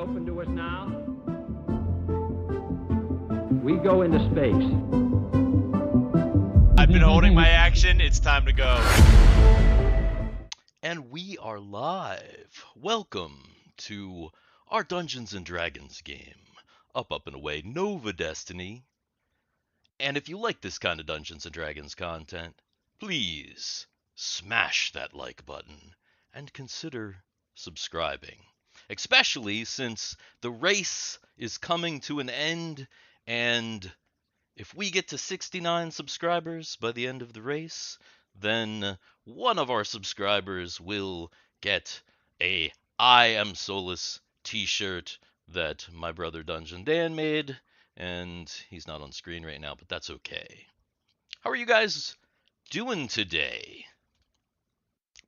open to us now. We go into space. I've been holding my action. It's time to go. And we are live. Welcome to our Dungeons & Dragons game. Up and Away Nova Destiny. And if you like this kind of Dungeons & Dragons content, please smash that like button and consider subscribing. Especially since the race is coming to an end, and if we get to 69 subscribers by the end of the race, then one of our subscribers will get a I Am Solus t-shirt that my brother Dungeon Dan made, and he's not on screen right now, but that's okay. How are you guys doing today?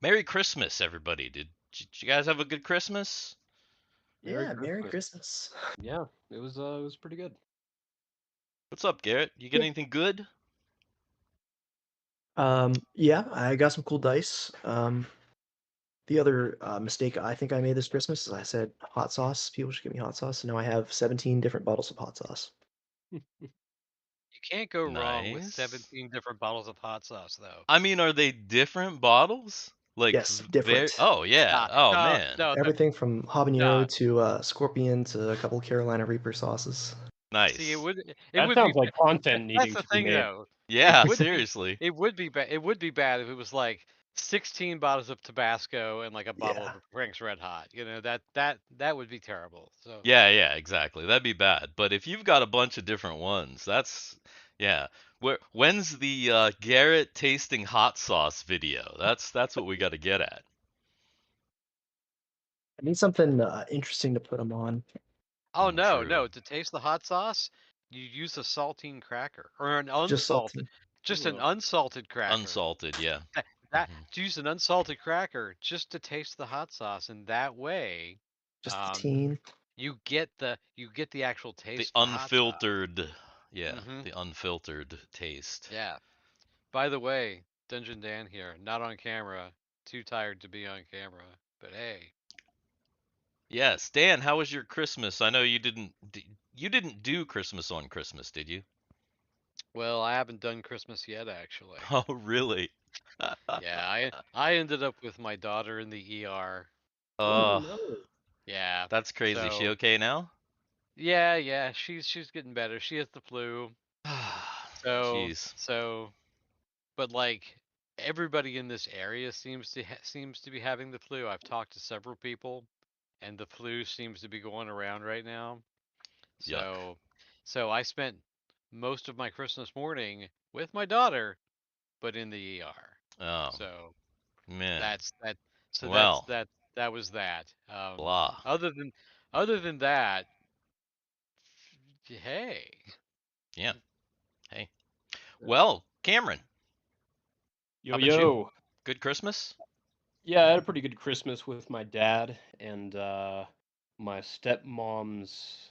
Merry Christmas, everybody. Did you guys have a good Christmas? Merry Christmas. Yeah, it was pretty good. What's up, Garrett? You get anything good? Yeah, I got some cool dice. The other mistake I think I made this Christmas is I said hot sauce. People should give me hot sauce. And now I have 17 different bottles of hot sauce. You can't go wrong with Nice. 17 different bottles of hot sauce, though. I mean, are they different bottles? Like, Yes, different. Oh, yeah. Man. No, Everything from habanero to scorpion to a couple Carolina Reaper sauces. Nice. See, it That would sounds be, like content needing that's the to be thing, made. though. Yeah, It would be- seriously. It would be bad. It would be bad if it was like 16 bottles of Tabasco and like a bottle Yeah. of Frank's Red Hot. You know, that would be terrible. So Yeah, exactly. That'd be bad. But if you've got a bunch of different ones, that's, yeah. When's the Garrett tasting hot sauce video? That's what we got to get at. I need something interesting to put them on. Oh no, True. no! To taste the hot sauce, you use a saltine cracker or an Just unsalted, saltine. just an unsalted cracker. Unsalted, yeah. That Mhm. to use an unsalted cracker just to taste the hot sauce, and that way Just Um, the teen. you get the actual The taste. of the hot sauce. unfiltered, yeah, Mhm. the unfiltered taste. Yeah. By the way, Dungeon Dan here, not on camera, too tired to be on camera, but hey. Yes, Dan, how was your Christmas? I know you didn't do Christmas on Christmas, did you? Well, I haven't done Christmas yet, actually. Oh, really? Yeah, I ended up with my daughter in the ER. Oh, Yeah. that's crazy. She So- okay now? Yeah, she's getting better. She has the flu. So, Jeez. but like everybody in this area seems to be having the flu. I've talked to several people, and the flu seems to be going around right now. Yuck. So I spent most of my Christmas morning with my daughter, but in the ER. Oh, So man. that's that. So Well. that was that. Blah. Other than that, hey. Yeah. Hey. Well, Cameron, Yo, How about you? yo. good Christmas? Yeah, I had a pretty good Christmas with my dad and my stepmom's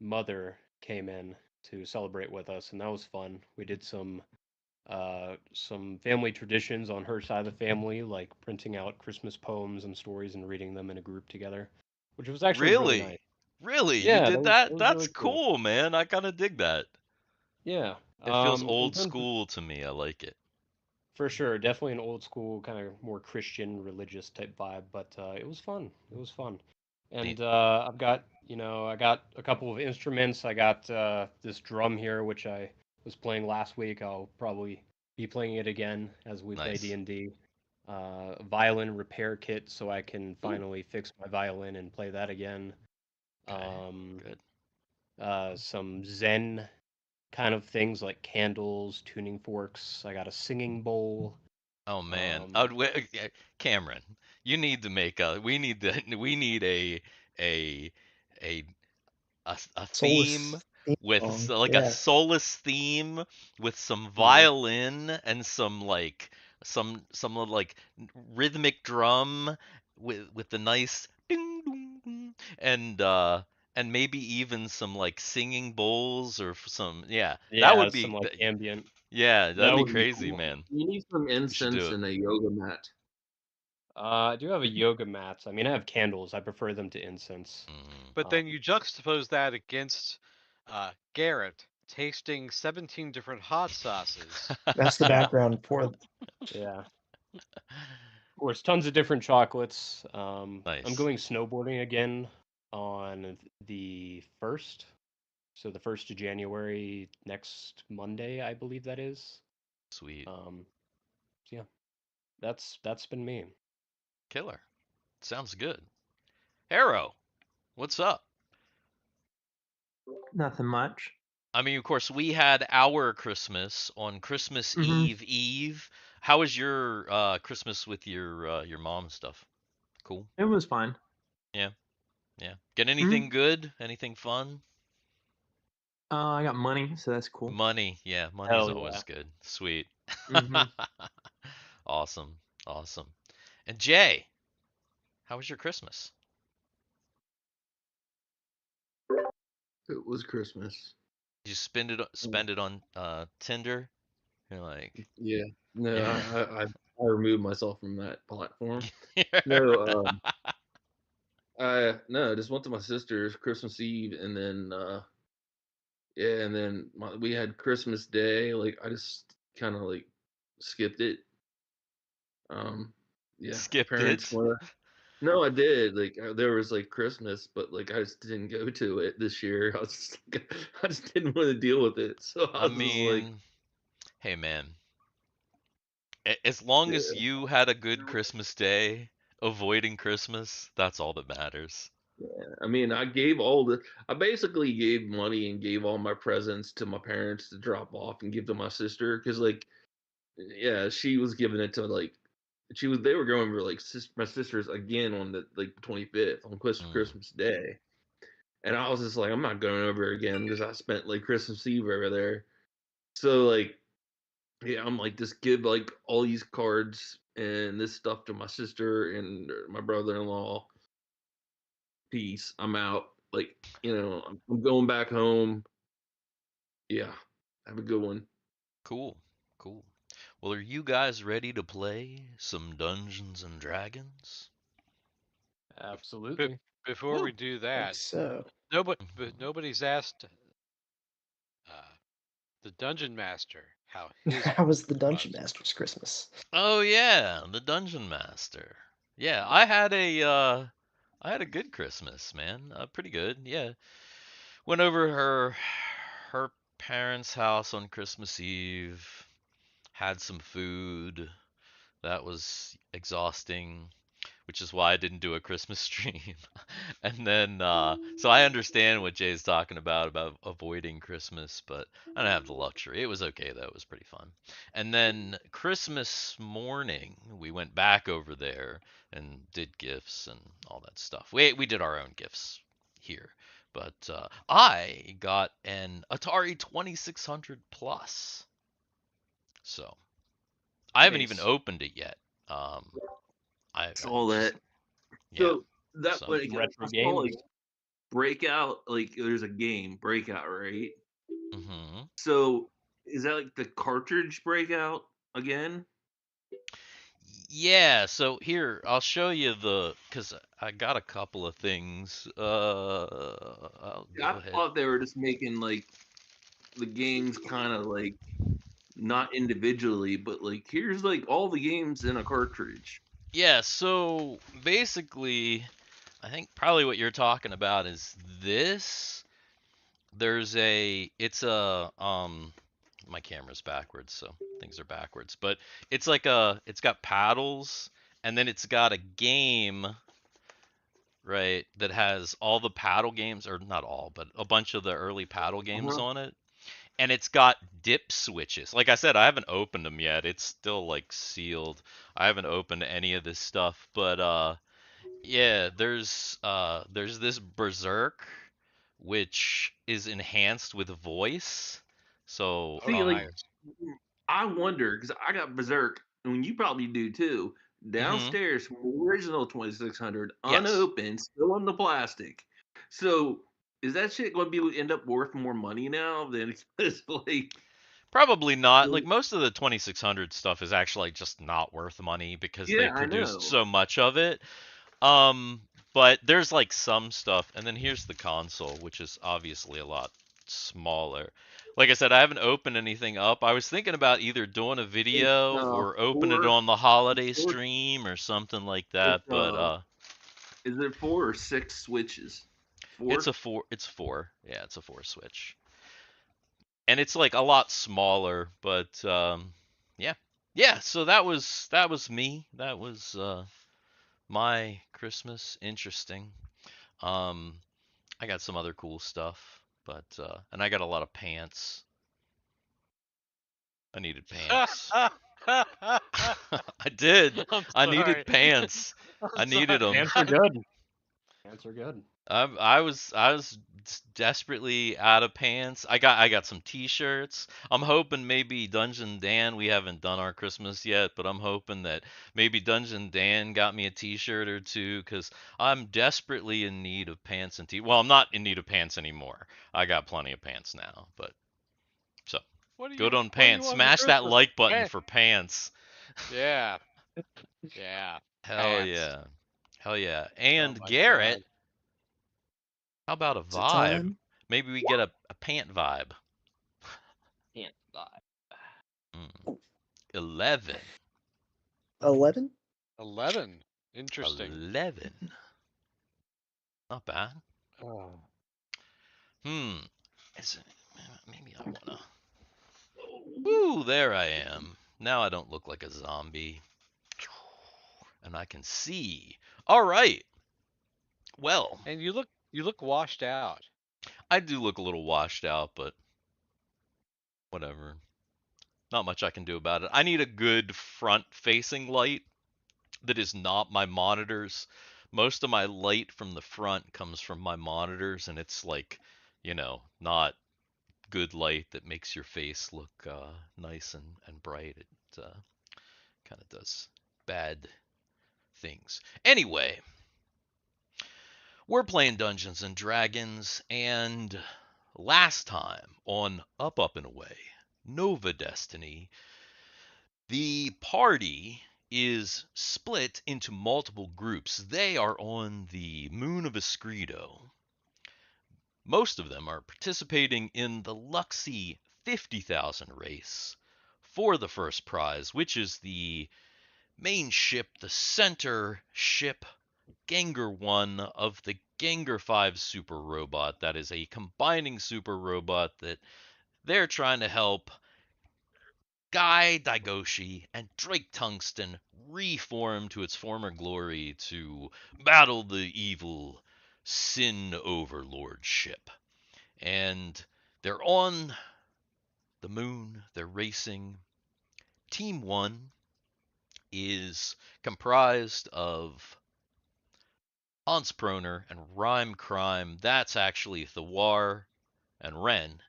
mother came in to celebrate with us, and that was fun. We did some family traditions on her side of the family, like printing out Christmas poems and stories and reading them in a group together, which was actually really nice. Really? Yeah, You that did was- that? that was That's really cool, cool. man. I kind of dig that. Yeah. It feels in old terms of- school to me. I like it. For sure, definitely an old school kind of more Christian religious type vibe, but it was fun. It was fun. And Neat. I've got, I got a couple of instruments. I got this drum here, which I was playing last week. I'll probably be playing it again as we play Nice. D&D. Violin repair kit, so I can finally fix my violin and play that again. Okay, good. Some Zen kind of things like candles, tuning forks. I got a singing bowl. Oh man. Um, Cameron, you need to make a. We need a theme Solus theme with song, like yeah. a Solus theme with some violin and some like rhythmic drum with the nice ding dong dong, and maybe even some like singing bowls or some that would be some like ambient. that'd that be would be crazy, cool. man. You need some incense do it. and a yoga mat. I do have a yoga mat. I mean, I have candles. I prefer them to incense. But then you juxtapose that against Garrett tasting 17 different hot sauces. That's the Yeah. background for. Yeah. Of course, tons of different chocolates. I'm Nice. going snowboarding again on the 1st. So the 1st of January, next Monday, I believe that is. Sweet. So yeah, that's been me. Killer. Sounds good. Harro, what's up? Nothing much. I mean, of course, we had our Christmas on Christmas Mhm. Eve. How was your Christmas with your mom and stuff? Cool. It was fine. Yeah. Get anything good? Anything fun? I got money, so that's cool. Money. Yeah, money's Hell always yeah. good. Sweet. Mhm. Awesome. And Jay, how was your Christmas? It was Christmas. Did you spend it on Tinder? You're like, Yeah. No, I removed myself from that platform. No, I just went to my sister's Christmas Eve, and then yeah, and then we had Christmas Day. Like I just kind of like skipped it. Yeah, skipped parents it. were. No, I did. Like there was like Christmas, but like I just didn't go to it this year. I was just like, I just didn't want to deal with it. So I I was just like, mean, hey man, as long as yeah. you had a good Christmas day, avoiding Christmas, that's all that matters. I mean, I basically gave money and gave all my presents to my parents to drop off and give to my sister because, like, yeah, she was giving it to like, they were going over like my sisters again on the like 25th on Mm. Christmas Day, and I was just like, I'm not going over again because I spent like Christmas Eve over there. So like, yeah, I'm like, just give like all these cards and this stuff to my sister and my brother-in-law. Peace. I'm out. Like, I'm going back home. Yeah. Have a good one. Cool. Well, are you guys ready to play some Dungeons and Dragons? Absolutely. Before we Woo. do I think that, so. nobody's asked the dungeon master how his How was the Christmas Dungeon was. Master's Christmas? Oh yeah, the Dungeon Master. Yeah, I had a good Christmas, man. Pretty good. Yeah. Went over her parents' house on Christmas Eve, had some food. That was exhausting, which is why I didn't do a Christmas stream. And then, so I understand what Jay's talking about avoiding Christmas, but I don't have the luxury. It was okay though. It was pretty fun. And then Christmas morning, we went back over there and did gifts and all that stuff. We did our own gifts here, but I got an Atari 2600 Plus. So I haven't even Nice. opened it yet. I Saw just that. yeah. So that So like Retro I saw like games. Breakout, like there's a game, Breakout, right? hmm So is that like the cartridge Breakout again? yeah. So here I'll show you because I got a couple of things. I'll I go ahead. thought they were just making like the games kind of like not individually, but like here's like all the games in a cartridge. Yeah. So basically, I think probably what you're talking about is this. It's a my camera's backwards, so things are backwards. But it's got paddles, and then it's got a game, right, that has all the paddle games, or not all, but a bunch of the early paddle games Uh-huh. on it. And it's got dip switches. Like I said, I haven't opened them yet. It's still like sealed. I haven't opened any of this stuff, but yeah, there's this Berserk which is enhanced with voice. So Oh, See, like nice. I wonder because I got Berserk, and you probably do too. mhm. Downstairs from the original 2600, Yes. unopened, still in the plastic. So is that shit going to be end up worth more money now than it's like? Probably not. Like So- most of the 2600 stuff is actually just not worth money because they Yeah, I produced know. so much of it. But there's like some stuff, and then here's the console, which is obviously a lot smaller. Like I said, I haven't opened anything up. I was thinking about either doing a video or open it 4 on the holiday four- stream or something like that. It's, But is it 4 or 6 switches? 4? it's a four. It's four. Yeah, it's a 4 switch, and it's like a lot smaller. But yeah, yeah. So that was me. That was my Christmas. Interesting. Um, I got some other cool stuff, but and I got a lot of pants. I needed pants. I did. I'm I sorry. needed pants. I needed them. Pants are good. Pants are good. I was desperately out of pants. I got some t-shirts. I'm hoping maybe Dungeon Dan, we haven't done our Christmas yet, but I'm hoping that maybe Dungeon Dan got me a t-shirt or two cuz I'm desperately in need of pants and well, I'm not in need of pants anymore. I got plenty of pants now, but so What do good you, on what do you pants. want for Smash that Christmas? like button Pants. for pants. Yeah. Yeah. Hell Pants. yeah. Hell yeah. Oh And my Garrett, God. how about a Is it vibe? time? Maybe we get a pant vibe. Can't buy. 11. 11? 11. Interesting. 11. Not bad. Oh. Is it, maybe I wanna. Woo, there I am. Now I don't look like a zombie. And I can see. All right. Well, And you look washed out. I do look a little washed out, but whatever. Not much I can do about it. I need a good front-facing light that is not my monitors. Most of my light from the front comes from my monitors, and it's like, not good light that makes your face look nice and bright. It kind of does bad things. Anyway, we're playing Dungeons and Dragons, and last time on Up and Away, Nova Destiny, the party is split into multiple groups. They are on the moon of Escrito. Most of them are participating in the Luxy 50,000 race for the first prize, which is the main ship, the center ship, Gengar 1 of the Gengar 5 super robot. That is a combining super robot that they're trying to help Guy Daigoshi and Drake Tungsten reform to its former glory to battle the evil Sin Overlord ship. And they're on the moon, they're racing. Team 1 is comprised of Hans Proner and Rhyme Crime. That's actually Thiwar and Ren.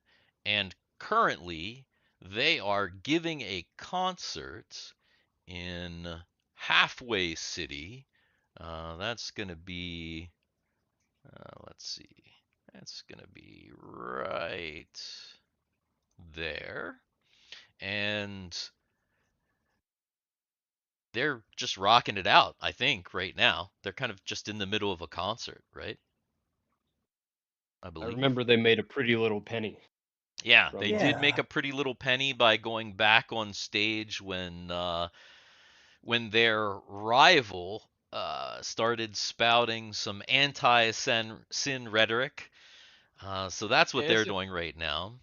And currently, they are giving a concert in Halfway City. That's going to be, let's see, that's going to be right there. And they're just rocking it out, I think, right now. They're kind of just in the middle of a concert, right? I I believe. remember they made a pretty little penny. Yeah, from they the- did make Yeah. a pretty little penny by going back on stage when their rival started spouting some anti-sin rhetoric. So that's what Yeah, they're doing right now.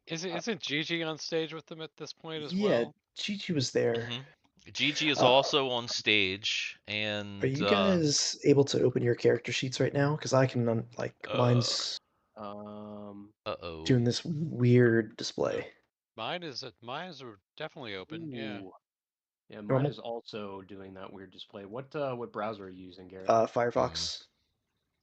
Isn't Gigi on stage with them at this point as Yeah, well? Gigi was there. Gigi is Uh, also on stage, Are and you guys able to open your character sheets right now? Because I can, mine's uh-oh. doing this weird display. Mine is definitely open. Yeah. Ooh. Yeah, mine Normal? is also doing that weird display. What browser are you using, Garrett? Firefox.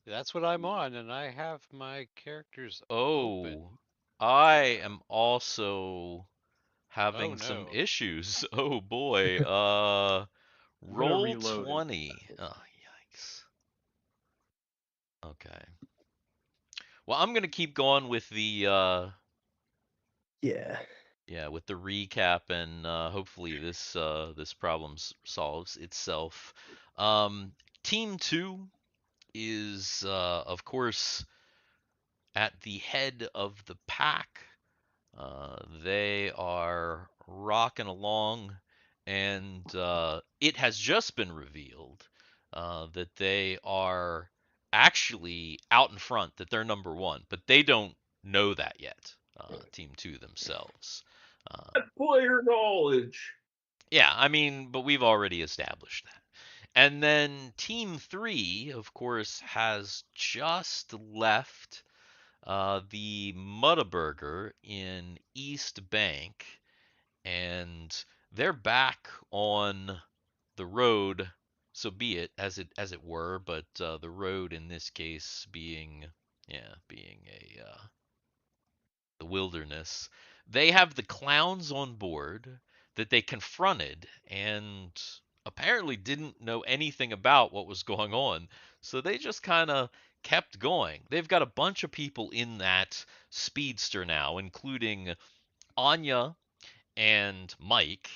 That's what I'm on, and I have my characters Oh, open. I am also having Oh some no. issues. Oh boy. gonna Roll reload and 20. Oh, yikes. Okay. Well, I'm gonna keep going with the Yeah. with the recap, and hopefully this problem solves itself. Team 2 is of course at the head of the pack. They are rocking along, and it has just been revealed that they are actually out in front, that they're number 1, but they don't know that yet. Team 2 themselves. Player knowledge. Yeah, I mean, but we've already established that. And then Team 3, of course, has just left the Muddaburger in East Bank, and they're back on the road, so be it, as it were, but the road in this case being a the wilderness. They have the clowns on board that they confronted and apparently didn't know anything about what was going on. So they just kind of kept going. They've got a bunch of people in that speedster now, including Anya and Mike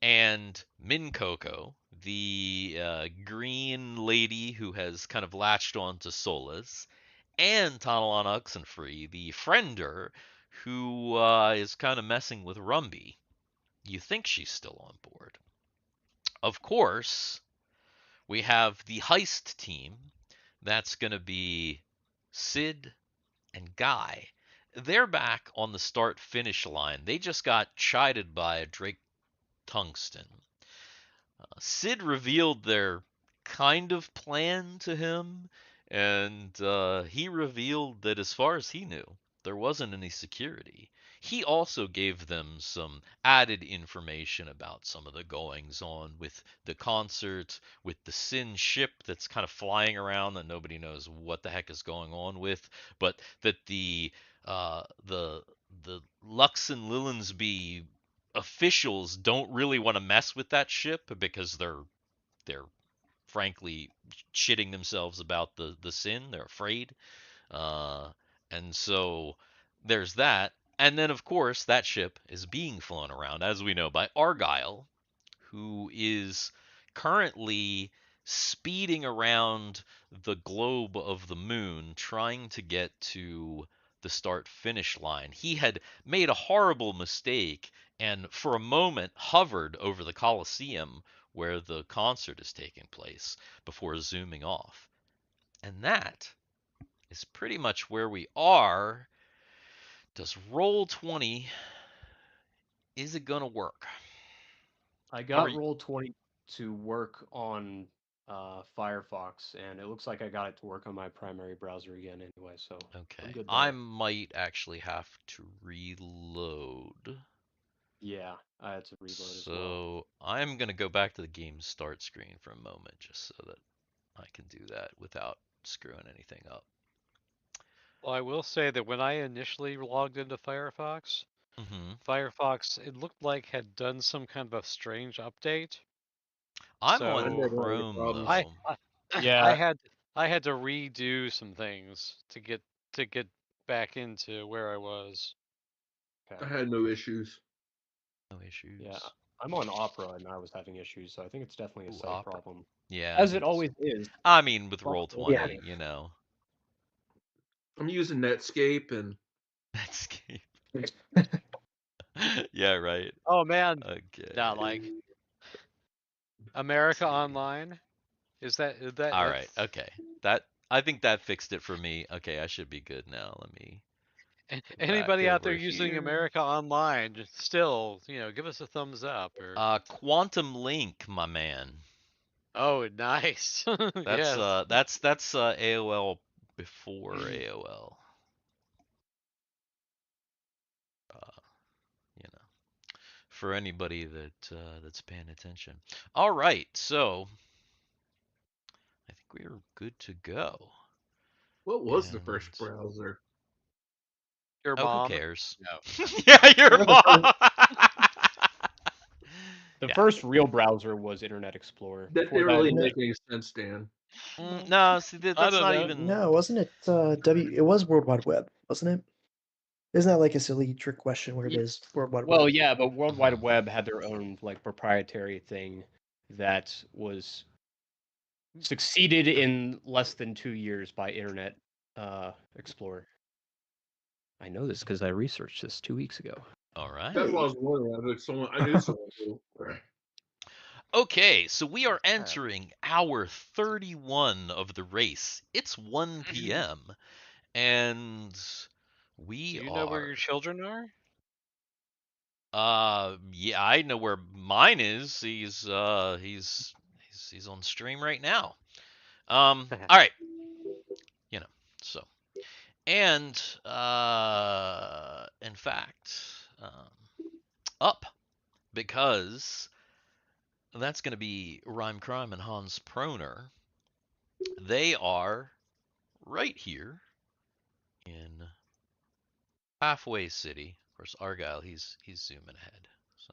and Min Coco, the green lady who has kind of latched on to Solus, and Tanalan Oxenfree, the friender who is kind of messing with Rumby. You think she's still on board. Of course, we have the heist team. That's going to be Sid and Guy. They're back on the start-finish line. They just got chided by Drake Tungsten. Sid revealed their kind of plan to him, and he revealed that as far as he knew, there wasn't any security. He also gave them some added information about some of the goings on with the concert, with the Sin ship that's kind of flying around that nobody knows what the heck is going on with, but that the Lux and Lilinsby officials don't really want to mess with that ship because they're frankly shitting themselves about the Sin. They're afraid, and so there's that. And then of course that ship is being flown around, as we know, by Argyle, who is currently speeding around the globe of the moon trying to get to the start finish line. He had made a horrible mistake and for a moment hovered over the Colosseum where the concert is taking place before zooming off. And that is pretty much where we are. Does Roll20, is it going to work? I got Roll20 to work on Firefox, and it looks like I got it to work on my primary browser again anyway, so okay. I'm good there. I might actually have to reload. Yeah, I had to reload as well. So I'm going to go back to the game start screen for a moment just so that I can do that without screwing anything up. Well, I will say that when I initially logged into Firefox, Firefox, it looked like had done some kind of a strange update. I'm So on Chrome though. I had to redo some things to get back into where I was. I had no issues. No issues. Yeah, I'm on Opera and I was having issues, so I think it's definitely a site Opera. problem. Yeah. As it always is. I mean, with Roll20, Yeah. you know. I'm using Netscape and Netscape. Yeah, right. Oh man. Okay. Now like America Online? Is that all right? Okay. I think that fixed it for me. Okay, I should be good now. Let me. Anybody out there over using here. America Online, just still, give us a thumbs up or. Quantum Link, my man. Oh, nice. That's yes. that's AOL before AOL. You know, for anybody that's paying attention. All right, so I think we are good to go. what was the first browser? Your mom. Who cares? No. Yeah, your mom. The first real browser was Internet Explorer. That didn't really make any sense, Dan. No, see, that's not even. No, wasn't it? It was World Wide Web, wasn't it? Isn't that like a silly trick question where it Ye- is World Wide Well, Web? yeah, but World Wide Web had their own like proprietary thing that was succeeded in less than 2 years by Internet Explorer. I know this because I researched this 2 weeks ago. All right. That's what I was wondering. I knew someone who. Okay, so we are entering hour 31 of the race. It's 1 p.m. and we Do you know where are your children are? yeah, I know where mine is. He's on stream right now. All right. You know, so and in fact, up because that's going to be Rhyme Crime and Hans Proner. They are right here in Halfway City. Of course, Argyle, he's zooming ahead. So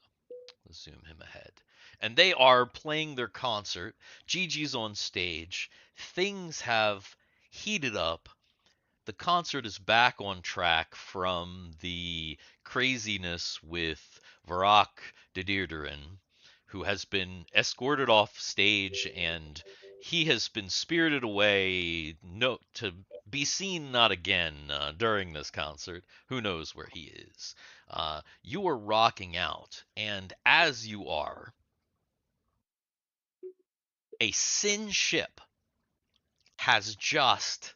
let's zoom him ahead. And they are playing their concert. Gigi's on stage. Things have heated up. The concert is back on track from the craziness with Varrock de Deirdren, who has been escorted off stage, and he has been spirited away to be seen not again during this concert. Who knows where he is? You are rocking out, and as you are, a Sin ship has just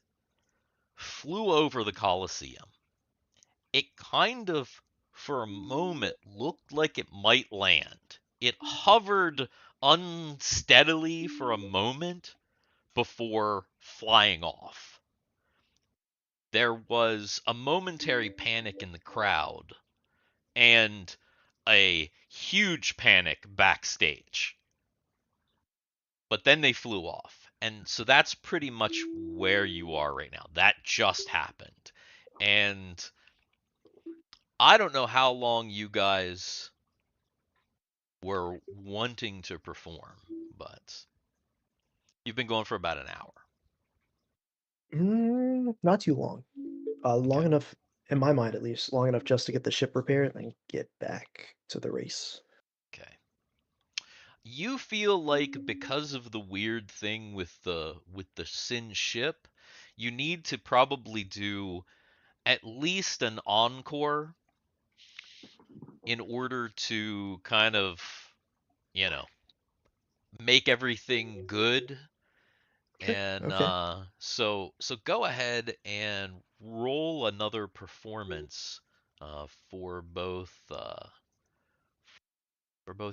flew over the Colosseum. It kind of, for a moment, looked like it might land. It hovered unsteadily for a moment before flying off. There was a momentary panic in the crowd and a huge panic backstage. But then they flew off. And so that's pretty much where you are right now. That just happened. And I don't know how long you guys were wanting to perform, but you've been going for about an hour. Not too long. Long Okay. enough, in my mind at least, long enough just to get the ship repaired and then get back to the race. Okay. You feel like because of the weird thing with the Sin ship, you need to probably do at least an encore in order to kind of, you know, make everything good. Sure. And Okay. so go ahead and roll another performance for both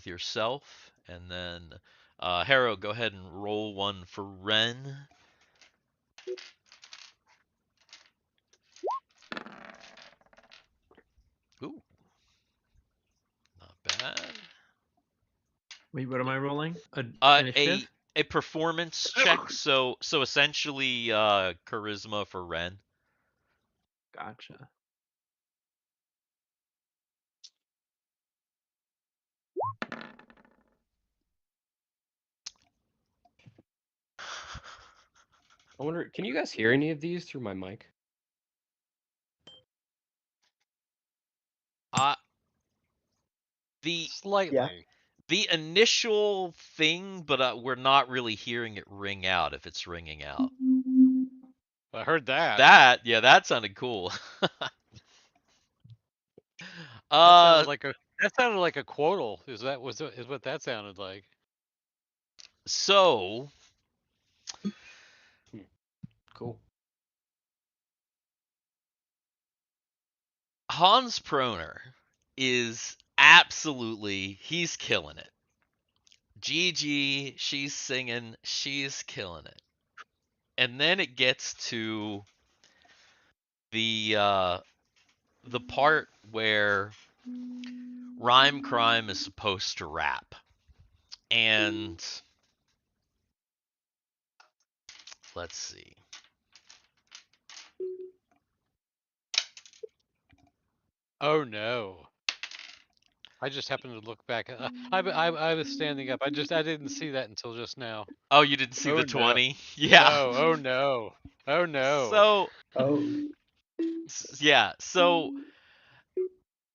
yourself and then Harro, go ahead and roll one for Ren. Ooh, not bad. Wait, what am I rolling? A Initiative? a performance check. So essentially charisma for Ren. Gotcha. I wonder, can you guys hear any of these through my mic? The Slightly. the initial thing, but we're not really hearing it ring out if it's ringing out. I heard that. That sounded cool. That sounded like a quotal. Is what that sounded like? So Cool. Hans Proner is absolutely, he's killing it. Gigi, she's singing, she's killing it. And then it gets to the part where Rhyme Crime is supposed to rap. And let's see. Oh no! I just happened to look back. I was standing up. I didn't see that until just now. Oh, you didn't see Oh, the no. 20? Yeah. No. Oh no. Oh no. So Oh, yeah, so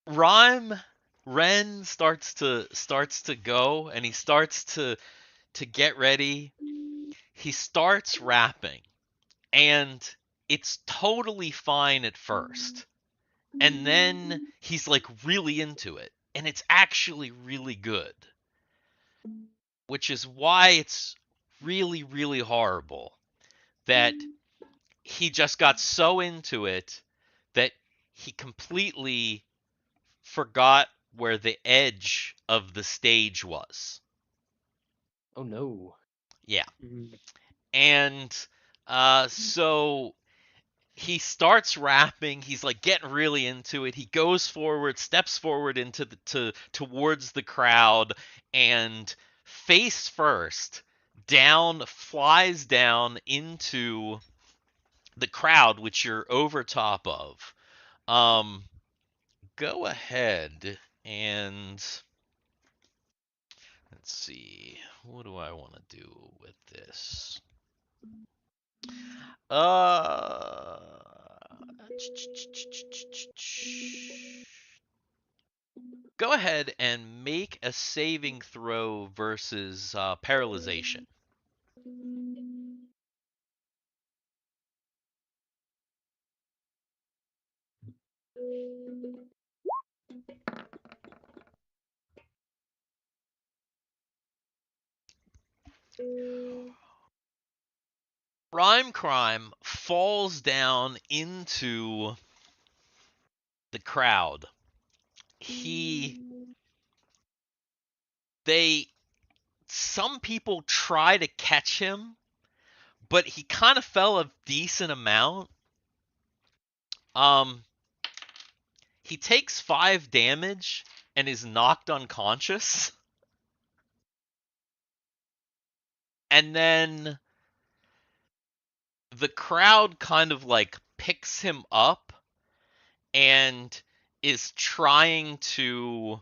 Ren starts to go, and he starts to get ready. He starts rapping, and it's totally fine at first. And then he's like really into it, and it's actually really good. Which is why it's really, really horrible that he just got so into it that he completely forgot where the edge of the stage was. Oh no. Yeah. Mm. And so he starts rapping. He's like getting really into it. He goes forward, steps forward into towards the crowd, and face first flies down into the crowd, which you're over top of. Go ahead and let's see. What do I want to do with this? Go ahead and make a saving throw versus paralyzation. Rhyme Crime falls down into the crowd. Some people try to catch him, but he kind of fell a decent amount. He takes 5 damage and is knocked unconscious. And then the crowd kind of like picks him up and is trying to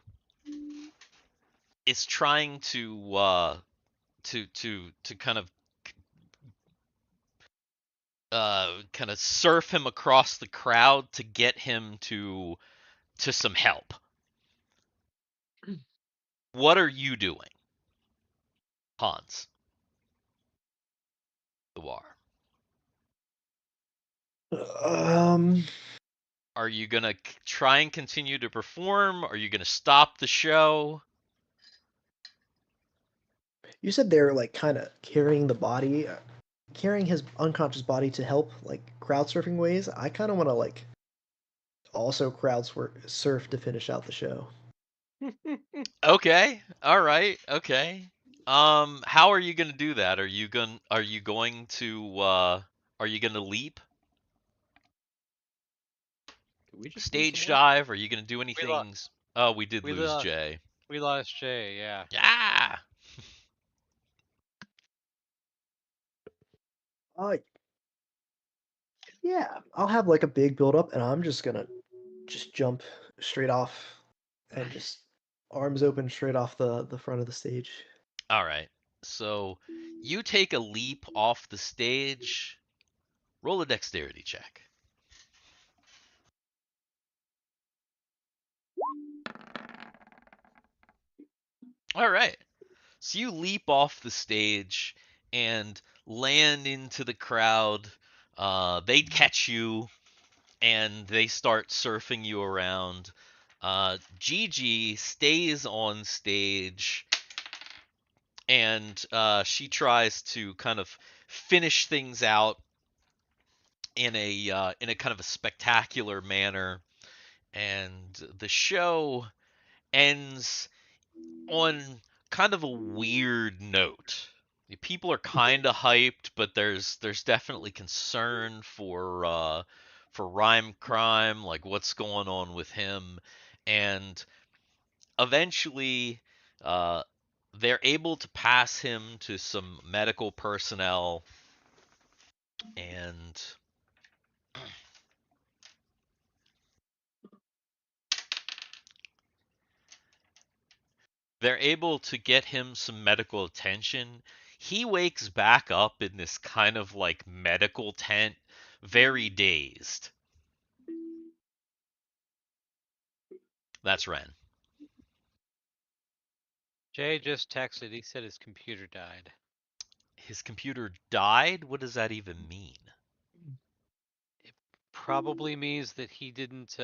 kind of surf him across the crowd to get him to some help. What are you doing, Hans? Thiwar. Are you gonna try and continue to perform? Are you gonna stop the show? You said they're like kind of carrying the body, carrying his unconscious body to help like crowd surfing ways. I kind of want to like also surf to finish out the show. Okay. All right. Okay. How are you gonna do that? Are you going to leap? Did we just lose Stage someone? dive? Are you gonna do anything? lost- Oh, we did we lose lost- Jay. We lost Jay, yeah. Yeah. Yeah, I'll have like a big build up, and I'm just gonna just jump straight off, and just arms open straight off the front of the stage. All right. So you take a leap off the stage. Roll a dexterity check. All right. So you leap off the stage and land into the crowd. They catch you and they start surfing you around. Gigi stays on stage and she tries to kind of finish things out in a kind of a spectacular manner, and the show ends on kind of a weird note. People are kind of hyped, but there's definitely concern for Rhyme Crime, like what's going on with him, and eventually uh, they're able to pass him to some medical personnel, and they're able to get him some medical attention. He wakes back up in this kind of like medical tent, very dazed. That's Ren. Jay just texted. He said his computer died. His computer died? What does that even mean? Probably means that he didn't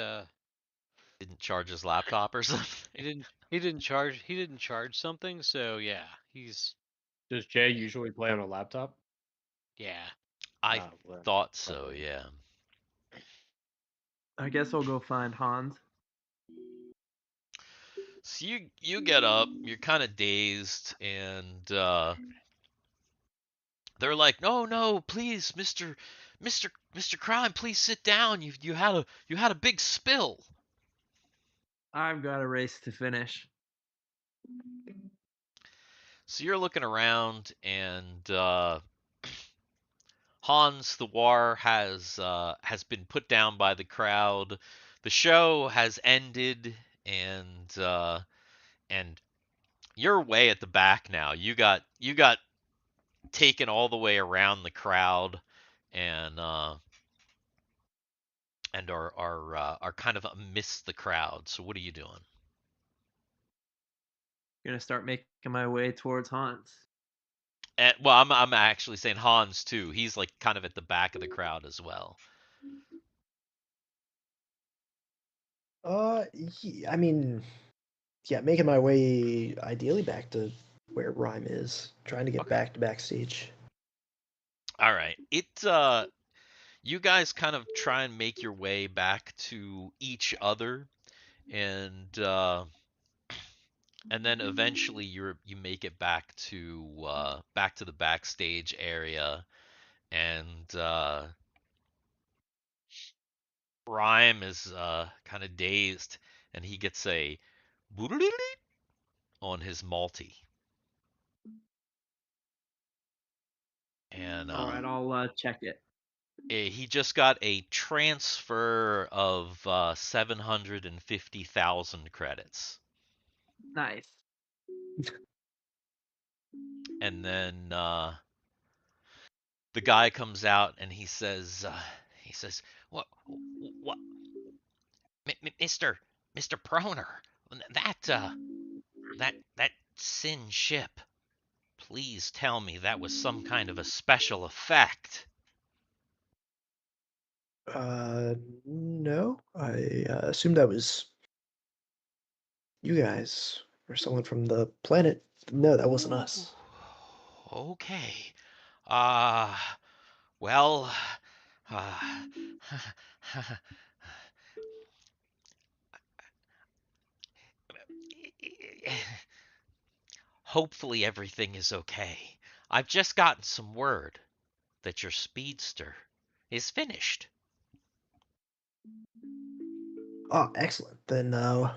Charge his laptop or something? he didn't charge something. So yeah, he's Does Jay usually play on a laptop? yeah. I Well, thought so, probably. yeah. I guess I'll go find Hans. So you get up, you're kind of dazed, and they're like, no, please, Mr. Crime, please sit down. You had a big spill. I've got a race to finish. So you're looking around, and Hans Thiwar has been put down by the crowd. The show has ended, and you're way at the back now. You got taken all the way around the crowd, and are kind of amidst the crowd. So what are you doing? Gonna start making my way towards Hans. And, well, I'm actually saying Hans too. He's like kind of at the back of the crowd as well. I mean, yeah, making my way ideally back to where Rhyme is, trying to get Okay. back to backstage. All right. You guys kind of try and make your way back to each other, and then eventually you make it back to the backstage area, and Rhyme is kind of dazed, and he gets a on his multi. And All right, I'll check it. he just got a transfer of 750,000 credits. Nice. And then the guy comes out and he says, what, Mister Proner, that Sin ship. Please tell me that was some kind of a special effect. No, I assumed that was you guys or someone from the planet. No, that wasn't us. Okay. Uh, well, uh, hopefully everything is okay. I've just gotten some word that your speedster is finished. Oh, excellent. Then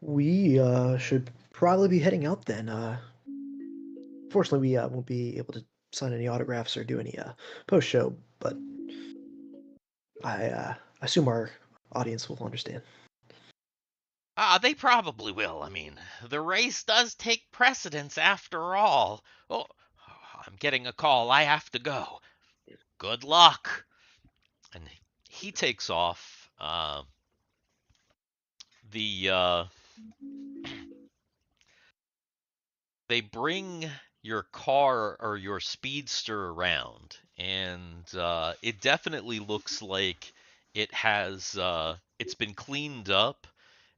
we should probably be heading out then. Fortunately, we won't be able to sign any autographs or do any post show, but I assume our audience will understand. They probably will. I mean, the race does take precedence after all. Oh, I'm getting a call. I have to go. Good luck. And he takes off. The they bring your car or your speedster around, and it definitely looks like it's been cleaned up,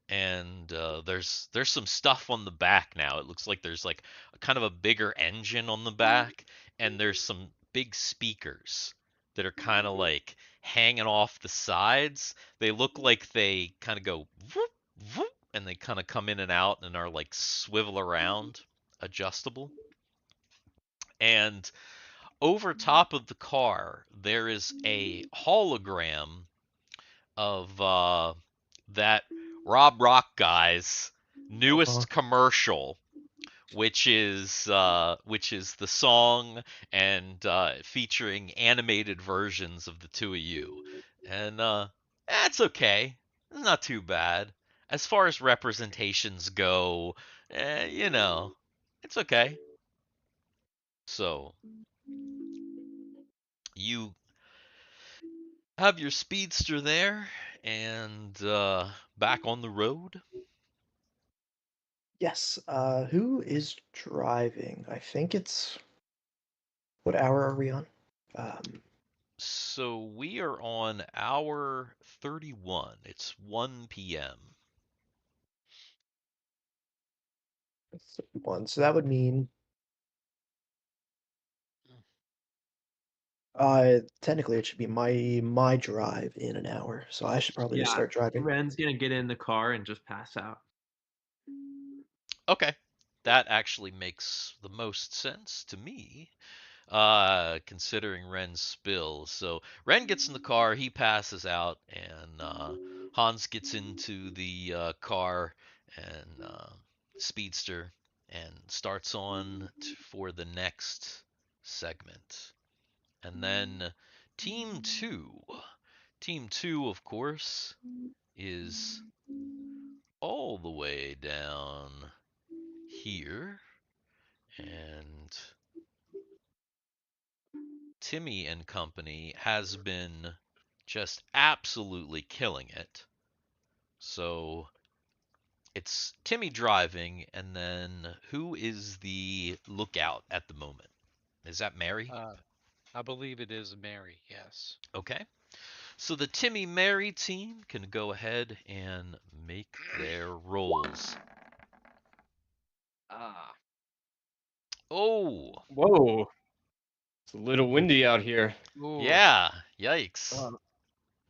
and there's some stuff on the back now. It looks like there's like kind of a bigger engine on the back, and there's some big speakers that are kind of like hanging off the sides. They look like they kind of go whoop, whoop, and they kind of come in and out and are like swivel around, adjustable. And over top of the car, there is a hologram of that Rob Rock guy's newest commercial, which is the song and featuring animated versions of the two of you. And that's okay. It's not too bad. As far as representations go, it's okay. So you have your speedster there, And back on the road. Yes. Who is driving? I think it's. What hour are we on? So we are on hour 31. It's 1 p.m. 1. So that would mean. Technically it should be my drive in an hour, so I should probably just Yeah, start driving. Ren's gonna get in the car and just pass out. Okay. That actually makes the most sense to me, considering Ren's spill. So Ren gets in the car, he passes out, and Hans gets into the car and speedster and starts on for the next segment. And then Team 2. Team 2, of course, is all the way down here. And Timmy and company has been just absolutely killing it. So it's Timmy driving, and then who is the lookout at the moment? Is that Mary? I believe it is Mary. Yes. Okay. So the Timmy Mary team can go ahead and make their rolls. Ah. Oh, Whoa. It's a little windy out here. Ooh, yeah. Yikes.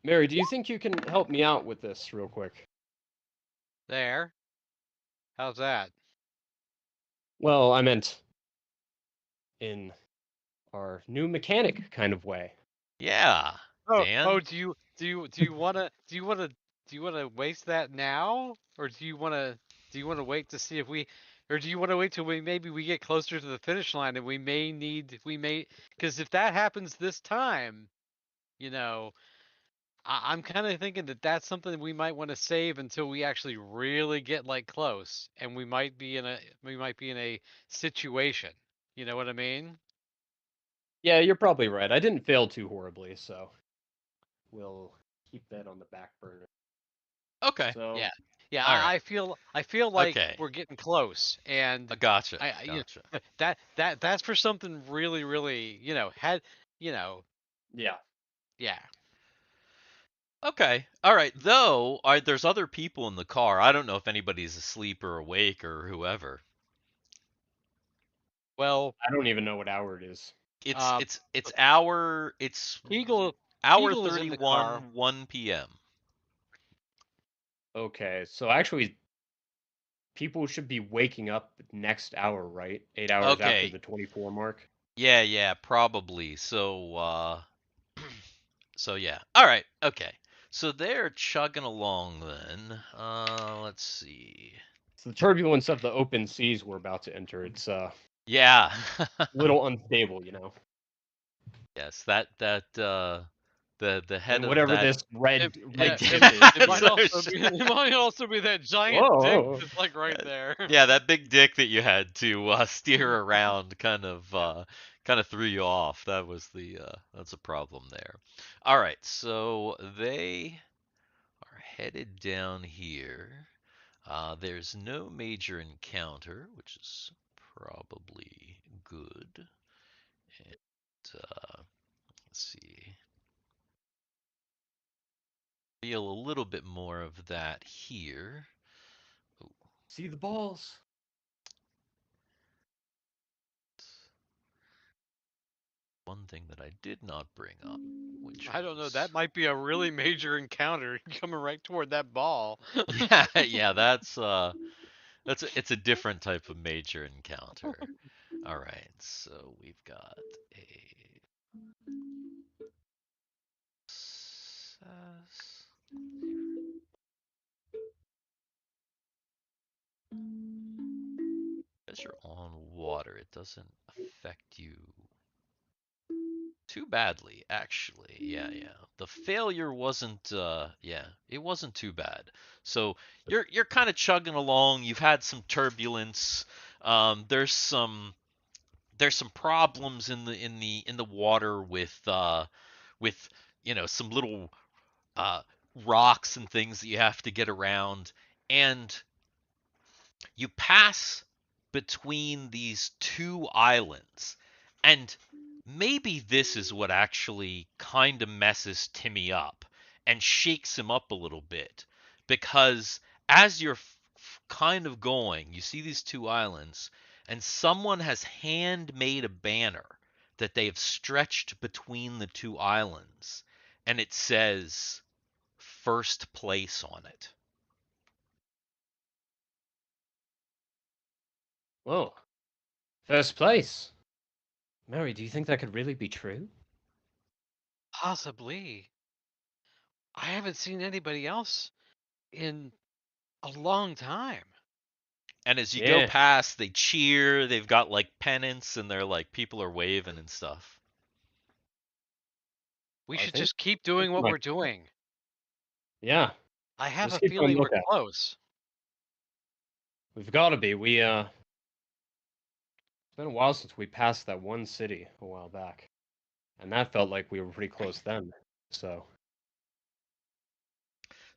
Mary, do you think you can help me out with this real quick? there. How's that? Well, I meant in our new mechanic kind of way. Yeah. Oh, Dan? do you wanna waste that now, or do you wanna wait to see if we, or do you wanna wait till maybe we get closer to the finish line and we may, because if that happens this time, you know, I'm kind of thinking that that's something we might want to save until we actually really get like close, and we might be in a situation. You know what I mean? Yeah, you're probably right. I didn't fail too horribly, so we'll keep that on the back burner. Okay. So, Yeah. Yeah, All right. I feel like Okay. we're getting close, and Gotcha. you Gotcha. know, that's for something really really yeah. yeah. Okay. All right. Though, there's other people in the car. I don't know if anybody's asleep or awake or whoever. Well, I don't even know what hour it is. It's um, it's it's hour it's Eagle hour Eagle is in the car. 31 1 p.m. Okay, so actually, people should be waking up next hour, right? 8 hours after Okay. the 24 mark. Yeah, probably. So yeah. All right. Okay. So they're chugging along then. Let's see. It's the turbulence of the open seas we're about to enter. It's Yeah. a little unstable, you know. Yes, the head And of whatever that. this red Yeah, tip it is. might also be it might also be that giant dick Whoa. just like right there. Yeah, that big dick that you had to steer around kind of threw you off. That's a problem there. All right, so they are headed down here. There's no major encounter, which is probably good. And let's see. Feel a little bit more of that here. See the balls. One thing that I did not bring up, which I don't know. was That might be a really major encounter coming right toward that ball. yeah, it's a different type of major encounter. All right, so we've got a success. Because you're on water, it doesn't affect you too badly, actually. Yeah. The failure wasn't it wasn't too bad. So you're kind of chugging along. You've had some turbulence. There's some problems in the water with some little rocks and things that you have to get around, and you pass between these two islands. And maybe this is what actually kind of messes Timmy up and shakes him up a little bit. Because as you're kind of going, you see these two islands, and someone has handmade a banner that they have stretched between the two islands, and it says first place on it. Whoa. First place. Mary, do you think that could really be true? Possibly. I haven't seen anybody else in a long time. And as you go Yeah. past, they cheer. They've got like pennants, and they're like people are waving and stuff. We I should think- just keep doing what might- we're doing. Yeah. I have Let's a keep on feeling we're lookout. close. We've got to be. It's been a while since we passed that one city a while back. And that felt like we were pretty close then. So,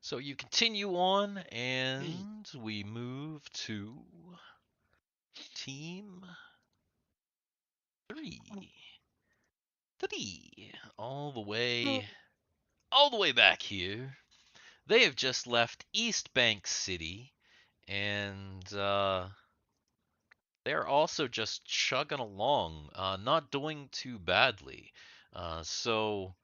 So you continue on, and we move to team 3. 3, all the way back here. They have just left East Bank City, and they're also just chugging along, not doing too badly. So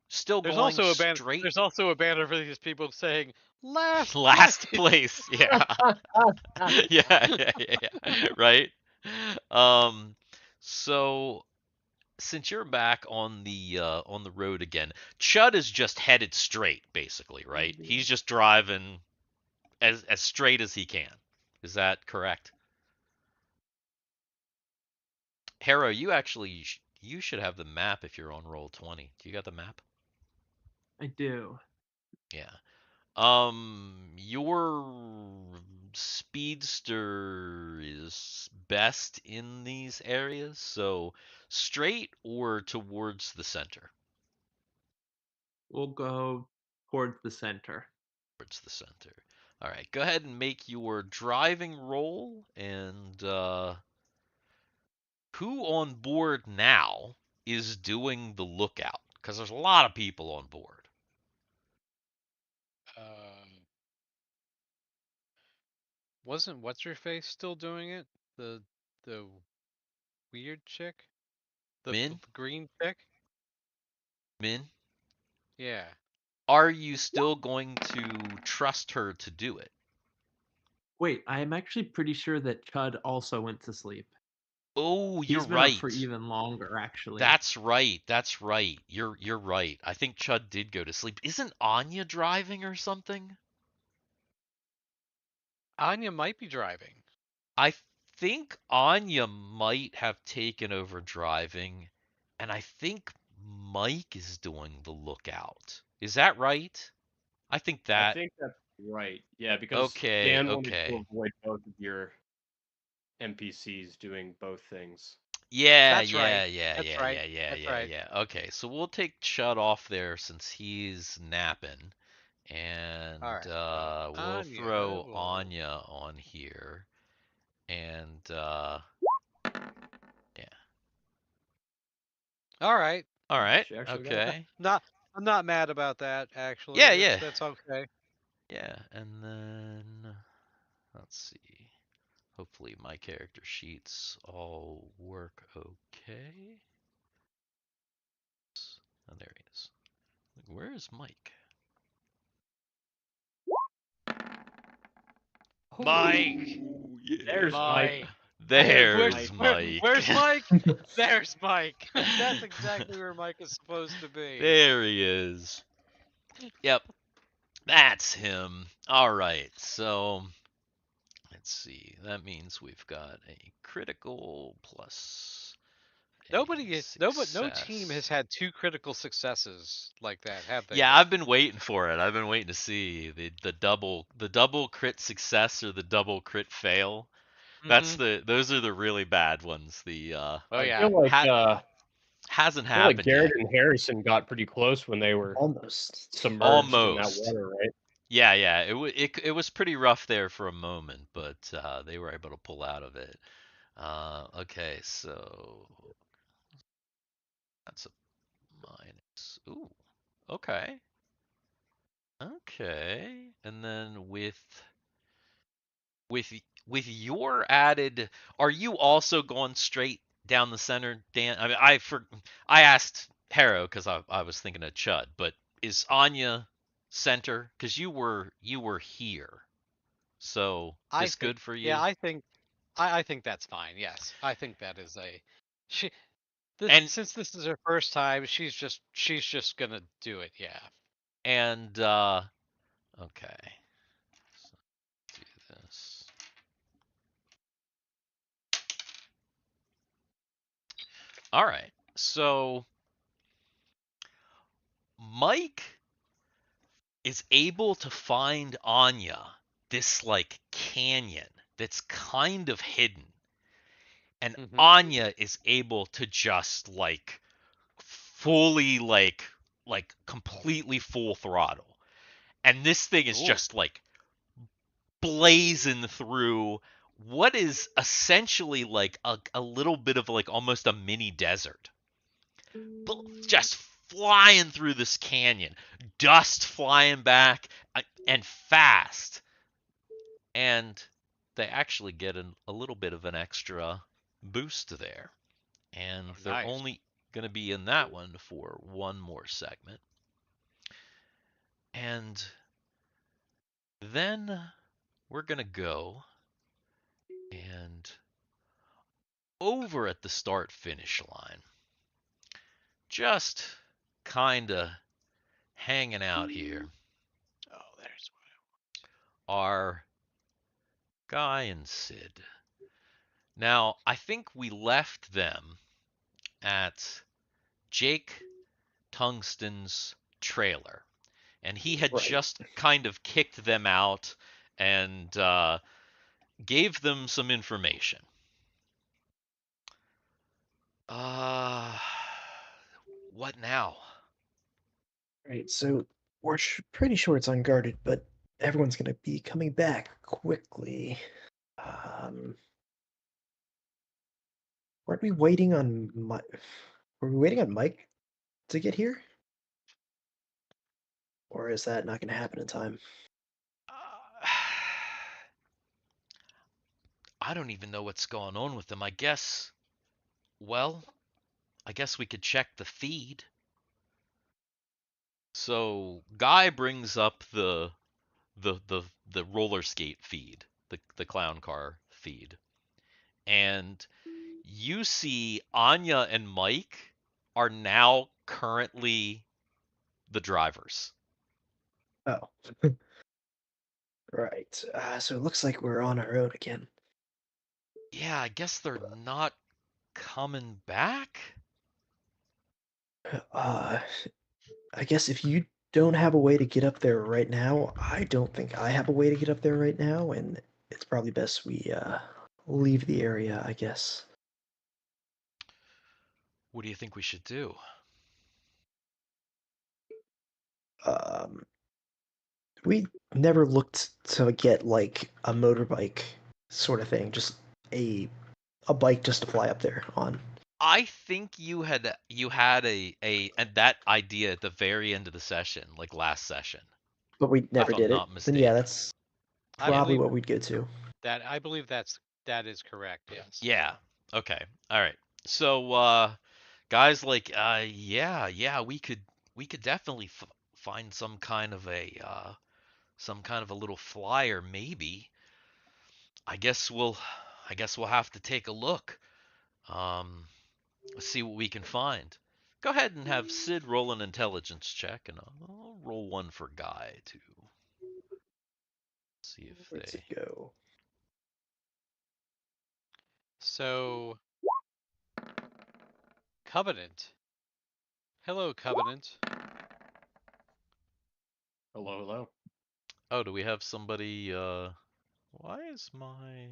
still There's going also a banner. straight There's also a banner for these people saying last last place." place. Yeah. Yeah. Right. So since you're back on the road again, Chud is just headed straight, basically, right? He's just driving as straight as he can. Is that correct? Harro, you should have the map if you're on Roll20. Do you got the map? I do. Yeah. Your speedster is best in these areas, so straight or towards the center? We'll go towards the center. Towards the center. All right, go ahead and make your driving roll, and who on board now is doing the lookout? Because there's a lot of people on board. Wasn't what's her face still doing it? The weird chick? The Min? green chick? Min, Yeah. are you still going to trust her to do it? Wait, I am actually pretty sure that Chud also went to sleep. Oh, He's you're been right. up for even longer, actually. That's right. That's right. You're right. I think Chud did go to sleep. Isn't Anya driving or something? Anya might be driving. I think Anya might have taken over driving, and I think Mike is doing the lookout. Is that right? I think I that. think that's right. Yeah, because Okay, Dan wanted okay. to avoid both of your NPCs doing both things. Yeah, That's right. yeah. That's right. Okay, so we'll take Chud off there since he's napping, and All right, we'll Anya throw will- Anya on here, and yeah. All right. All right. She actually got it. Okay. I'm not mad about that actually. Yeah, yeah. That's okay. Yeah, and then let's see. Hopefully my character sheets all work okay. Oh, there he is. Where is Mike? Mike! There's Mike. There's Mike. Where's Mike? There's Mike. That's exactly where Mike is supposed to be. There he is. Yep. That's him. All right. So let's see. That means we've got a critical plus. No team has had 2 critical successes like that, have they? Yeah, I've been waiting for it. I've been waiting to see the double crit success or the double crit fail. That's those are the really bad ones. The Oh yeah. I feel like Hasn't I feel like happened Garrett yet. and Harrison got pretty close when they were Almost. submerged in that Almost. water, right? Yeah. It was pretty rough there for a moment, but they were able to pull out of it. Okay, so that's a minus. Ooh. Okay. Okay. And then with with your added, are you also going straight down the center, Dan? I mean, I asked Harrow because I was thinking of Chud, but is Anya center? Because you were here, so I this think, good for yeah, you? I think that's fine. Yes, I think that is a she. And Since this is her first time, she's just gonna do it. Yeah. and okay, so do this. All right, so Mike is able to find Anya this like canyon that's kind of hidden. And Hmm. Anya is able to just like fully like completely full throttle. And this thing is Ooh. just like blazing through what is essentially like a little bit of like almost a mini desert. Just flying through this canyon, dust flying back and fast. And they actually get a little bit of an extra boost there. And Oh, they're nice. only going to be in that one for one more segment. And then we're going to go and over at the start finish line, just kind of hanging out here, Oh, there's are Guy and Sid. Now, I think we left them at Jake Tungsten's trailer, and he had Right. just kind of kicked them out and gave them some information. Uh, what now? Right. So we're pretty sure it's unguarded, but everyone's gonna be coming back quickly. Um, weren't we waiting on Mike? Were we waiting on Mike to get here? Or is that not gonna happen in time? I don't even know what's going on with them. Well, I guess we could check the feed. So Guy brings up the roller skate feed, the clown car feed, and you see Anya and Mike are now currently the drivers. Oh. Right. So it looks like we're on our own again. Yeah, I guess they're not coming back. Uh, I guess if you don't have a way to get up there right now, I don't think I have a way to get up there right now, and it's probably best we leave the area, I guess. What do you think we should do? Um, we never looked to get like a motorbike sort of thing, just a bike just to fly up there on. I think you had and that idea at the very end of the session, like last session, But we if never I'm did it. not Then yeah, mistaken. that's I Yeah. probably believe what we'd go to. I believe that is correct. Yes. Yeah. Okay. All right. So guys like yeah, we could definitely find some kind of a little flyer maybe. I guess we'll have to take a look. Um Let's see what we can find. Go ahead and have Sid roll an intelligence check, and I'll roll one for Guy to see if Where's it they. go? So, Covenant. Hello, Covenant. Hello, hello. Oh, do we have somebody? Why is my?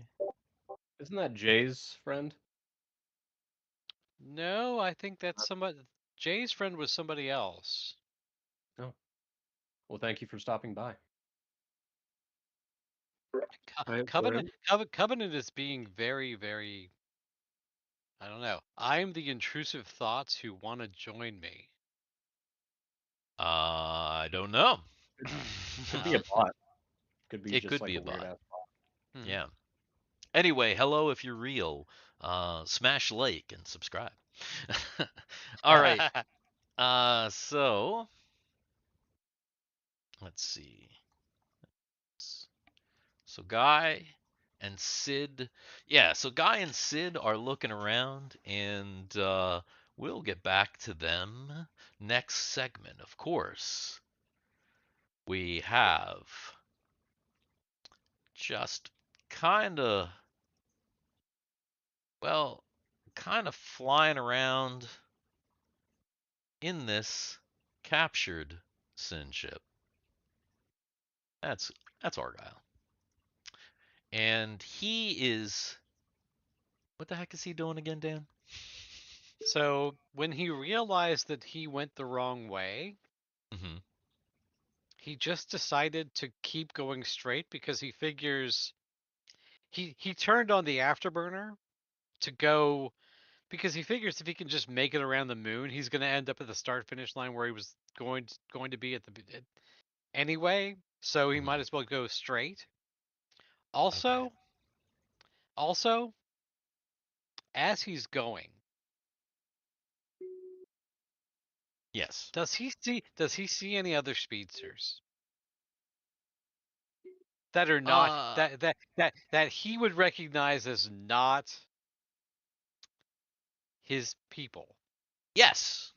Isn't that Jay's friend? No, I think that's somebody. Jay's friend was somebody else. Oh. Well, thank you for stopping by. Covenant is being very, very. I don't know. I'm the intrusive thoughts who want to join me. I don't know. Could be a bot. Could be It just could like be a a bot. weird ass bot. Yeah. Anyway, hello if you're real. Smash like and subscribe. All right. So let's see. So Guy and Sid, yeah. So Guy and Sid are looking around, and we'll get back to them next segment. Of course, we have just kind of, well, kind of flying around in this captured sin ship. That's Argyle. And he is, what the heck is he doing again, Dan? So when he realized that he went the wrong way, Mm-hmm. he just decided to keep going straight because he figures he turned on the afterburner to go because he figures if he can just make it around the moon, he's going to end up at the start finish line where he was going to be anyway. So he Mm-hmm. might as well go straight. Okay. Also, as he's going, Yes. does he see any other speedsters that are not Uh, that he would recognize as not his people? yes.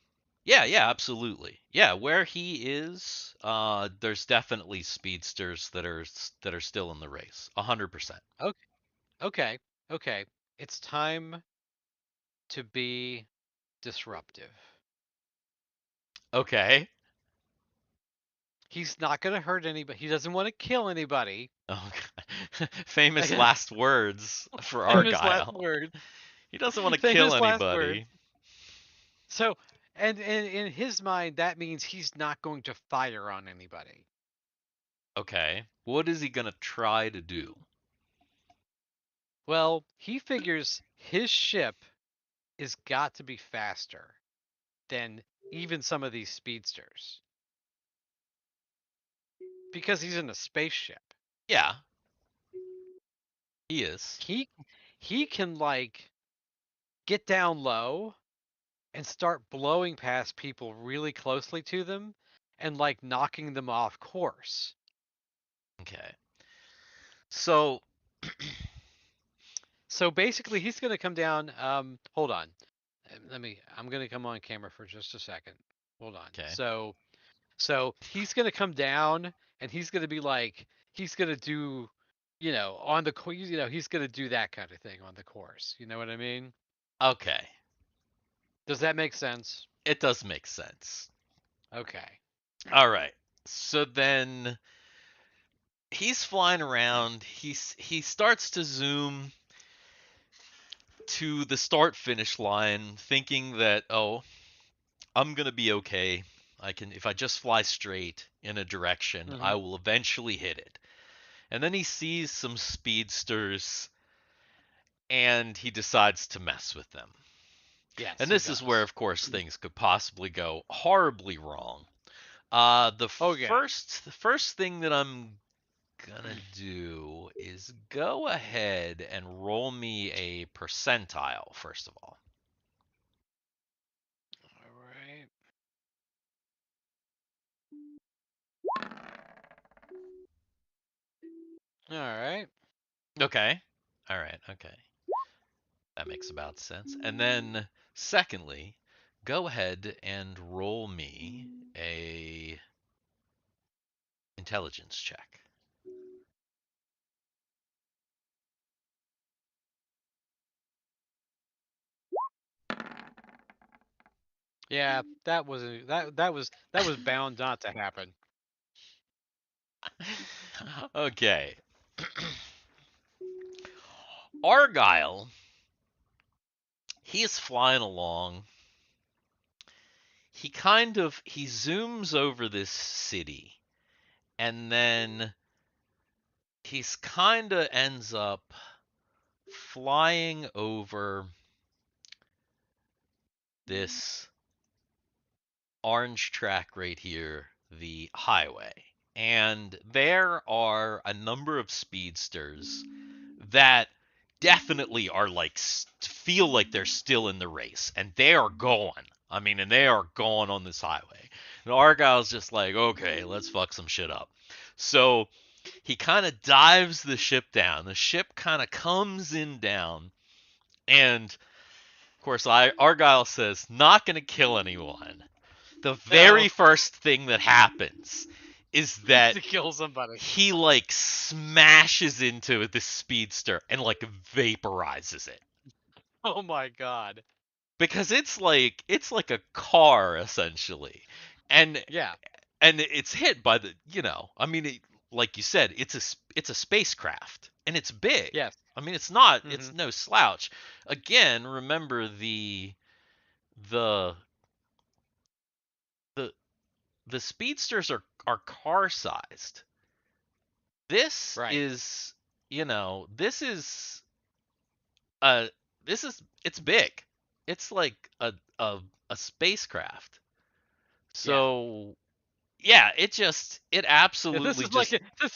Yeah, absolutely. Yeah, where he is, there's definitely speedsters that are still in the race. 100%. Okay, okay, okay. It's time to be disruptive. Okay. He's not going to hurt anybody. He doesn't want to kill anybody. Oh, God. Famous last words for Famous last Argyle. word. He doesn't want to kill Famous last word. anybody. So, and in his mind, that means he's not going to fire on anybody. Okay. What is he gonna try to do? Well, he figures his ship is got to be faster than even some of these speedsters because he's in a spaceship. Yeah, he is. He can like get down low and start blowing past people really closely to them and like knocking them off course. Okay. So, So basically he's going to come down hold on. I'm going to come on camera for just a second. Hold on. okay. So he's going to come down and he's going to be like he's going to do on the he's going to do that kind of thing on the course. You know what I mean? Okay. Does that make sense? It does make sense. Okay. All right. So then he's flying around. He starts to zoom to the start finish line thinking that, "Oh, I'm going to be okay. If I just fly straight in a direction, Mm-hmm. I will eventually hit it." And then he sees some speedsters and he decides to mess with them. Yes. And he this is where, does. of course, things could possibly go horribly wrong. The Okay. first thing that I'm gonna do is go ahead and roll me a percentile, first of all. All right. All right. Okay. All right. Okay. That makes about sense. And then, secondly, go ahead and roll me a intelligence check. Yeah, that was bound not to happen. Okay. Argyle, he is flying along. He zooms over this city, and then he's kind of ends up flying over this orange track right here, the highway. And there are a number of speedsters that definitely are like feel like they're still in the race, and they are going. I mean, and they are going on this highway. And Argyle's just like, okay, let's fuck some shit up. So he kind of dives the ship down. The ship kind of comes in down, and of course, Argyle says, not going to kill anyone. The very first thing that happens is that to kill somebody. he like smashes into the speedster and like vaporizes it. Oh my god. Because it's like a car essentially. And Yeah. and it's hit by the, I mean, like you said, it's a spacecraft and it's big. Yes. I mean, it's not it's no slouch. Again, remember the speedsters are car sized. This is, this is it's big. It's like a spacecraft. So yeah, it absolutely this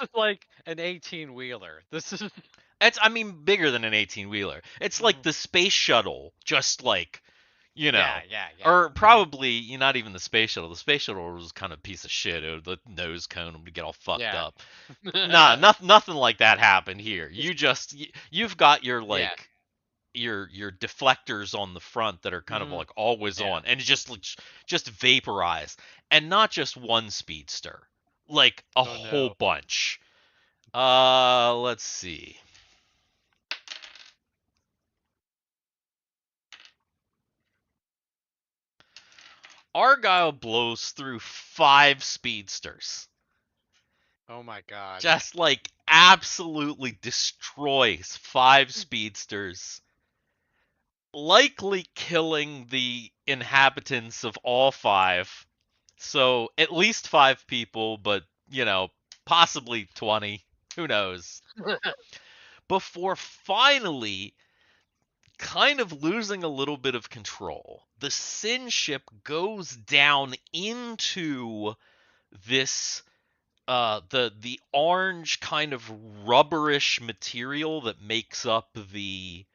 is like an 18-wheeler. This is I mean, bigger than an 18-wheeler. It's like the space shuttle, just like, yeah. Or probably not even the space shuttle. The space shuttle was kind of a piece of shit. The nose cone would get all fucked up. Nah, nothing like that happened here. You've got your like your deflectors on the front that are kind of like always on, and just vaporize, and not just one speedster, like a whole bunch. Let's see. Argyle blows through 5 speedsters. Oh my god. Just like absolutely destroys 5 speedsters. Likely killing the inhabitants of all 5. So at least 5 people, but possibly 20. Who knows? Before finally kind of losing a little bit of control, the Sin ship goes down into this the orange kind of rubberish material that makes up these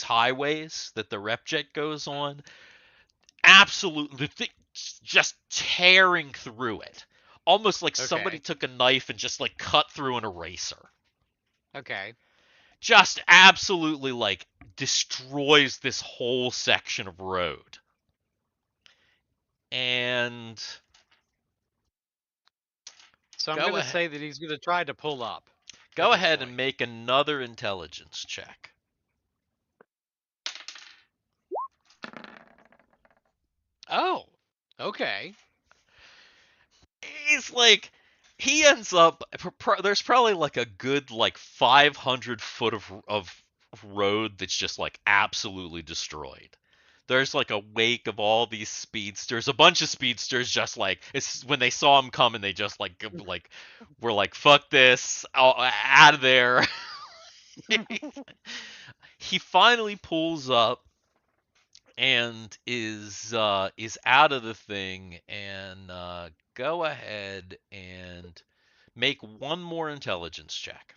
highways that the repjet goes on. Absolutely, just tearing through it, almost like somebody took a knife and just like cut through an eraser. Okay. Just absolutely like destroys this whole section of road. And so I'm going to say that he's going to try to pull up. Go ahead and make another intelligence check. Oh, okay. He's like, he ends up, there's probably like a good like 500 foot of road that's just like absolutely destroyed. There's like a wake of all these speedsters, a bunch of speedsters just like, it's when they saw him coming, they just like were like, fuck this, out of there. He finally pulls up and is out of the thing, and go ahead and make one more intelligence check.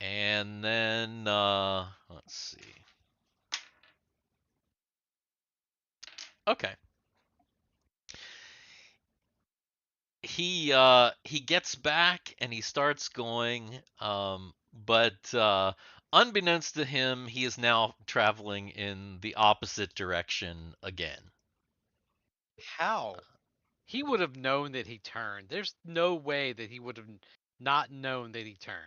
And then let's see. Okay. He gets back and he starts going, but unbeknownst to him, he is now traveling in the opposite direction again. How? He would have known that he turned. There's no way that he would have not known that he turned.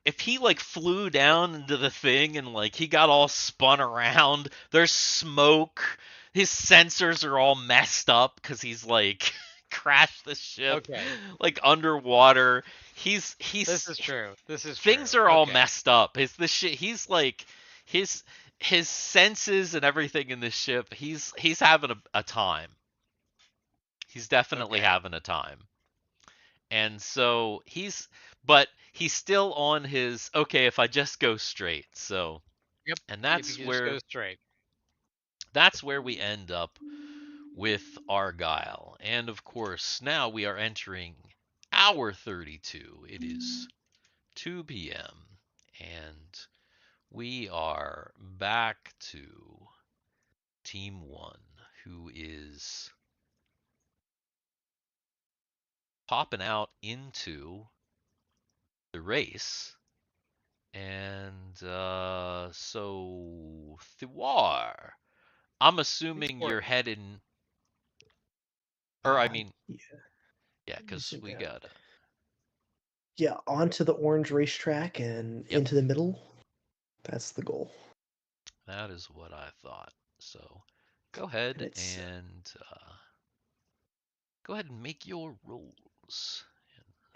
If he like flew down into the thing and like he got all spun around, there's smoke. His sensors are all messed up because he's like crash the ship Okay. like underwater. He's This is true. This is true. things are all Okay. messed up. He's like his senses and everything in this ship. He's having a time. He's definitely Okay. having a time. And so but he's still on his okay, if I just go straight. So Yep. and If you just go straight. that's where we end up with Argyle. And of course, now we are entering hour 32. It is 2 p.m. and we are back to Team 1, who is popping out into the race. And so Thiwar, I'm assuming you're heading, or I mean, Yeah. yeah, because zoom we out. got Yeah, onto the orange racetrack and Yep. into the middle. That's the goal. that is what I thought. So go ahead And it's and make your rolls.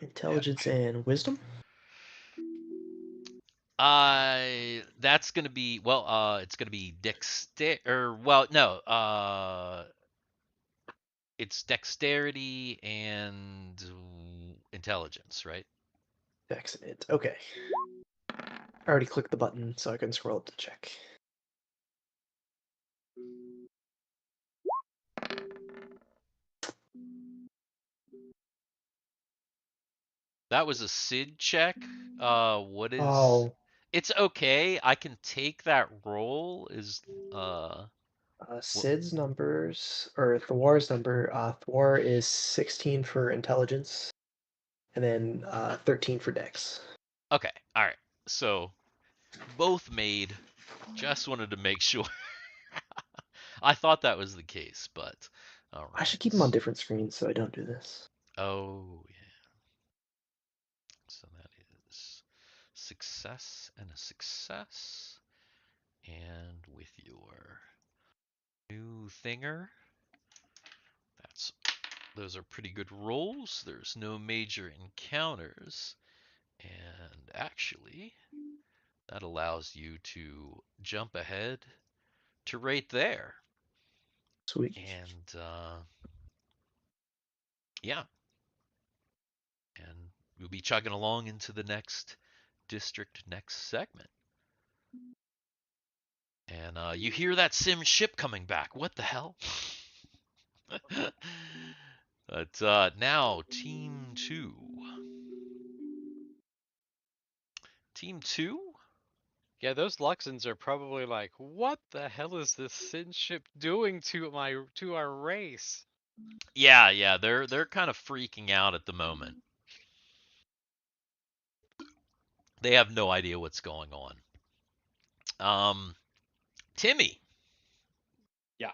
intelligence and wisdom. That's gonna be it's gonna be it's dexterity and intelligence, right? Excellent. Okay. I already clicked the button so I can scroll up to check. That was a Sid check. What is? Oh, It's okay. I can take that roll. Sid's numbers, or Thwar's number, Thwar is 16 for intelligence, and then 13 for dex. Okay. All right. So both made. Just wanted to make sure. I thought that was the case, but all right. I should keep them on different screens so I don't do this. Oh yeah. So that is success and a success. And with your new thinger, those are pretty good rolls. There's no major encounters. And actually, that allows you to jump ahead to right there. Sweet. And yeah. And we'll be chugging along into the next district, next segment. And you hear that sim ship coming back. What the hell? But now, Team 2. Team 2? Yeah, those Luxons are probably like, what the hell is this sin ship doing to our race? Yeah, they're kind of freaking out at the moment. They have no idea what's going on. Timmy. Yeah.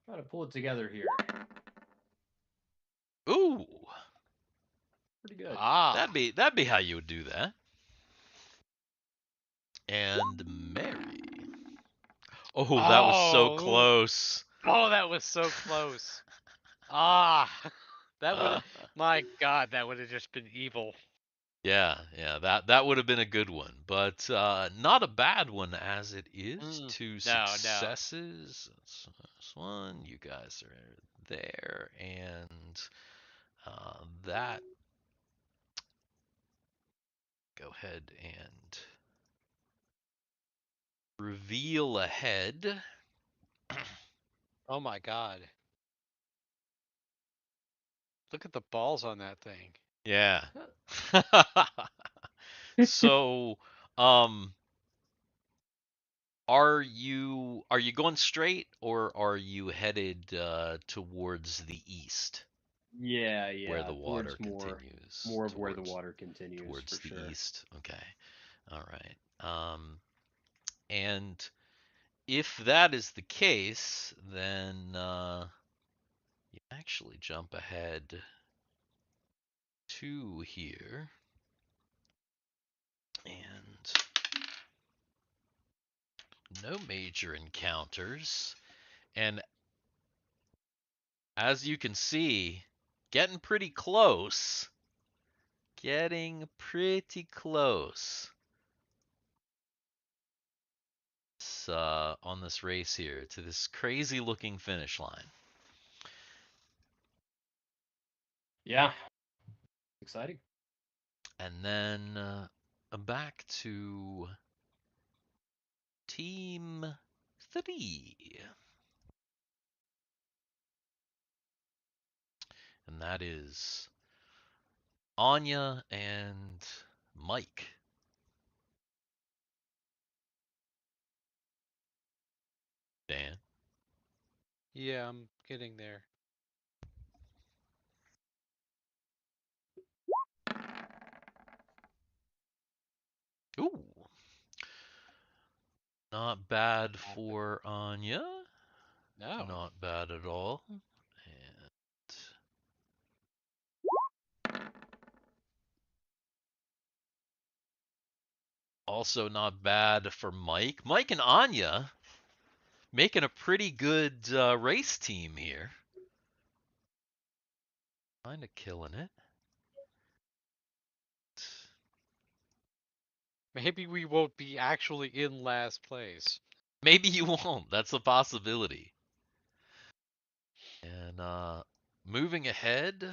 Try to pull it together here. Ooh. Pretty good. That'd be how you would do that. And Mary. Oh, that was so close. Oh, that was so close. Ah, that would my God, that would have just been evil. Yeah, that would have been a good one, but not a bad one as it is. Two successes. This one, you guys are there, and that. Go ahead and reveal ahead. Oh my God. Look at the balls on that thing. Yeah. So, are you going straight or are you headed towards the east? Yeah, Where the water towards continues. more of where the water continues Towards for the sure. east. Okay. All right. And if that is the case, then you actually jump ahead to here. And no major encounters. And As you can see, getting pretty close. Getting pretty close. On this race here to this crazy looking finish line. Yeah. Exciting. And then back to team 3. And that is Anya and Mike. Dan. Yeah, I'm getting there. Ooh. Not bad for Anya. No. Not bad at all. And also not bad for Mike. Mike and Anya making a pretty good race team here. Kind of killing it. Maybe we won't be actually in last place. Maybe you won't. That's a possibility. And moving ahead.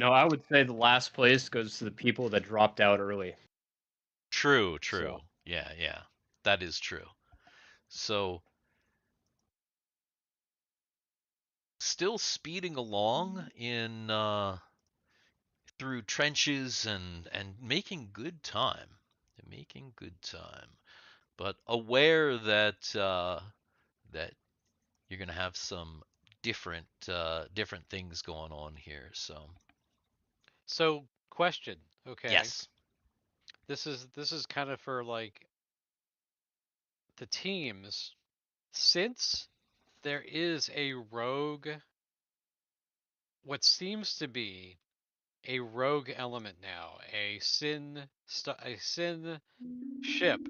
I would say the last place goes to the people that dropped out early. True. So. Yeah. That is true. So still speeding along in through trenches and making good time. Making good time. But aware that that you're gonna have some different things going on here. So, question. Okay. Yes. This is kind of for like the teams. Since there is a rogue, what seems to be a rogue element now, a sin ship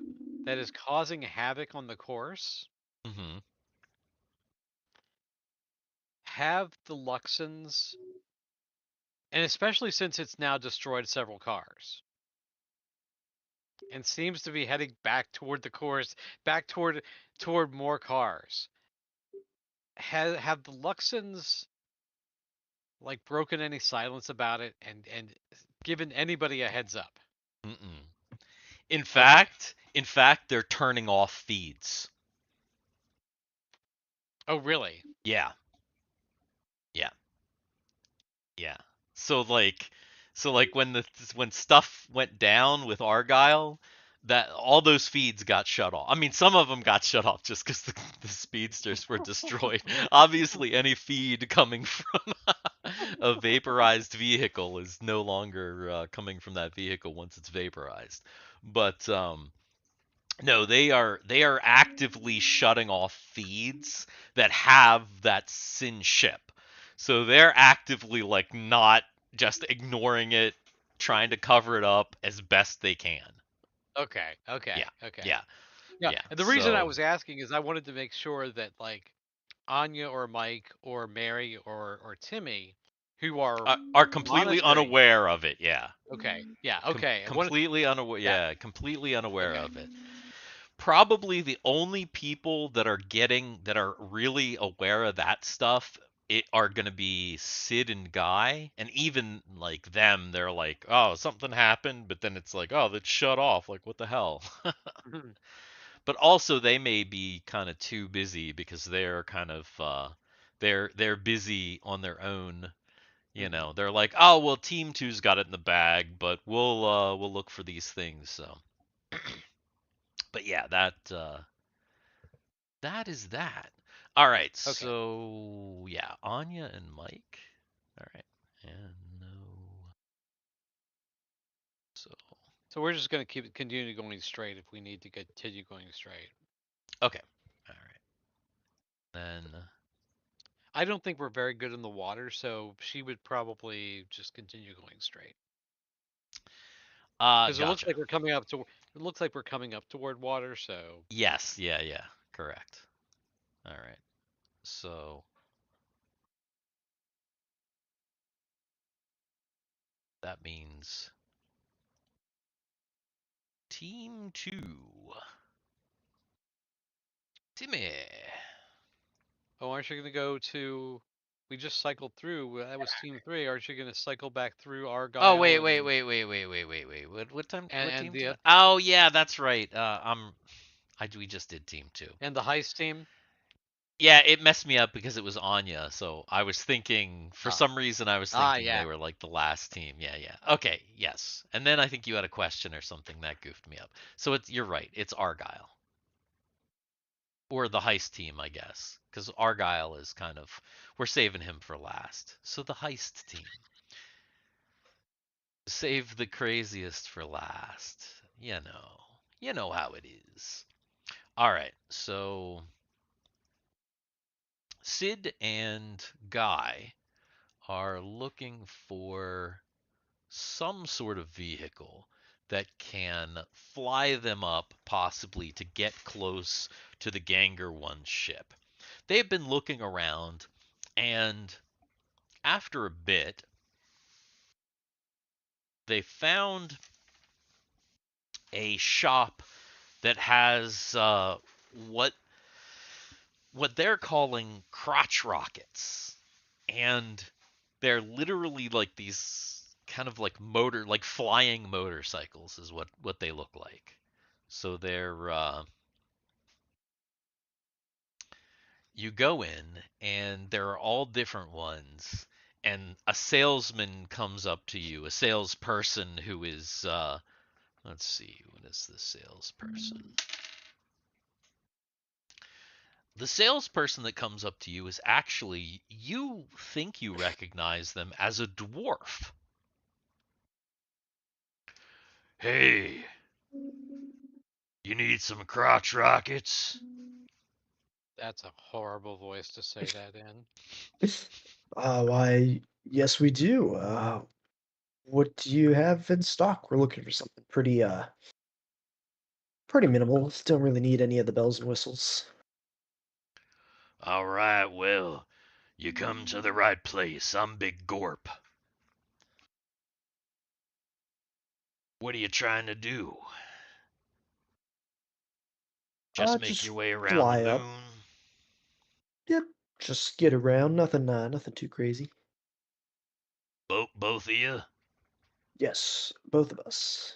that is causing havoc on the course, Mm-hmm. have the Luxons, and especially since it's now destroyed several cars and seems to be heading back toward the course, back toward more cars. Have the Luxons like broken any silence about it and given anybody a heads up? Mm-mm. In fact, they're turning off feeds. Oh, really? Yeah. Yeah. Yeah. So like when stuff went down with Argyle, that all those feeds got shut off. I mean, some of them got shut off just because the speedsters were destroyed. Obviously, any feed coming from a vaporized vehicle is no longer coming from that vehicle once it's vaporized. But no, they are actively shutting off feeds that have that sin ship. So they're actively like not just ignoring it, trying to cover it up as best they can. Okay. Yeah. Okay. Yeah. Yeah. Yeah. And the reason I So was asking is I wanted to make sure that like Anya or Mike or Mary or Timmy, who are are completely monitoring. unaware of it. Yeah. Okay. Yeah. Okay. Completely unaware. Yeah. Yeah, completely unaware Okay. of it. Probably the only people that are really aware of that stuff are going to be Sid and Guy, and even like them, they're like, oh, something happened, but then it's like, oh, that's shut off, like what the hell. But also they may be kind of too busy because they're kind of they're busy on their own. They're like, oh well, Team Two's got it in the bag, but we'll look for these things. So, but yeah, that is that. All right, Okay. so yeah, Anya and Mike. All right, and no. So So we're just gonna continue going straight if we need to continue going straight. okay, all right. Then I don't think we're very good in the water, so she would probably just continue going straight. Because it looks gotcha. like we're coming up to. It looks like we're coming up toward water, so. Yes, yeah, correct. All right. So That means Team 2. Timmy. Oh, aren't you gonna go to? We just cycled through. That was team 3. Aren't you gonna cycle back through Oh, Argyle wait. and What time? What and team? the Oh, yeah, that's right. We just did Team 2. and the heist team? Yeah, it messed me up because it was Anya, so I was thinking, for Ah. some reason, I was thinking yeah. they were like the last team. Yeah, yeah. Okay, yes. And then I think you had a question or something that goofed me up. So you're right. It's Argyle. Or the heist team, I guess. Because Argyle is kind of, we're saving him for last. So the heist team. Save the craziest for last. You know. You know how it is. All right, so Sid and Guy are looking for some sort of vehicle that can fly them up, possibly to get close to the Ganger One's ship. They've been looking around, and after a bit, they found a shop that has what they're calling crotch rockets, and they're literally like these kind of like flying motorcycles is what they look like. So they're you go in and there are all different ones, and a salesman comes up to you, a salesperson who is let's see, what is the salesperson? The salesperson that comes up to you is actually, you think you recognize them as a dwarf. Hey, you need some crotch rockets? That's a horrible voice to say that in. Why, yes, we do. What do you have in stock? We're looking for something pretty minimal. Don't really need any of the bells and whistles. All right, well, you come to the right place. I'm Big Gorp. What are you trying to do? Just make Just your way around the fly up. moon? Yep, just get around. Nothing too crazy. Both of you? Yes, both of us.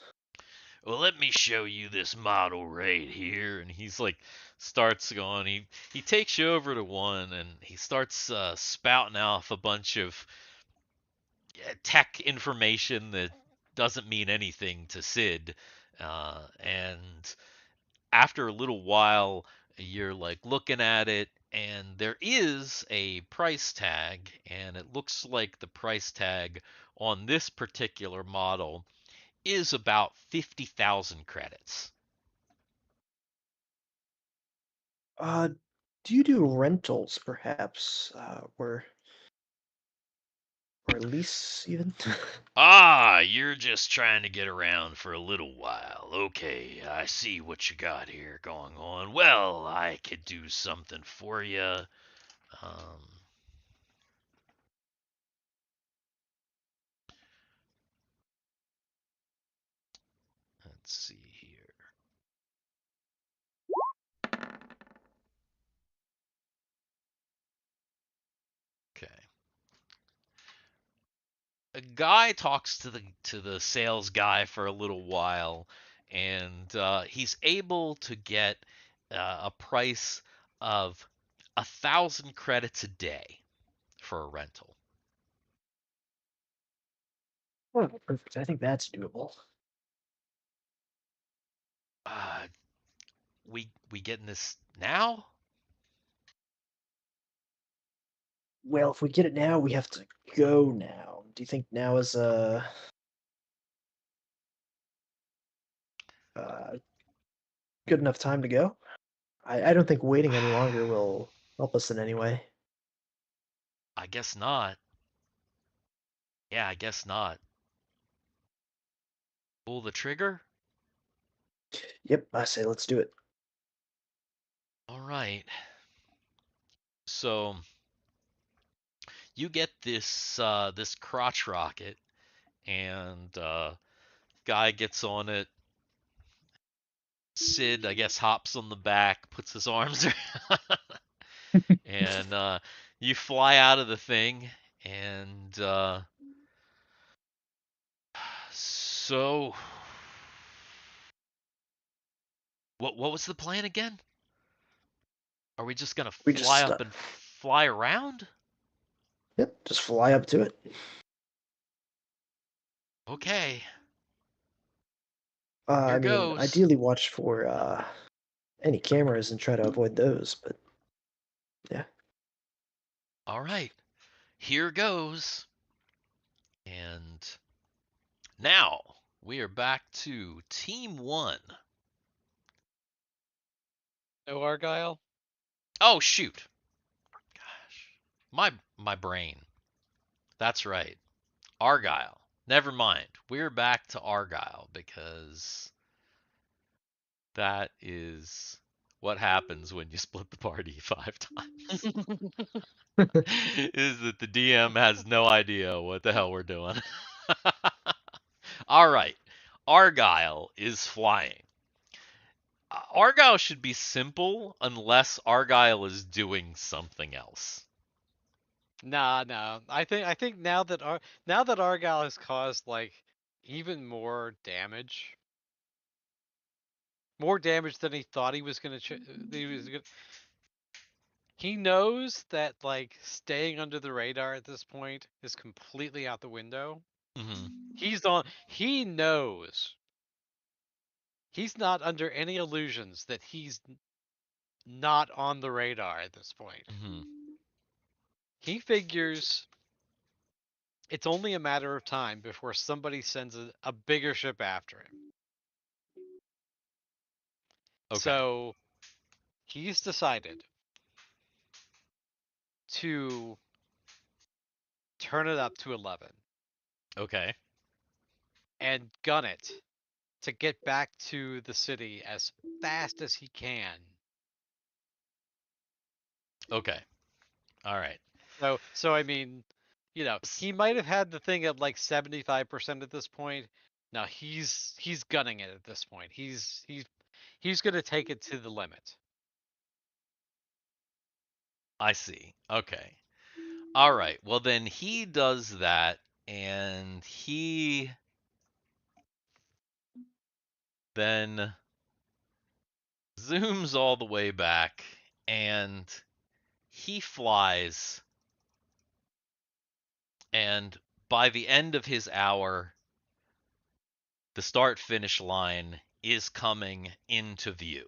Well, let me show you this model right here. And he's like, starts going. He takes you over to one, and he starts spouting off a bunch of tech information that doesn't mean anything to Sid. And after a little while, you're like looking at it, and there is a price tag, and it looks like the price tag on this particular model is about 50,000 credits. Uh, do you do rentals, perhaps? Or lease even? Ah, you're just trying to get around for a little while. Okay, I see what you got here going on. Well, I could do something for you. Um, let's see here. Okay. A guy talks to the sales guy for a little while, and he's able to get a price of 1,000 credits a day for a rental. Oh, perfect. I think that's doable. Uh, we getting this now? Well, if we get it now, we have to go now. Do you think now is uh good enough time to go? I don't think waiting any longer will help us in any way. I guess not. Yeah, I guess not. Pull the trigger? Yep, I say let's do it. All right. So you get this crotch rocket, and guy gets on it. Sid, I guess, hops on the back, puts his arms around, and you fly out of the thing. And so, what was the plan again? Are we just gonna We fly just up and fly around? yep, just fly up to it. Okay, I here mean, goes. ideally watch for any cameras and try to avoid those, but yeah. All right, here goes. And now we are back to Team 1. No Argyle? Oh shoot. Gosh. My brain. That's right. Argyle. Never mind. We're back to Argyle because that is what happens when you split the party 5 times. Is that the DM has no idea what the hell we're doing. All right. Argyle is flying. Argyle should be simple unless Argyle is doing something else. Nah. I think now that Argyle has caused like even more damage than he thought he was gonna. He knows that like staying under the radar at this point is completely out the window. Mm-hmm. He knows he's not under any illusions that he's not on the radar at this point. Mm-hmm. He figures it's only a matter of time before somebody sends a bigger ship after him. Okay. So he's decided to turn it up to 11 Okay. and gun it to get back to the city as fast as he can. Okay. All right. So I mean, he might have had the thing at like 75% at this point. Now he's gunning it at this point. He's going to take it to the limit. I see. Okay. All right. Well, then he does that, and he then zooms all the way back, and he flies. And by the end of his hour, the start-finish line is coming into view.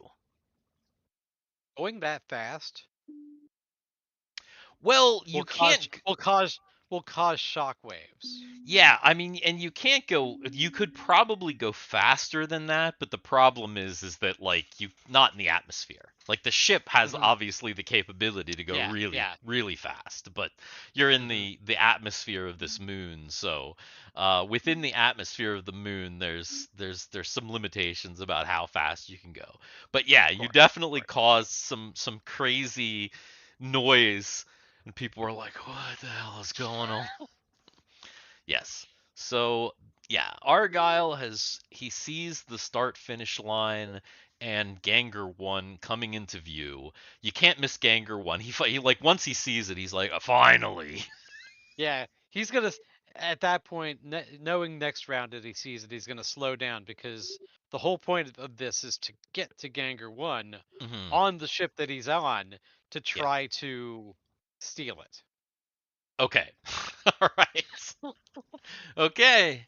Going that fast Well, you can't. will cause shockwaves. Yeah, I mean, and you can't go. You could probably go faster than that, but the problem is that like you not in the atmosphere. Like the ship has Mhm. obviously the capability to go Yeah, really, yeah. really fast, but you're in the atmosphere of this moon. So, within the atmosphere of the moon, there's some limitations about how fast you can go. But yeah, you definitely caused some crazy noise, and people were like, "What the hell is going on?" Yes. So yeah, Argyle he sees the start finish line and Ganger 1 coming into view. You can't miss Ganger 1. He like once he sees it, he's like, finally. Yeah, he's gonna at that point, knowing next round that he sees it, he's gonna slow down because the whole point of this is to get to Ganger 1 Hmm. on the ship that he's on to Yeah. try to steal it. Okay. All right. Okay.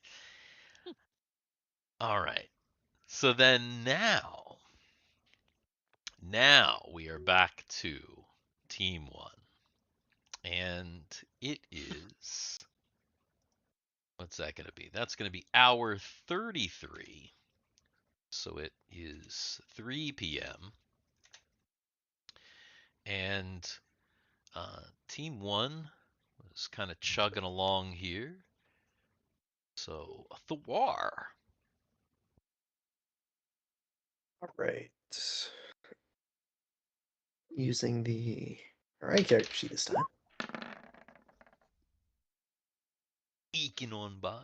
All right. So then now we are back to Team 1. And it is what's that going to be? That's going to be hour 33. So it is 3 p.m. And Team 1 was kind of chugging along here. So, Thiwar. All right. Using the right character sheet this time. Eking on by.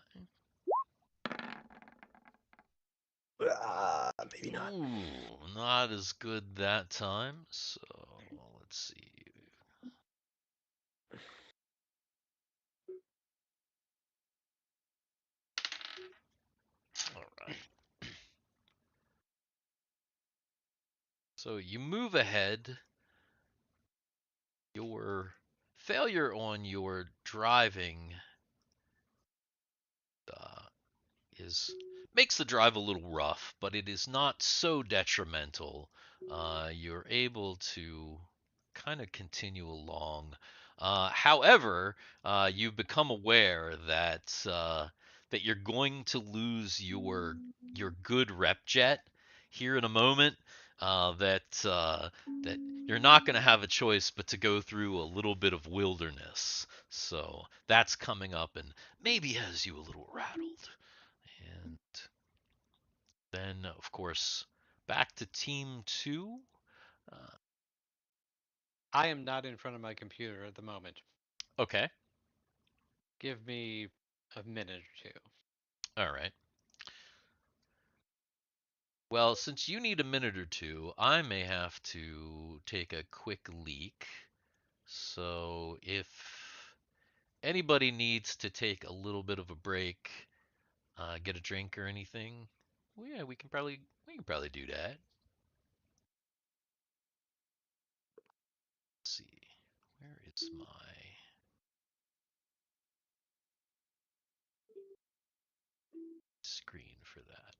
Maybe not. Ooh, not as good that time. So let's see. All right. So you move ahead. Your failure on your driving uh, is makes the drive a little rough, but it is not so detrimental. You're able to kind of continue along. However, you've become aware that you're going to lose your good rep jet here in a moment. That you're not going to have a choice but to go through a little bit of wilderness. So that's coming up and maybe has you a little rattled. And then, of course, back to Team 2. Uh, I am not in front of my computer at the moment. okay, Give me a minute or two. all right. Well, since you need a minute or two, I may have to take a quick leak. So if anybody needs to take a little bit of a break, get a drink or anything, well, yeah, we can probably do that. Let's see, where is my screen for that?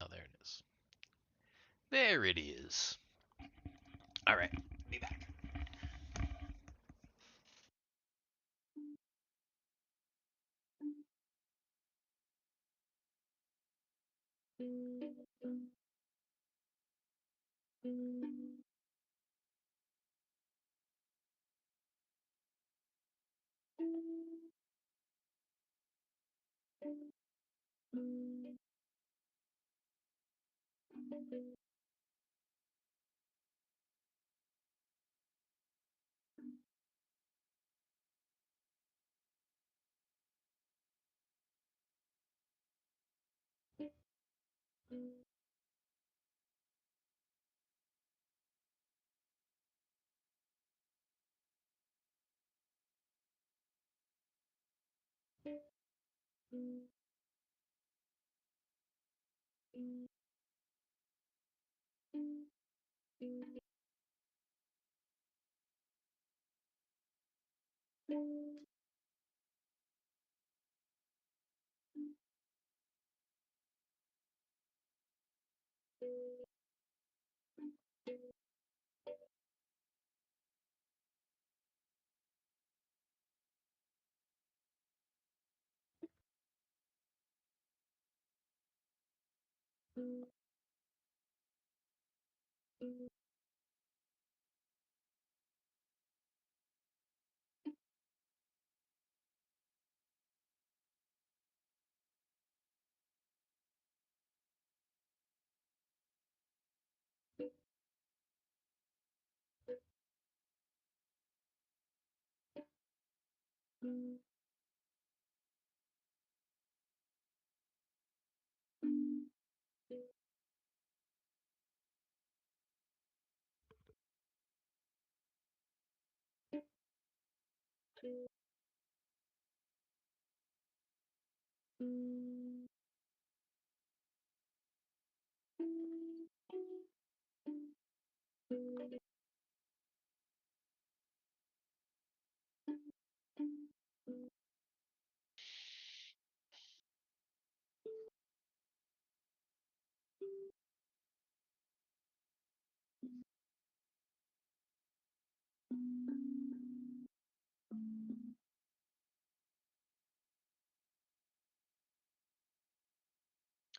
Oh, there it is. There it is. All right, be back.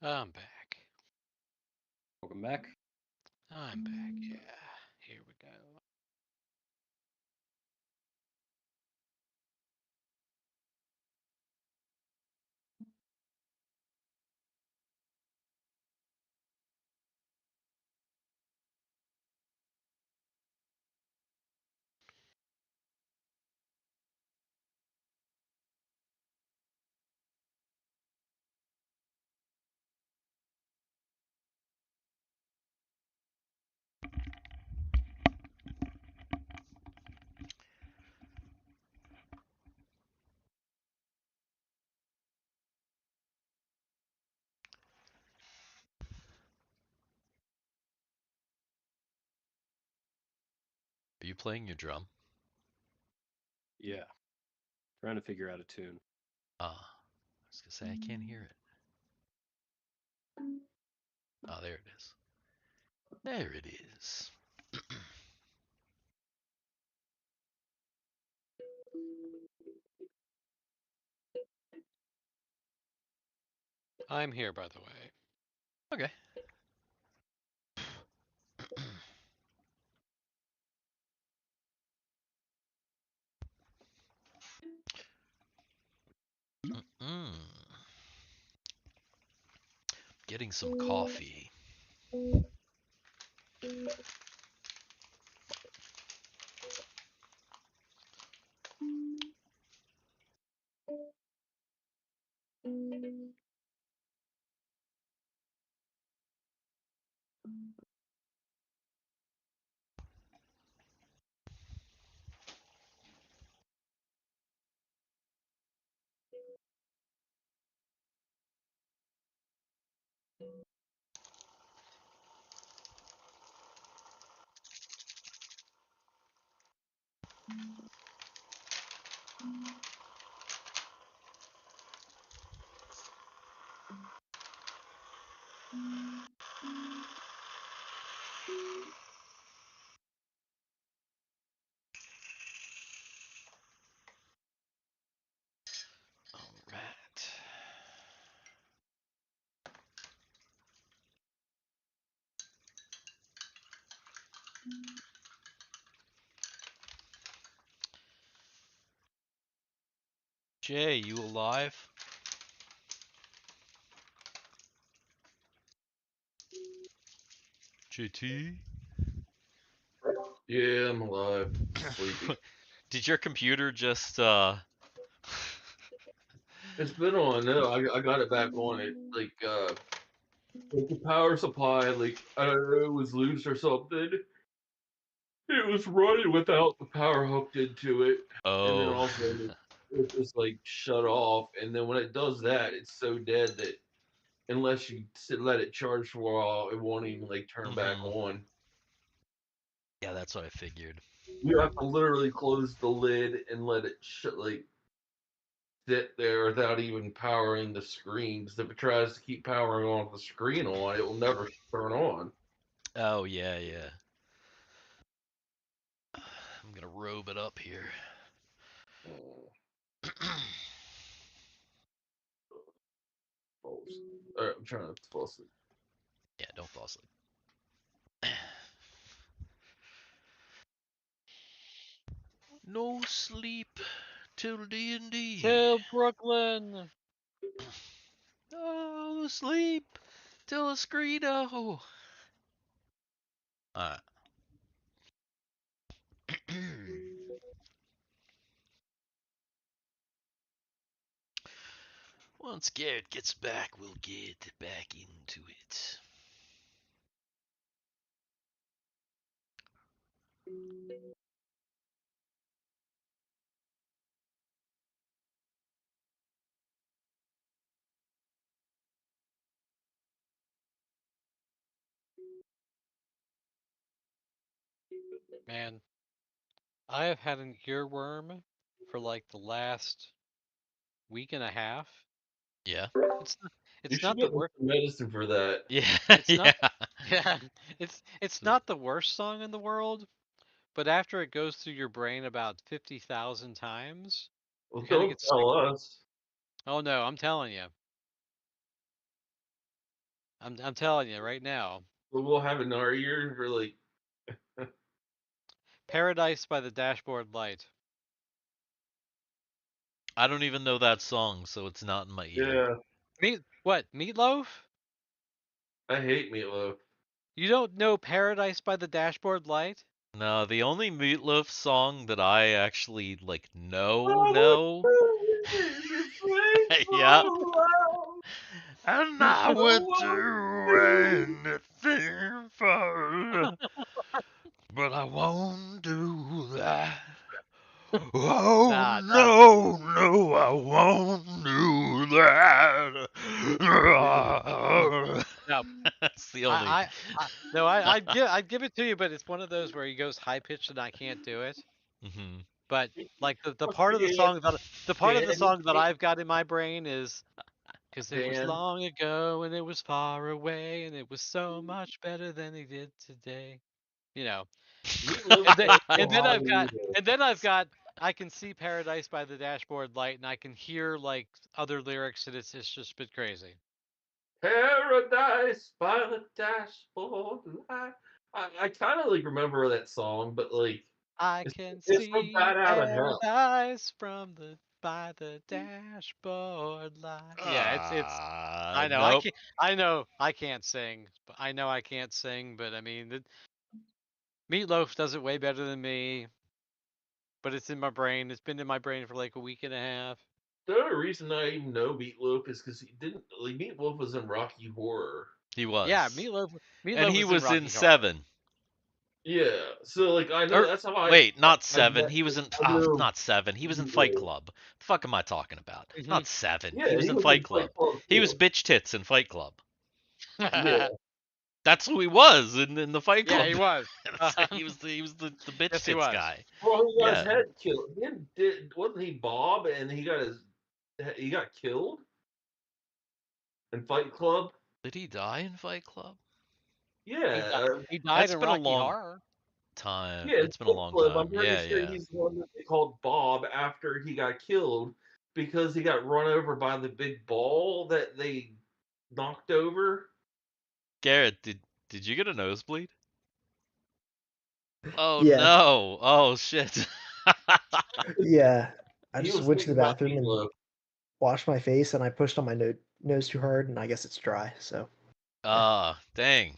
I'm back. Welcome back. I'm back. Yeah. Here we go. Are you playing your drum? Yeah. Trying to figure out a tune. Ah, I was gonna say I can't hear it. Oh, there it is. There it is. I'm here, by the way. Okay. Mm. Getting some coffee. All right. Jay, you alive? JT? Yeah, I'm alive. Sleepy. Did your computer just It's been on. No, I got it back on. It like the power supply, like I don't know, it was loose or something. It was running without the power hooked into it, and then Oh. also it just like shut off. And then when it does that, it's so dead that unless you let it charge for a while, it won't even like turn back Mhm. on. Yeah, that's what I figured. You have to literally close the lid and let it sit there without even powering the screen. Because if it tries to keep powering on the screen on, it will never turn on. Oh, yeah, yeah. I'm gonna robe it up here. Alright, I'm trying to fall asleep. Yeah, don't fall asleep. No sleep till D&D. To Brooklyn! No sleep till Escrito. Alright. Once Garrett gets back, we'll get back into it. Man, I have had an earworm for like the last week and a half. Yeah? It's not, You it's should not the get worst. some medicine for that. Yeah, It's yeah. not. Yeah, it's not the worst song in the world, but after it goes through your brain about 50,000 times, Well, it kind of don't gets sick. tell us. Oh no, I'm telling you. I'm telling you right now. But we'll have it in our ears for like. Paradise by the Dashboard Light. I don't even know that song, so it's not in my ear. Yeah, What? Meatloaf? I hate meatloaf. You don't know Paradise by the Dashboard Light? No, the only Meatloaf song that I actually like know. Yeah. And I would do anything for, but I won't do that. Oh Nah, nah. no, no, I won't do that. No. That's the only. No, I'd give it to you, but it's one of those where he goes high pitched and I can't do it. Hmm. But like the part of the song that I've got in my brain is because it was Dan. long ago and it was far away and it was so much better than he did today. You know. And then I've got I can see paradise by the dashboard light and I can hear like other lyrics and it's just been crazy. Paradise by the dashboard light. I kind of like remember that song, but like I it's, can it's from see Bad Out of Hell. paradise from the by the dashboard light. Yeah, it's I know Nope. I can't sing. But I know I can't sing, but I mean Meatloaf does it way better than me. But it's in my brain. It's been in my brain for like a week and a half. The only reason I even know Meatloaf is because he didn't like Meatloaf was in Rocky Horror. He was. Yeah, Meatloaf And he was was in in Rocky Horror. 7. Yeah, so like I know Or, that's how I. wait, not I 7. met- He was in. I know not 7. He was in Fight Meatloaf. Club. The fuck am I talking about? Mhm. Not 7. Yeah, he was in Fight Club. He was bitch tits in Fight Club. Yeah, That's who he was in the Fight Club. Yeah, he was. So he was the bitch Yes, he tits was. guy. well, he got Yeah. his head killed. Wasn't he Bob? And he got killed in Fight Club. Did he die in Fight Club? Yeah, He died That's in been a Rocky long Horror. time. yeah, It's been a long Fight Club. time. I'm pretty Yeah, sure yeah. he's the one that they called Bob after he got killed because he got run over by the big ball that they knocked over. Garrett, did you get a nosebleed? Oh Yeah, no! Oh shit! yeah. I He just was went to the thinking about bathroom and Meatloaf. washed my face, and I pushed on my nose too hard, and I guess it's dry. So Dang.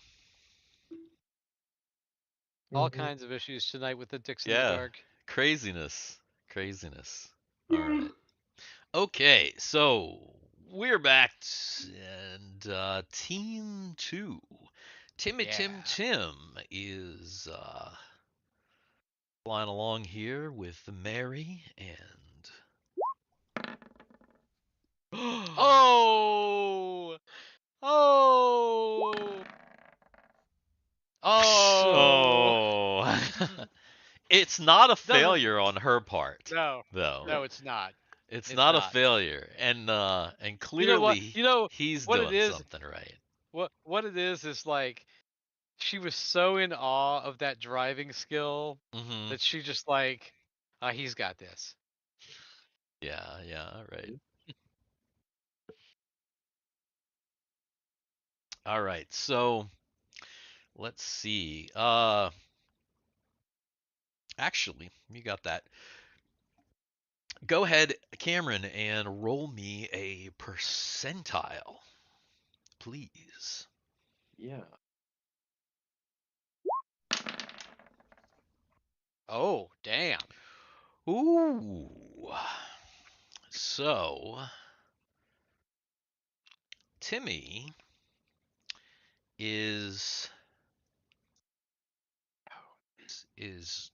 All Mhm. kinds of issues tonight with the Dicks in the Yeah. Dark. Craziness. All right. Okay, so we're back and team 2. Timmy Yeah. Tim is flying along here with Mary and Oh! Oh! Oh! Oh. It's not a failure on her part, No. though. No, it's not. It's It's not a not. failure, and You clearly know what? You know he's what it doing is? something right. What it is like she was so in awe of that driving skill Hmm. that she just like, he's got this. Yeah, right. All right, so let's see. Actually, you got that. Go ahead, Cameron, and roll me a percentile, please. Yeah. Oh, damn. Ooh. So, Timmy is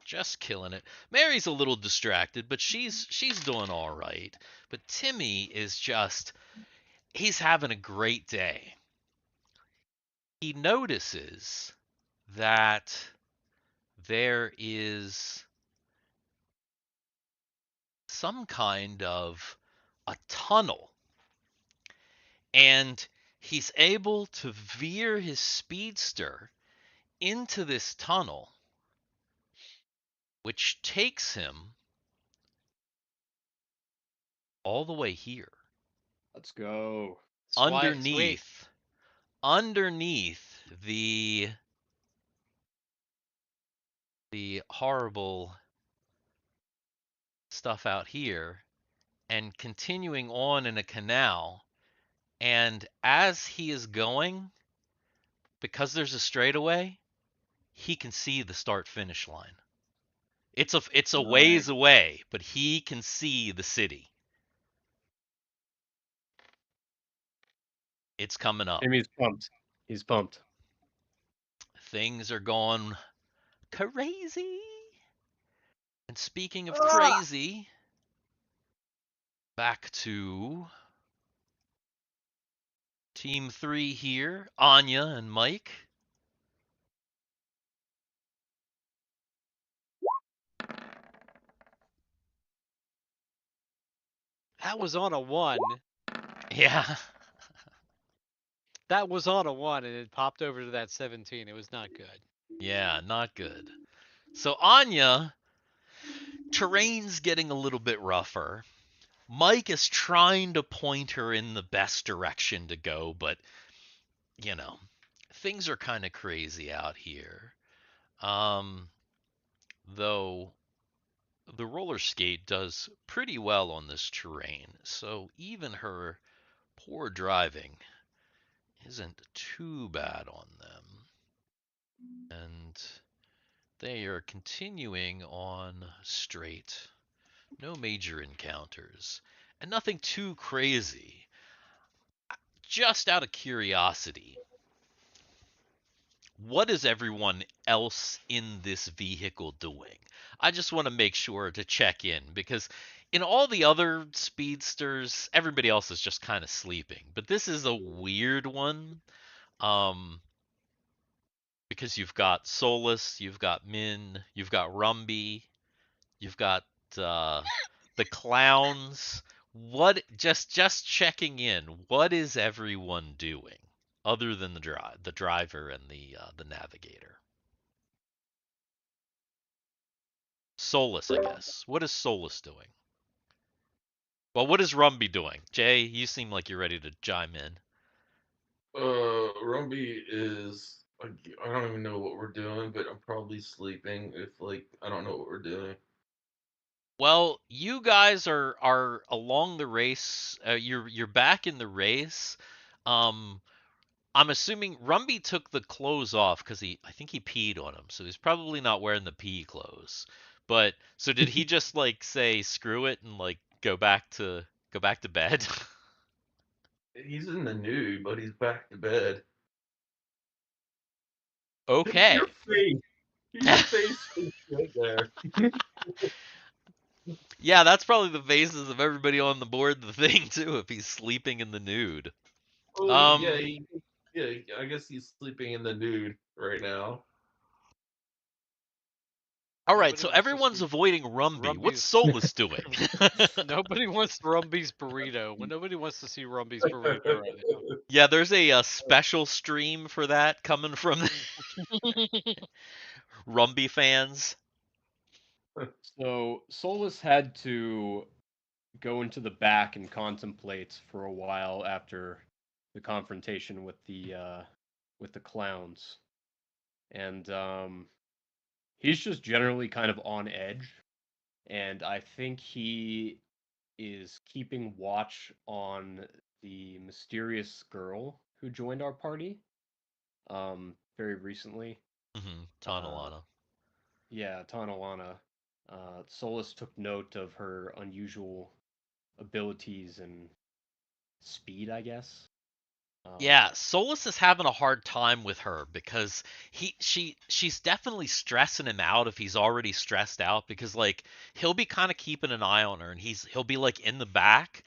just killing it. Mary's a little distracted, but she's doing all right. But Timmy is just he's having a great day. He notices that there is some kind of a tunnel, and he's able to veer his speedster into this tunnel, which takes him all the way here. Let's go. Sweet. Underneath the horrible stuff out here, and continuing on in a canal. And as he is going, because there's a straightaway, he can see the start finish line. It's a ways away, but he can see the city. It's coming up. Timmy's pumped. He's pumped. Things are going crazy. And speaking of crazy, back to Team 3 here, Anya and Mike. That was on a 1. Yeah. That was on a 1, and it popped over to that 17. It was not good. Yeah, not good. So Anya, terrain's getting a little bit rougher. Mike is trying to point her in the best direction to go, but you know, things are kind of crazy out here. Though the roller skate does pretty well on this terrain, so even her poor driving isn't too bad on them. And they are continuing on straight. No major encounters. And nothing too crazy. Just out of curiosity, what is everyone else in this vehicle doing? I just want to make sure to check in because in all the other speedsters, everybody else is just kind of sleeping. But this is a weird one. Because you've got Solus, you've got Min, you've got Rumby, you've got the clowns. What just checking in, what is everyone doing other than the driver and the navigator? Solus, I guess. What is Solus doing? Well, what is Rumby doing? Jay, you seem like you're ready to chime in. Rumby is. I don't even know what we're doing, but I'm probably sleeping if I don't know what we're doing. Well, you guys are along the race. You're back in the race. Um, I'm assuming Rumby took the clothes off because I think he peed on him, so he's probably not wearing the pee clothes. But so did he just like say screw it and like go back to bed? He's in the nude, but he's back to bed. Okay. Your face. Your face is right there. Yeah, that's probably the faces of everybody on the board. The thing too, if he's sleeping in the nude. Oh yeah, yeah. I guess he's sleeping in the nude right now. All right, Nobody so wants to everyone's see avoiding Rumby. What's Rumby's. Solus doing? Nobody wants Rumby's burrito. Nobody wants to see Rumby's burrito right now. Yeah, there's a special stream for that coming from Rumby fans. So Solus had to go into the back and contemplate for a while after the confrontation with the clowns, and he's just generally kind of on edge, and I think he is keeping watch on the mysterious girl who joined our party very recently. Tonalana. Yeah, Tanalana. Solus took note of her unusual abilities and speed, I guess. Yeah, Solus is having a hard time with her because she's definitely stressing him out if he's already stressed out because like he'll be kind of keeping an eye on her and he'll be like in the back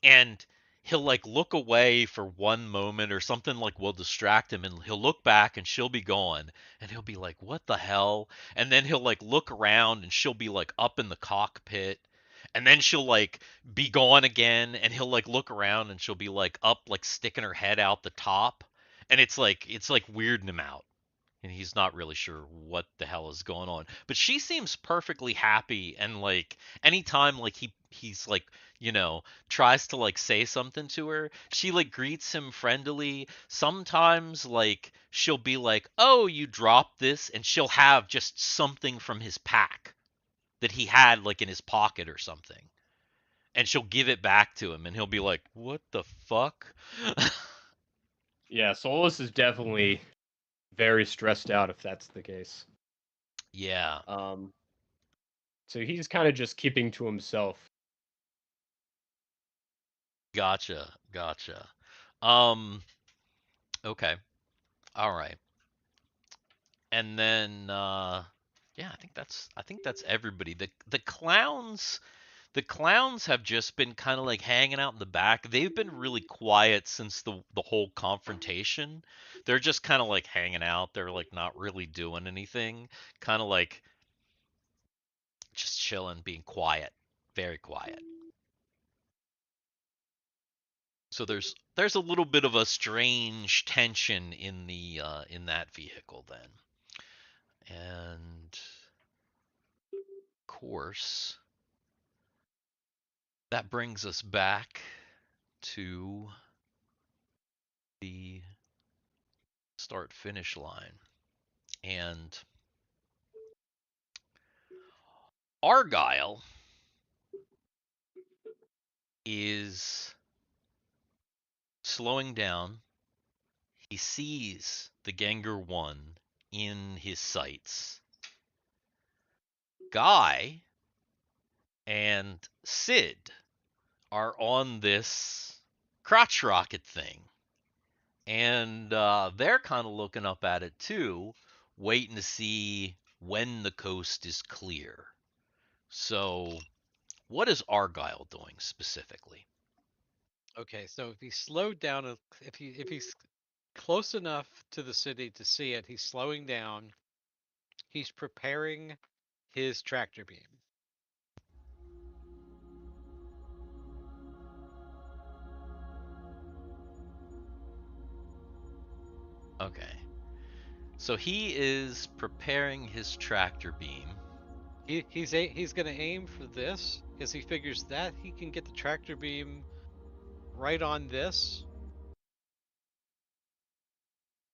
and he'll like look away for one moment or something like will distract him and he'll look back and she'll be gone and he'll be like what the hell, and then he'll like look around and she'll be like up in the cockpit and then she'll like be gone again and he'll like look around and she'll be like up like sticking her head out the top and it's like weirding him out and he's not really sure what the hell is going on. But she seems perfectly happy and like anytime like he's like, tries to like say something to her, she like greets him friendly. Sometimes like she'll be like, "Oh, you dropped this," and she'll have just something from his pack that he had like in his pocket or something. And she'll give it back to him and he'll be like, "What the fuck?" Yeah, Solus is definitely very stressed out if that's the case. Yeah. So he's kind of just keeping to himself. Gotcha. Okay. All right. And then yeah, I think that's everybody. The clowns, The clowns have just been kind of like hanging out in the back. They've been really quiet since the whole confrontation. They're just kind of like hanging out. They're like not really doing anything. Kind of like just chilling, being quiet, very quiet. So there's a little bit of a strange tension in the in that vehicle then. And of course, that brings us back to the start finish line. And Argyle is slowing down. He sees the Gengar 1 in his sights. Guy and Sid are on this crotch rocket thing. And they're kind of looking up at it too, waiting to see when the coast is clear. So, what is Argyle doing specifically? Okay, so if he's slowed down, if he's close enough to the city to see it, he's slowing down. He's preparing his tractor beam. Okay. So he is preparing his tractor beam. He's gonna aim for this because he figures that he can get the tractor beam right on this.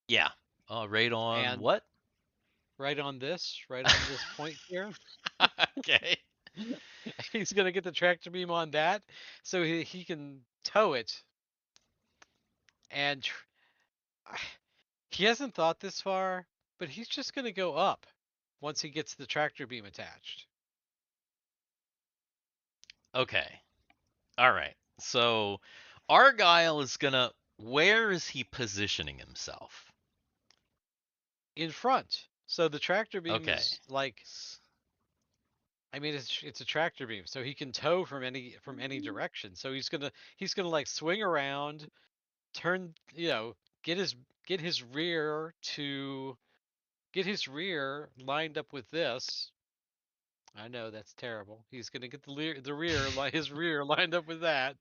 Yeah. Right on And what? right on this point here. Okay. He's gonna get the tractor beam on that, so he can tow it. And he hasn't thought this far, but he's just gonna go up once he gets the tractor beam attached. Okay. All right. So Argyle is gonna. Where is he positioning himself? In front. So the tractor beam Okay. is like, I mean, it's a tractor beam, so he can tow from any direction. So he's gonna like swing around, turn, get his rear lined up with this. I know that's terrible. He's gonna get his rear lined up with that,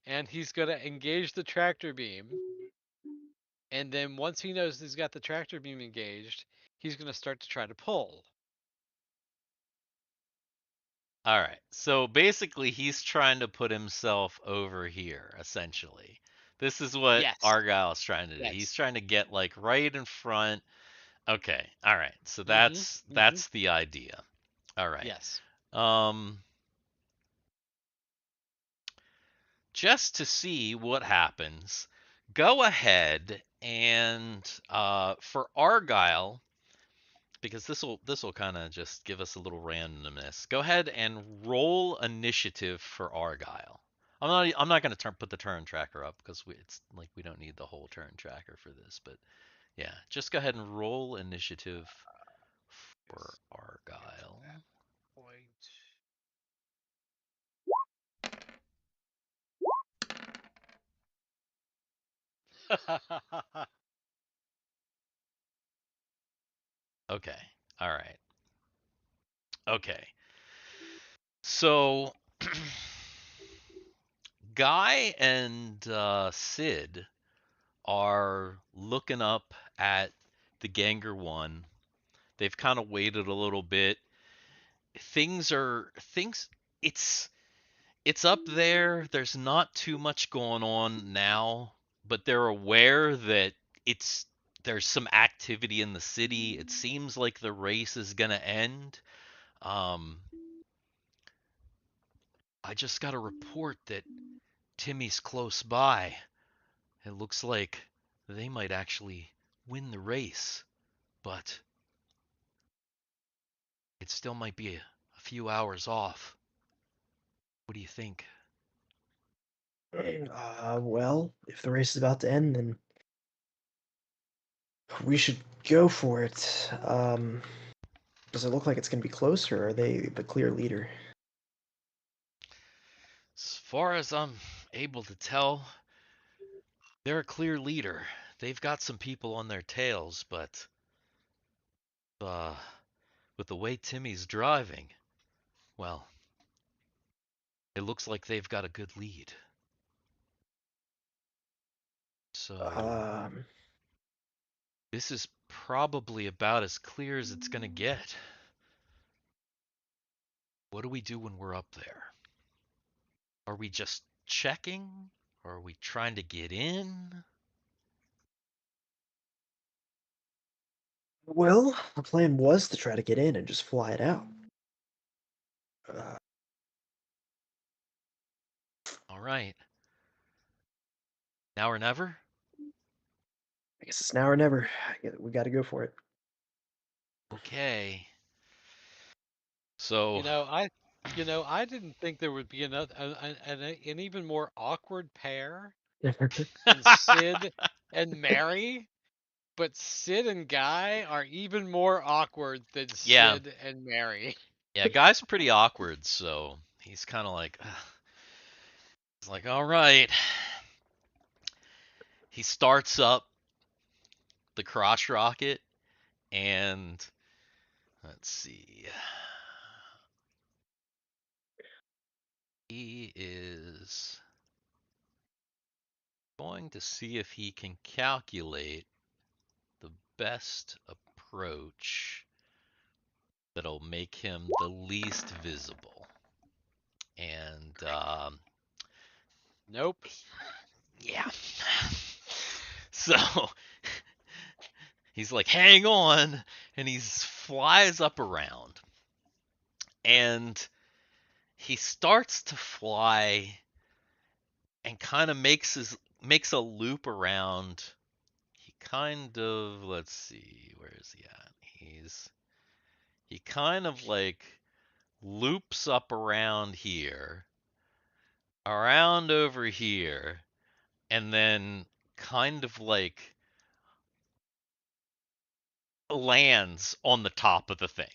and he's gonna engage the tractor beam. And then once he knows he's got the tractor beam engaged, he's gonna start to try to pull. All right. So basically, he's trying to put himself over here, essentially. This is what Yes. Argyle is trying to do. Yes. He's trying to get like right in front. Okay. All right. So Mhm, that's the idea. All right. Yes. Just to see what happens, go ahead and for Argyle, because this will kind of just give us a little randomness. Go ahead and roll initiative for Argyle. I'm not going to put the turn tracker up because it's like we don't need the whole turn tracker for this. But yeah, just go ahead and roll initiative for Argyle. Okay. All right. Okay. So Guy and Sid are looking up at the Gengar 1. They've kind of waited a little bit. Things it's up there. There's not too much going on now, but they're aware that there's some activity in the city. It seems like the race is gonna end. I just got a report that Timmy's close by. It looks like they might actually win the race, but it still might be a few hours off. What do you think? Well, if the race is about to end, then we should go for it. Does it look like it's going to be close, or are they the clear leader? As far as I'm able to tell, they're a clear leader. They've got some people on their tails, but with the way Timmy's driving, well, it looks like they've got a good lead. So this is probably about as clear as it's gonna get. What do we do when we're up there? Are we just checking? Or are we trying to get in? Well, the plan was to try to get in and just fly it out. All right. Now or never? I guess it's now or never. We got to go for it. Okay. So, I didn't think there would be an even more awkward pair than Sid and Mary, but Sid and Guy are even more awkward than yeah. Sid and Mary. Yeah, Guy's pretty awkward, so he's kind of like, he's like, all right. He starts up the crotch rocket, and let's see. He is going to see if he can calculate the best approach that'll make him the least visible. And Nope. yeah. So he's like, hang on, and he flies up around. And he starts to fly and kind of makes a loop around. He kind of, let's see, where is he at? He kind of like loops up around here, around over here, and then kind of like lands on the top of the thing.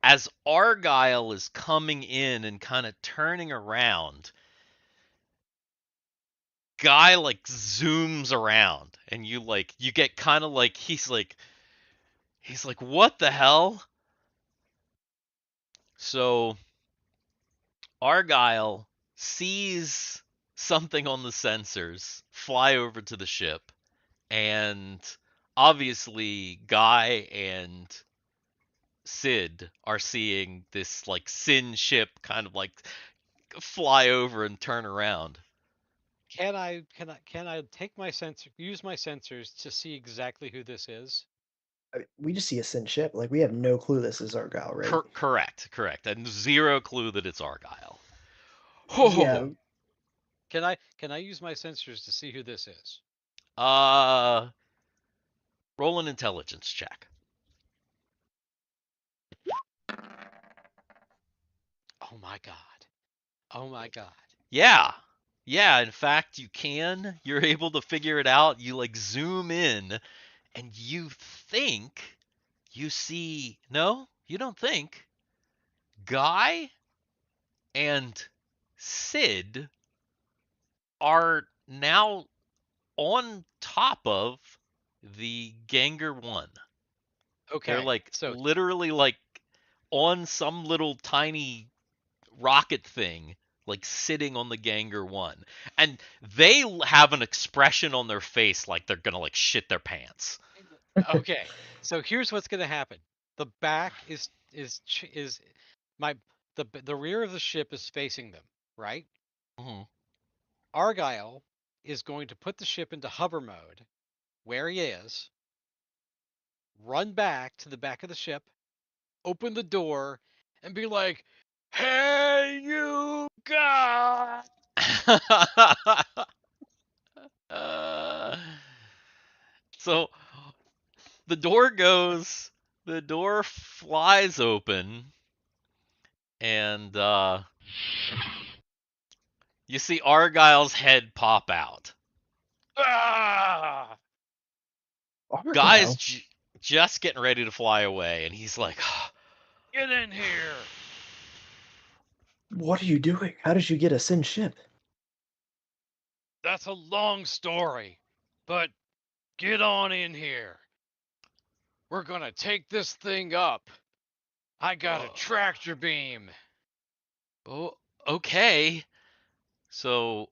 As Argyle is coming in and kind of turning around, Guy like zooms around, and you get kind of like he's like what the hell? So Argyle sees something on the sensors fly over to the ship, and obviously Guy and Sid are seeing this like Sin ship kind of like fly over and turn around. Can I take my use my sensors to see exactly who this is? I mean, we just see a Sin ship. Like, we have no clue this is Argyle, right? Correct. And zero clue that it's Argyle. Yeah. Can I use my sensors to see who this is? Roll an intelligence check. Oh my god. Oh my god. Yeah. Yeah, in fact, you can. You're able to figure it out. You like zoom in and you think you see. No, you don't think. Guy and Sid are now on top of the Ganger 1. Okay. They're like so literally like on some little tiny rocket thing, like sitting on the Ganger 1. And they have an expression on their face like they're gonna like shit their pants. okay. So here's what's gonna happen. The back is the rear of the ship is facing them, right? Mm-hmm. Argyle is going to put the ship into hover mode where he is, run back to the back of the ship, open the door, and be like, "Hey, you guys!" So the door flies open, and you see Argyle's head pop out. Ah! Argyle? Guy's just getting ready to fly away, and he's like, Get in here! What are you doing? How did you get a Sin ship? That's a long story, but get on in here. We're gonna take this thing up. I got a tractor beam. Oh, okay. So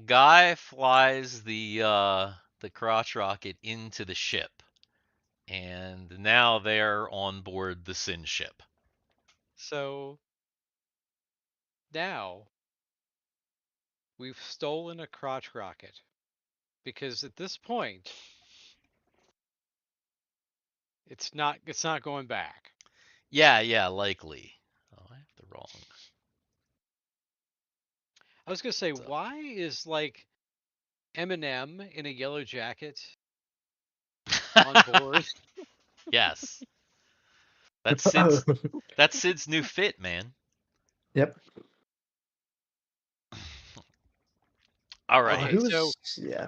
Guy flies the crotch rocket into the ship, and now they're on board the Sin ship. So now we've stolen a crotch rocket because at this point it's not going back. Yeah, likely. Oh, I have the wrong. I was gonna say, So- why is like Eminem in a yellow jacket on board? Yes. That's Sid's new fit, man. Yep. All Oh, right. Okay, who's yeah.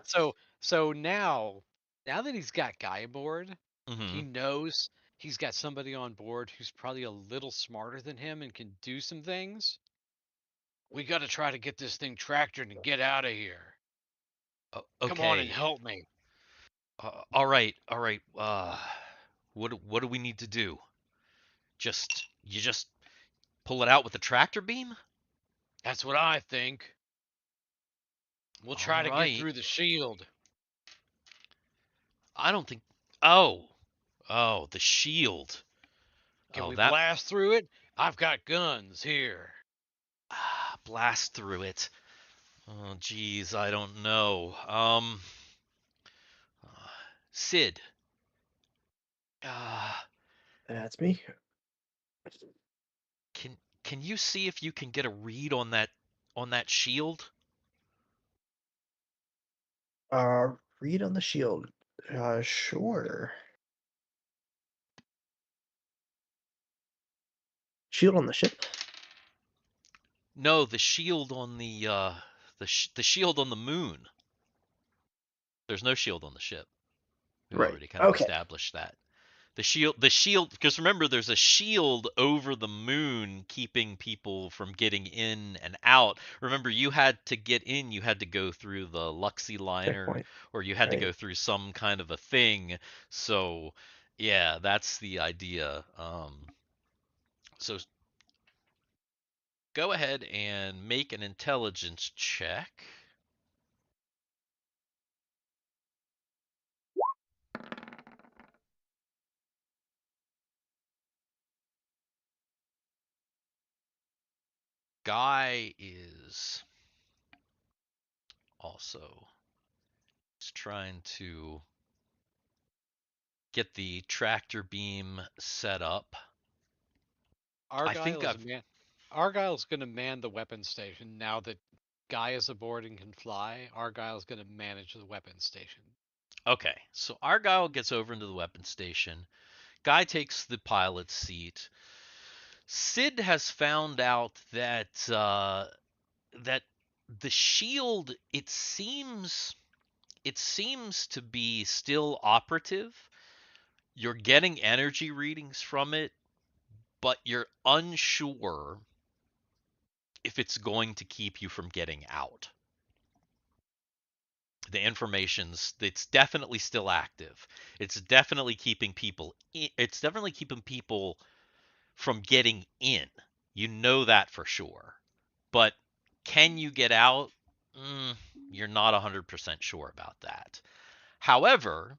so now that he's got Guy aboard, he Mhm. knows he's got somebody on board who's probably a little smarter than him and can do some things. We got to try to get this thing tractored and get out of here. Come on and Okay. help me. All right. What do we need to do? You just pull it out with the tractor beam? That's what I think. We'll try All to get right. through the shield. I don't think. Oh, the shield. Can Oh, we that blast through it? I've got guns here. blast through it. Oh, geez, I don't know. Sid. Uh, That's me. can you see if you can get a read on that shield? Read on the shield. Sure. Shield on the ship. No, the shield on the shield on the moon. There's no shield on the ship. We've Right. already kind of Okay. established that. The shield, because remember, there's a shield over the moon keeping people from getting in and out. Remember, you had to get in, you had to go through the Luxy liner, Checkpoint. or you had to Right. go through some kind of a thing. So, yeah, that's the idea. So go ahead and make an intelligence check. Guy is also trying to get the tractor beam set up. I think I've Argyle's gonna man the weapons station now that Guy is aboard and can fly. Argyle's gonna manage the weapons station. Okay, so Argyle gets over into the weapons station. Guy takes the pilot's seat. Sid has found out that the shield it seems to be still operative. You're getting energy readings from it, but you're unsure if it's going to keep you from getting out. The information's it's definitely still active. It's definitely keeping people from getting in. You know that for sure. But can you get out? You're not 100% sure about that. However,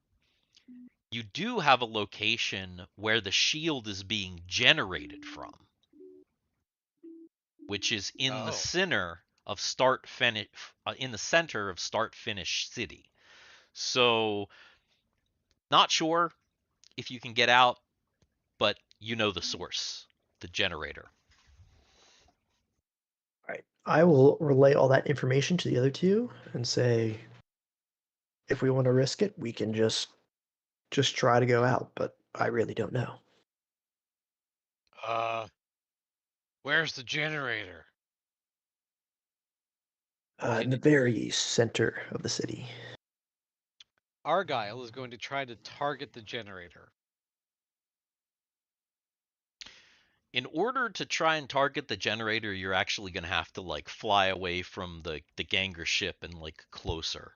you do have a location where the shield is being generated from, which is in the Oh. center of start finish city. So, not sure if you can get out, but you know the source, the generator. All right. I will relay all that information to the other two and say, if we want to risk it, we can just try to go out. But I really don't know. Where's the generator? In the very center of the city. Argyle is going to try to target the generator. in order to try and target the generator, you're actually going to have to like fly away from the ganger ship and like closer.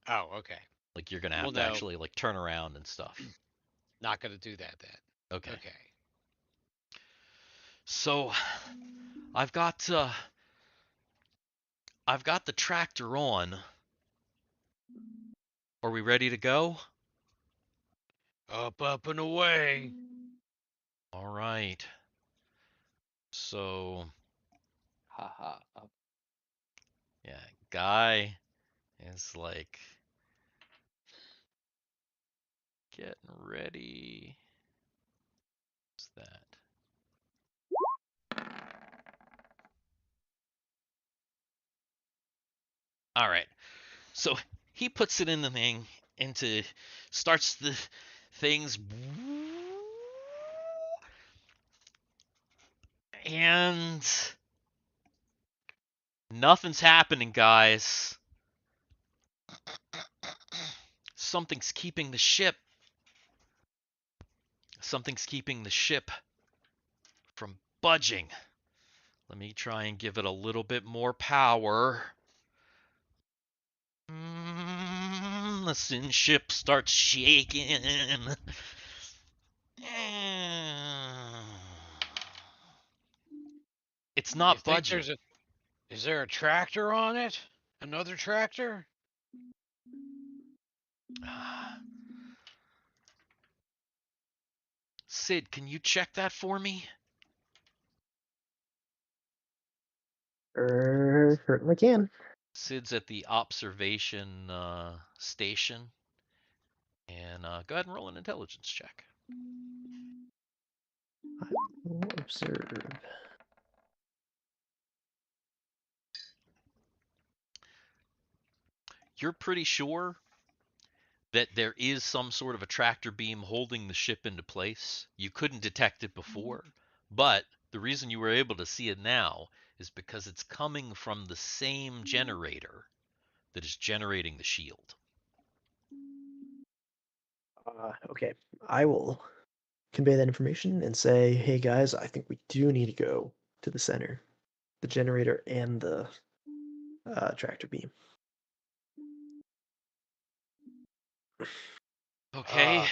Oh, okay. Like you're going to have Well, to no. actually like turn around and stuff. Not gonna do that then. Okay. Okay. So I've got the tractor on. Are we ready to go? Up and away. All right. So, Haha. yeah, guy is like getting ready. What's that? All right. So he puts it in the thing, starts the things, and nothing's happening, guys. Something's keeping the ship. Something's keeping the ship from budging. Let me try and give it a little bit more power. The sin ship starts shaking. It's not You think budging. is there a tractor on it? Another tractor? Sid, can you check that for me? Certainly can. Sid's at the observation station. And go ahead and roll an intelligence check. I will observe. You're pretty sure that there is some sort of a tractor beam holding the ship into place. You couldn't detect it before, but the reason you were able to see it now is because it's coming from the same generator that is generating the shield. Okay, I will convey that information and say, hey guys, I think we do need to go to the center, the generator and the tractor beam. Okay,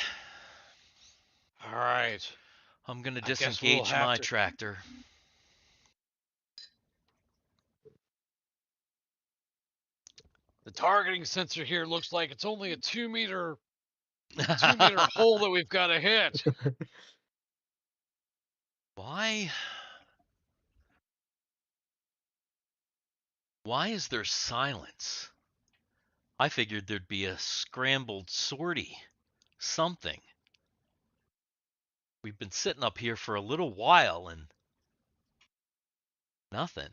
All right. I'm going to I guess we'll disengage have my to- tractor. The targeting sensor here looks like it's only a 2 meter hole that we've got to hit. Why? Why is there silence? I figured there'd be a scrambled sortie. Something. We've been sitting up here for a little while and nothing.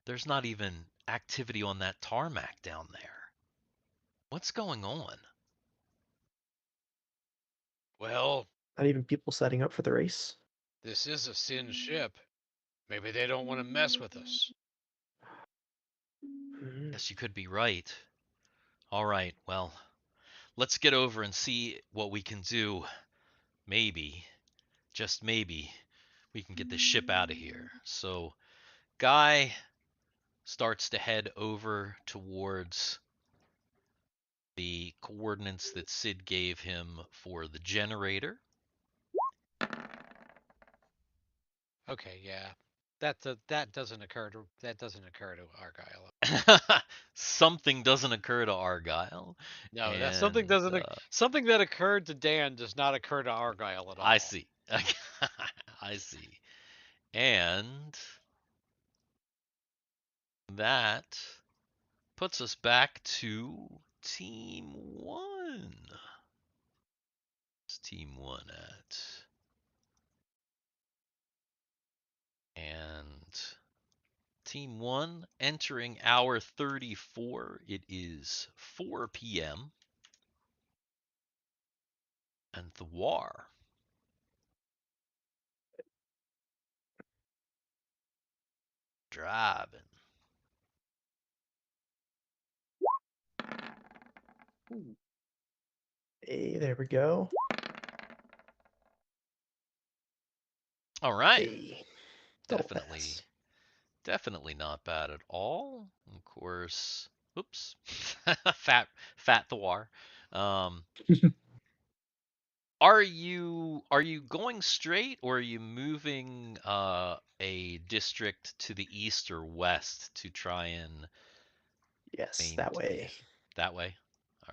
There's not even activity on that tarmac down there. What's going on? Well, Not even people setting up for the race. this is a sin ship. Maybe they don't want to mess with us. Guess you could be right. All right, well, let's get over and see what we can do. Maybe, just maybe, we can get this ship out of here. So, Guy starts to head over towards the coordinates that Sid gave him for the generator. Okay, yeah. That doesn't occur to Argyle. Something doesn't occur to Argyle. No, and, that's something that occurred to Dan does not occur to Argyle at all. I see. I see. And that puts us back to Team 1. What's Team 1 at? And Team 1 entering hour 34. It is 4 p.m. And Thiwar. Driving. Hey, there we go. All right. Hey, double pass. Definitely not bad at all. Of course. Oops. fat Thiwar. Um, are you going straight, or are you moving a district to the east or west to try and Yes, that maintain way. that way?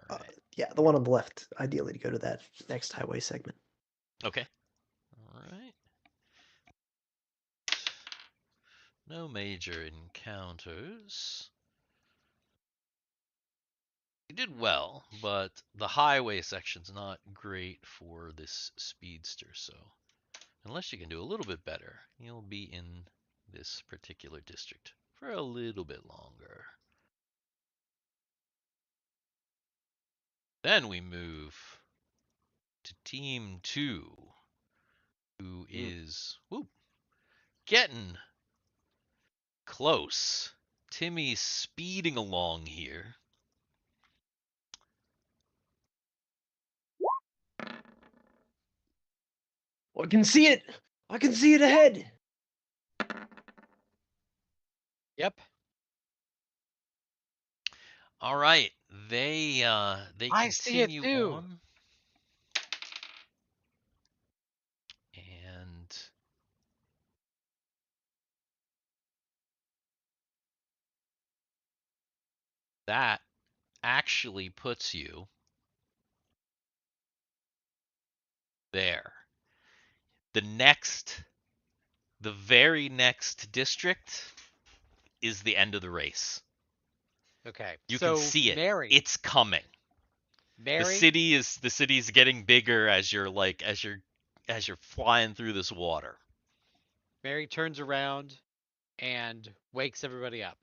All right. Yeah, the one on the left. Ideally, to go to that next highway segment. Okay. All right. No major encounters. You did well, but the highway section's not great for this speedster, so unless you can do a little bit better, you'll be in this particular district for a little bit longer. Then we move to Team 2, who is getting close. Timmy's speeding along here. I can see it. I can see it ahead. Yep. All right, they I see it continue too. on, and that actually puts you there. The very next district is the end of the race. Okay. You so can see it. Mary. It's coming. Mary. The city's getting bigger as you're flying through this water. Mary turns around and wakes everybody up.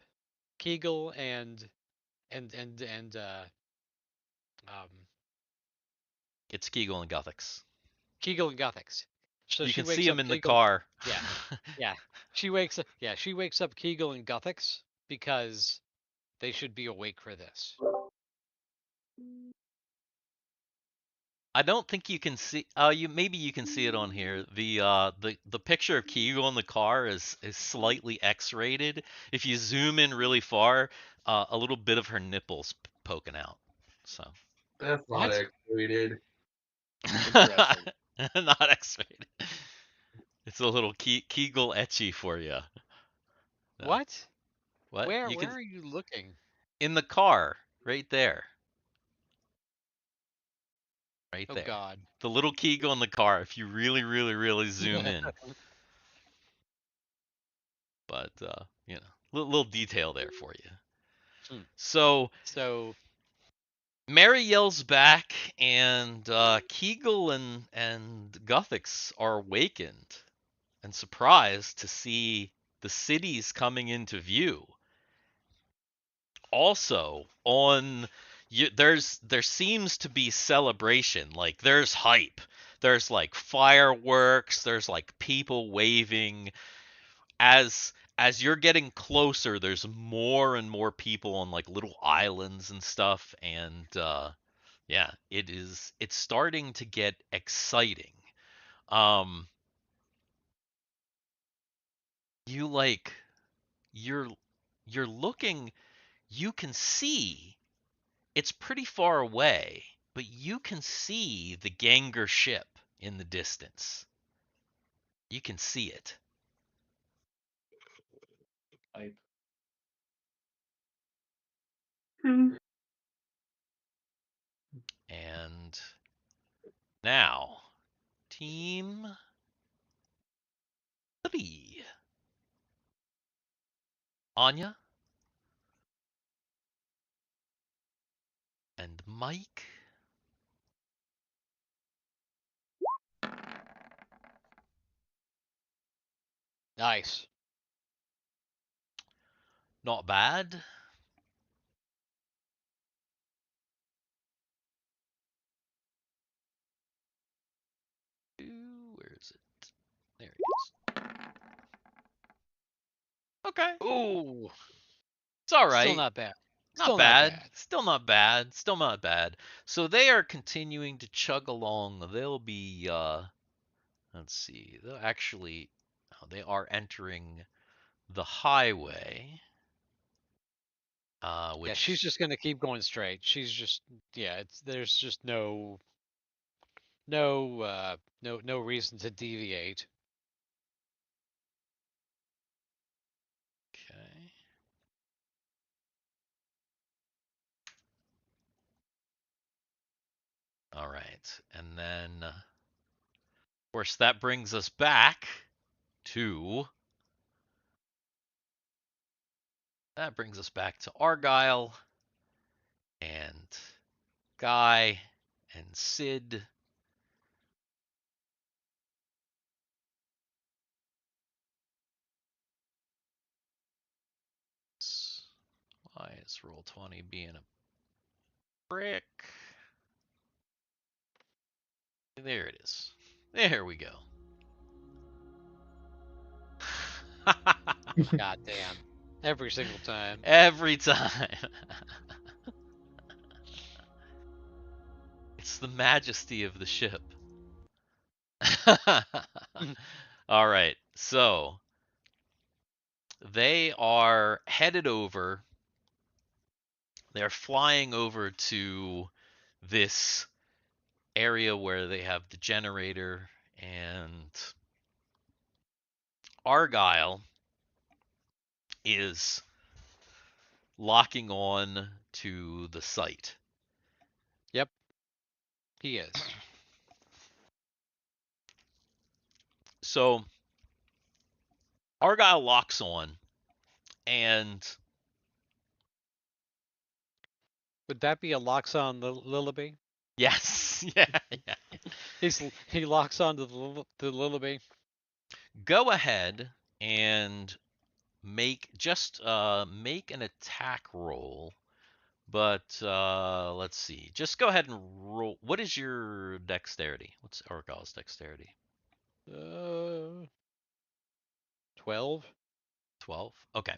Kegel and um It's Kegel and Guthix. Kegel and Guthix. So You she can see wakes him up in the Kegel. car. Yeah. Yeah. She wakes up Kegel and Guthix because they should be awake for this. I don't think you can see. Maybe you can see it on here. The picture of Kegel in the car is slightly X-rated. If you zoom in really far, a little bit of her nipples poking out. So That's What? not X-rated. Interesting. not X-rated. It's a little Kegel etchy for you. No. What? What? Where You can are you looking? in the car, right there, right Oh there. God. The little Kegel in the car. If you really, really, really zoom in. But little detail there for you. Hmm. So So Mary yells back, and Kegel and Guthix are awakened and surprised to see the cities coming into view. Also, there seems to be celebration. Like there's hype. There's like fireworks. There's like people waving. As you're getting closer, there's more and more people on like little islands and stuff, and yeah, it's starting to get exciting. Um, you like you're you're looking, you can see it's pretty far away, but you can see the Ganger ship in the distance. You can see it. Hype. And now, team 3. Anya and Mike. nice. Not bad. Where is it? There it is. Okay. Ooh. It's all Still right. not bad. Not Still not bad. bad. Still not bad. Still not bad. So they are continuing to chug along. They'll be let's see. They'll actually, they are entering the highway. Which Yeah, she's just gonna keep going straight. She's just there's just no reason to deviate. Okay. All right, and then of course that brings us back to Argyle and Guy and Sid. Why is Roll20 being a prick? There it is. There we go. God damn. Every single time. Every time. It's the majesty of the ship. All right, so they are headed over. They're flying over to this area where they have the generator, and Argyle is locking on to the site. Yep. He is. So Argyle locks on, and Would that be a locks on Lillaby? yes, yeah. He locks on to the Lillaby. Go ahead and make an attack roll. But let's see. Just go ahead and roll. What is your dexterity? What's Argyle's dexterity? 12. 12? Okay.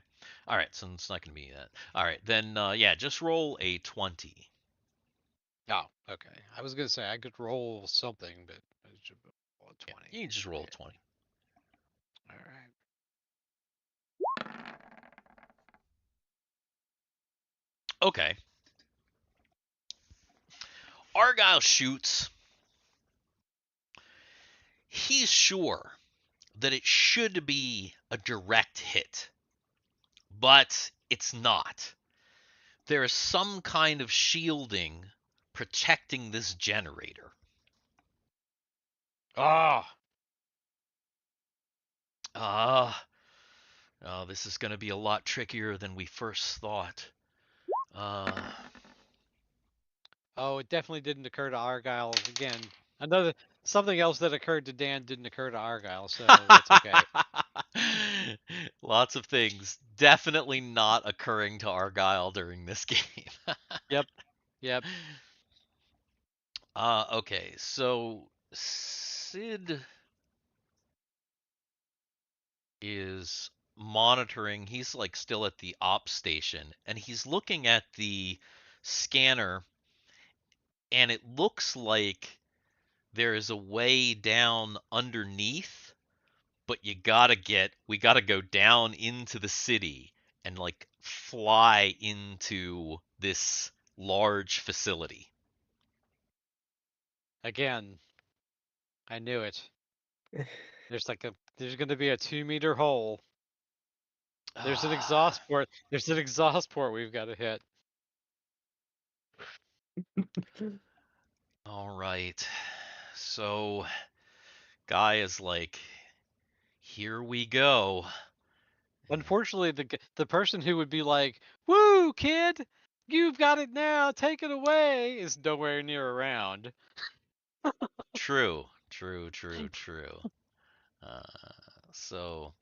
All right, so it's not going to be that. All right, then just roll a 20. Oh, okay. I was gonna say I could roll something, but I should roll a 20. Yeah, you can just roll a 20. All right. Okay. Argyle shoots. He's sure that it should be a direct hit, but it's not. There is some kind of shielding protecting this generator. Ah. This is going to be a lot trickier than we first thought. Oh, it definitely didn't occur to Argyle again. Something else that occurred to Dan didn't occur to Argyle, so that's okay. Lots of things definitely not occurring to Argyle during this game. Yep. Okay, so Sid is monitoring. He's like still at the ops station, and he's looking at the scanner, and it looks like there is a way down underneath, but we gotta go down into the city and like fly into this large facility. Again, I knew it. There's gonna be a 2-meter hole. There's an exhaust port. There's an exhaust port we've got to hit. All right. So Guy is like, here we go. Unfortunately, the person who would be like, "Woo, kid, you've got it now. Take it away," is nowhere near around. True. So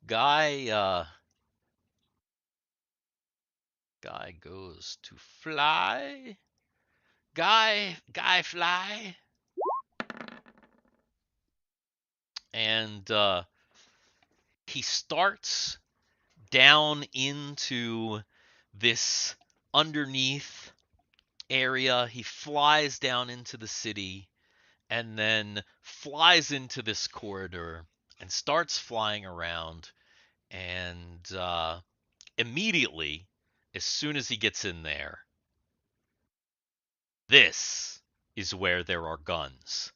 Guy goes to fly. Guy fly. And he starts down into this underneath area. He flies down into the city, and then flies into this corridor and starts flying around. And immediately, as soon as he gets in there, this is where there are guns.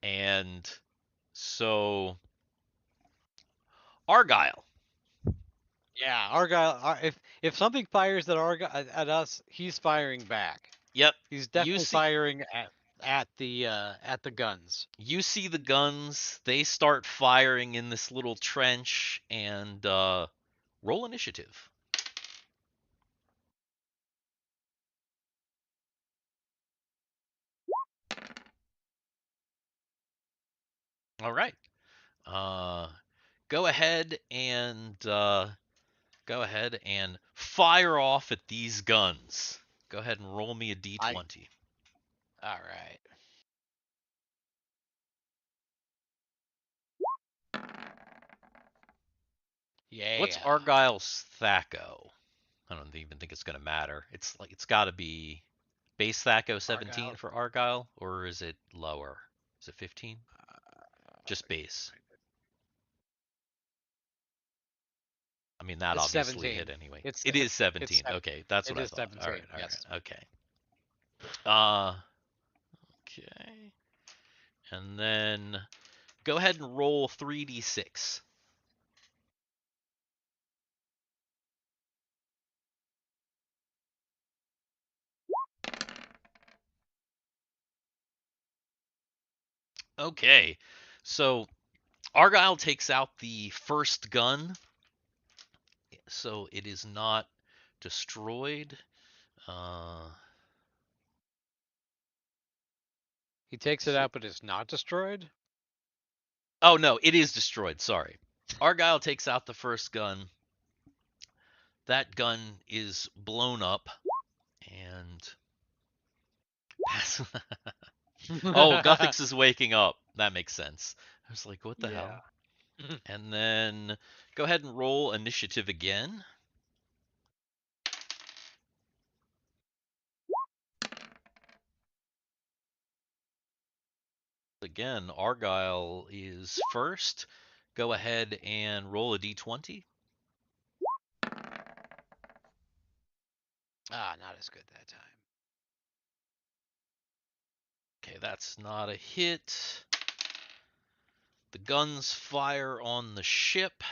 And so, Argyle. Yeah, Argyle. If something fires at at us, he's firing back. Yep. He's definitely firing at the guns. You see the guns. They start firing in this little trench, and roll initiative. All right. Go ahead and fire off at these guns. Go ahead and roll me a d20. All right. Yeah. What's Argyle's Thaco? I don't even think it's gonna matter. It's got to be base Thaco 17 Argyle. for Argyle, or is it lower? Is it 15? Just base. I mean, that It's obviously 17. hit anyway. It's It is 17. it's Okay, that's it what I is thought. 17, All right, all yes. right, okay. Okay. And then go ahead and roll 3d6. Okay. So Argyle takes out the first gun. So it is not destroyed. He takes it out, but it's not destroyed. Oh no, it is destroyed. Sorry. Argyle takes out the first gun. That gun is blown up, and oh, Guthix is waking up. That makes sense. I was like, what the hell? And then go ahead and roll initiative again. Again, Argyle is first. Go ahead and roll a d20. Not as good that time. Okay, that's not a hit. The guns fire on the ship.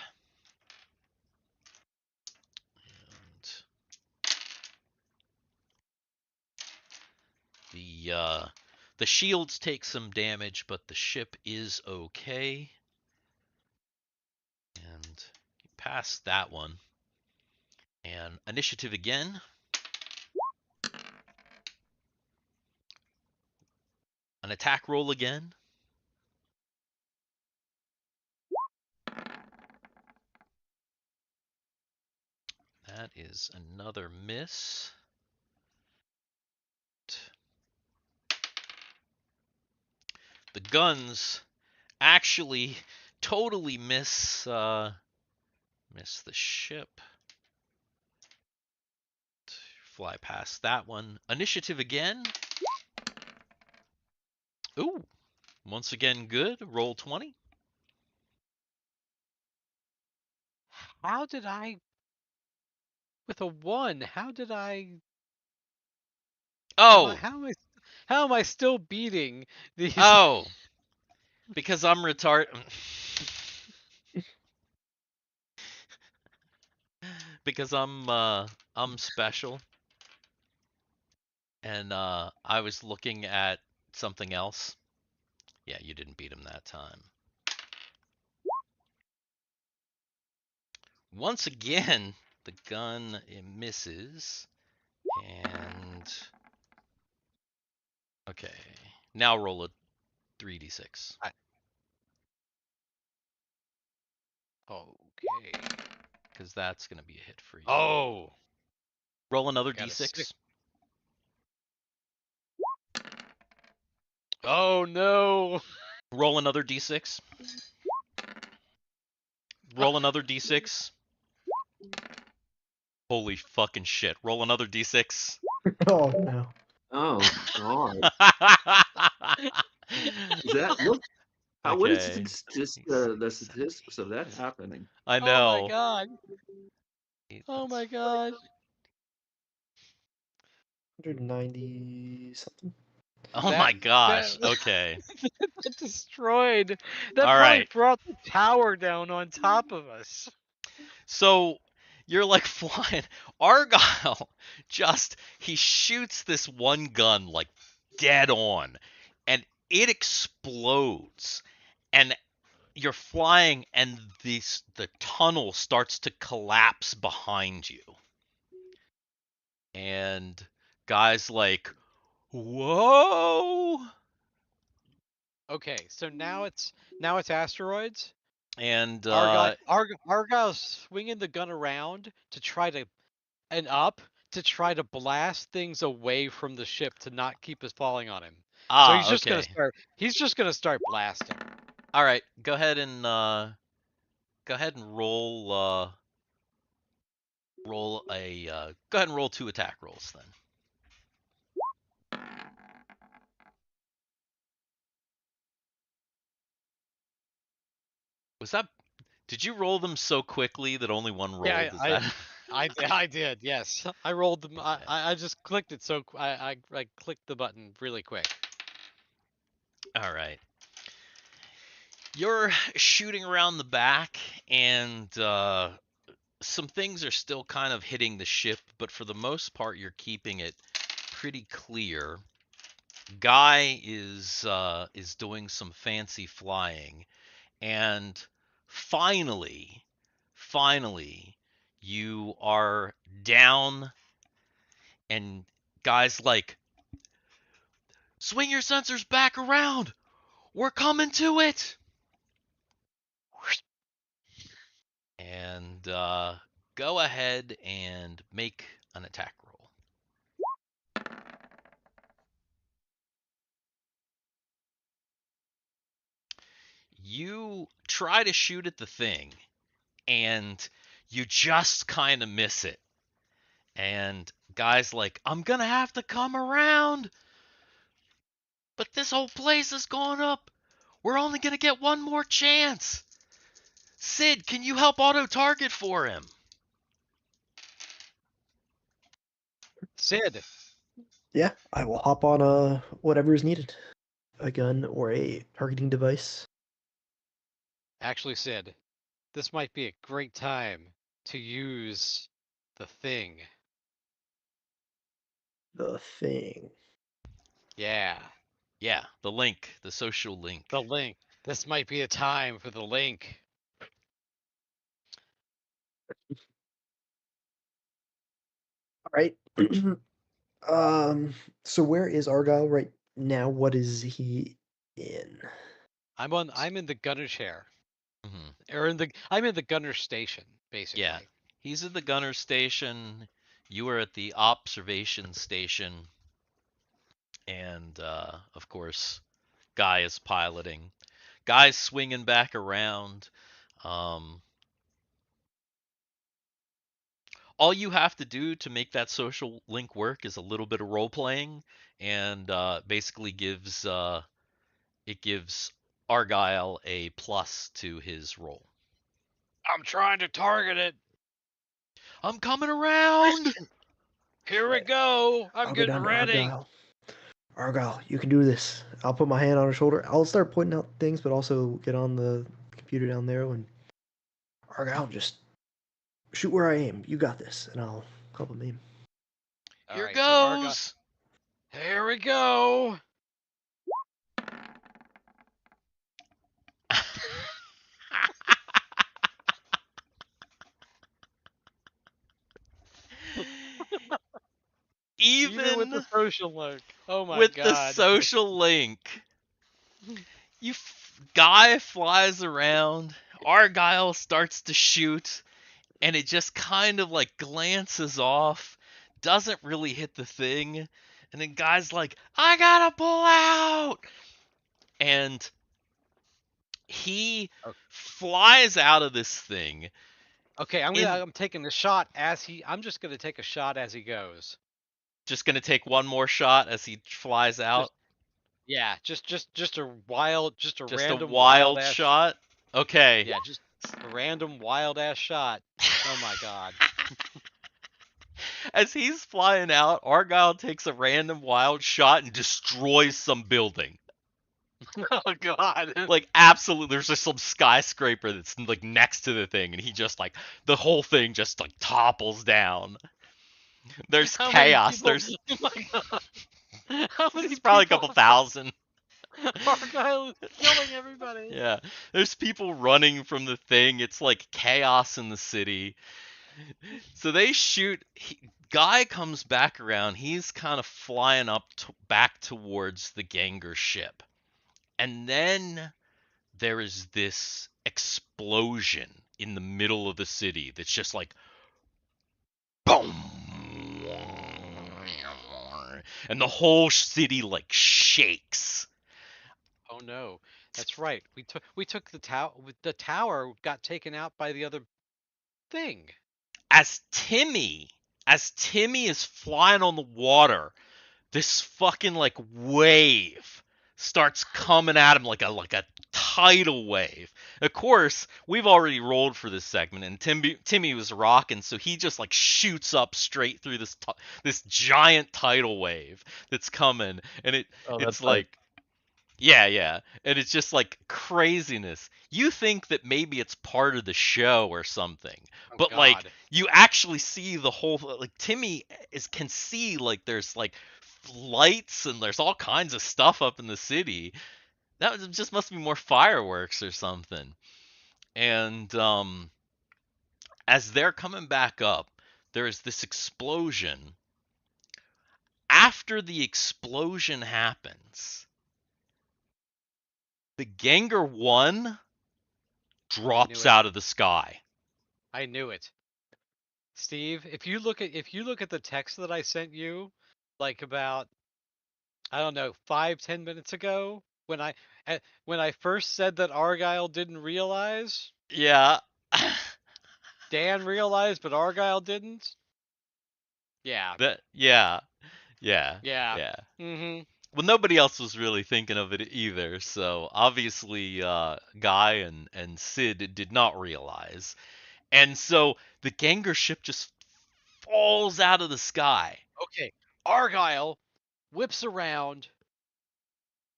And the shields take some damage, but the ship is okay. And you pass that one. And initiative again. An attack roll again. That is another miss. The guns actually totally miss the ship. Fly past that one. Initiative again. Ooh. Once again good. Roll 20. How did I? With a 1, how did I? Oh. How am I still beating these? Oh. Because I'm retarded. Because I'm special. And I was looking at something else. Yeah, you didn't beat him that time. Once again, the gun misses. And okay, now roll a 3d6. Okay. Because that's going to be a hit for you. Oh. Roll another Got a d6. 6. Oh no. Roll another d6. Roll another d6. Holy fucking shit. Roll another d6. Oh no. Oh God. Is that look? What is Okay. the statistics of that happening? I Oh my know. god. Oh That's my god. 190 something. Oh That my gosh. that Okay. that destroyed. That All probably right. brought the tower down on top of us. So you're like flying. Argyle he shoots this one gun like dead on, and it explodes. And you're flying, and the tunnel starts to collapse behind you. And guys like, whoa! Okay, so now it's asteroids. And Argyle's swinging the gun around to try to blast things away from the ship to not keep us falling on him. So okay. he's just gonna start blasting. All right, go ahead and roll 2 attack rolls then. Was that? Did you roll them so quickly that only one rolled? Yeah, I did. Yes, I rolled them. I just clicked it so I clicked the button really quick. All right. You're shooting around the back, and some things are still kind of hitting the ship, but for the most part, you're keeping it pretty clear. Guy is doing some fancy flying, and finally, you are down, and Guy's like, swing your sensors back around. We're coming to it. And go ahead and make an attack roll. You try to shoot at the thing, and you just kind of miss it. And Guy's like, I'm going to have to come around. But this whole place is going up. We're only going to get one more chance. Sid, can you help auto-target for him? Sid, Yeah, I will hop on whatever is needed. A gun or a targeting device. actually, Sid, this might be a great time to use the thing. The thing. Yeah, Yeah, the link, the social link. the link. This might be a time for the link. All right. So where is Argyle right now? What is he in? I'm in the gunner chair, Mm-hmm. or I'm in the gunner station, basically. Yeah, he's at the gunner station. You are at the observation station. And, of course, Guy is piloting. Guy's swinging back around. All you have to do to make that social link work is a little bit of role playing, and basically gives Argyle a plus to his roll. I'm trying to target it. I'm coming around. Here we go. I'm I'll go getting down to ready. Argyle. Argyle, you can do this. I'll put my hand on her shoulder. I'll start pointing out things, but also get on the computer down there and Argyle, just shoot where I aim. You got this, and I'll help him aim. Here Alright, so Argyle. goes. Here we go. Even with the social link. Oh my with god. the social link, Guy flies around. Argyle starts to shoot, and it just kind of like glances off, doesn't really hit the thing, and then Guy's like, I gotta pull out, and he flies out of this thing. Okay, I'm taking the shot as he. I'm just gonna take a shot as he goes. Just gonna take one more shot as he flies out. Yeah, just a wild, just a Just random a wild ass shot. Okay. Yeah, just a random wild ass shot. Oh my god. As he's flying out, Argyle takes a random wild shot and destroys some building. Oh god. Like, absolutely, there's just some skyscraper that's like next to the thing, and he just like the whole thing just like topples down. There's How many chaos. people- There's Oh my god. How many it's probably a people- couple thousand. Argyle is killing everybody. Yeah, there's people running from the thing. It's like chaos in the city. So they shoot. Guy comes back around. He's kind of flying up back towards the Ganger ship. And then there is this explosion in the middle of the city that's just like boom. And the whole city like shakes. Oh no. That's right. We took the tower. The tower got taken out by the other thing. As Timmy is flying on the water, this fucking like wave starts coming at him like a tidal wave. Of course, we've already rolled for this segment, and Timmy was rocking, so he just like shoots up straight through this giant tidal wave that's coming, and it's like. Yeah, and it's just like craziness. You think that maybe it's part of the show or something, Oh, but god. like you actually see the whole like Timmy can see like there's like lights and there's all kinds of stuff up in the city. That just must be more fireworks or something. And as they're coming back up, there is this explosion. After the explosion happens, the Ganger 1 drops it. out of the sky. I knew it. Steve, if you look at the text that I sent you, like about, I don't know, 5-10 minutes ago, when I first said that Argyle didn't realize, Yeah. Dan realized, but Argyle didn't. Yeah. Yeah. Yeah. Mm-hmm. Well, nobody else was really thinking of it either, so obviously Guy and Sid did not realize. And so the Ganger ship just falls out of the sky. Okay. Argyle whips around,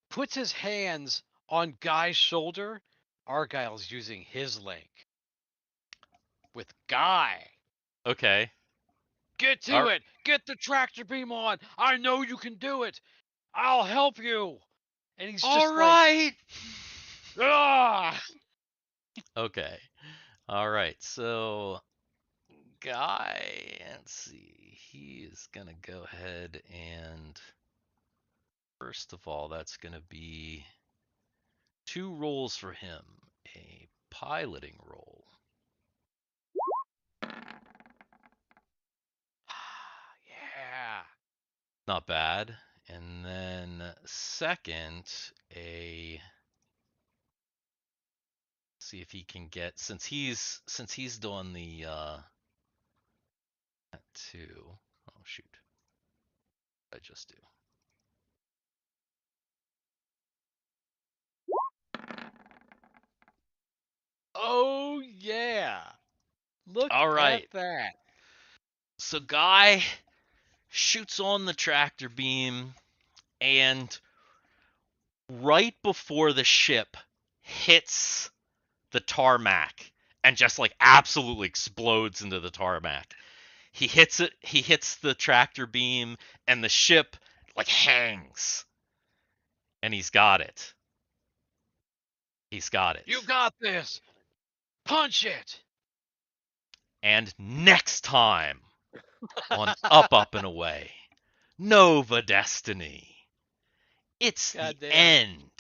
puts his hands on Guy's shoulder. Argyle's using his link with Guy. Okay. Get to it! Get the tractor beam on! I know you can do it! I'll help you! And he's just All right. like, ah! Okay. All right. So Guy, let's see. He is going to go ahead and first of all, that's going to be 2 rolls for him. A piloting roll. Yeah. Not bad. And then second, see if he can get since he's doing the that too. Oh shoot. What did I just do? Oh yeah. Look All right. at that. So Guy shoots on the tractor beam, and right before the ship hits the tarmac and just like absolutely explodes into the tarmac, he hits the tractor beam, and the ship like hangs. And he's got it. You got this. Punch it. And next time on Up and Away, Nova Destiny. It's Goddamn.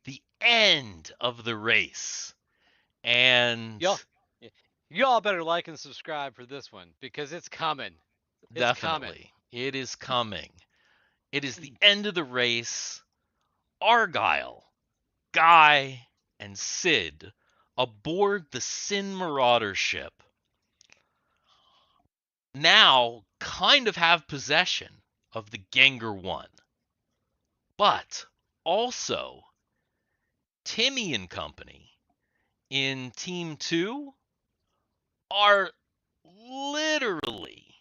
the end of the race. And Y'all better like and subscribe for this one because it's coming. definitely, it is coming. It is the end of the race. Argyle, Guy, and Sid aboard the Sin Marauder ship now kind of have possession of the Gengar one. But also, Timmy and company in Team 2 are literally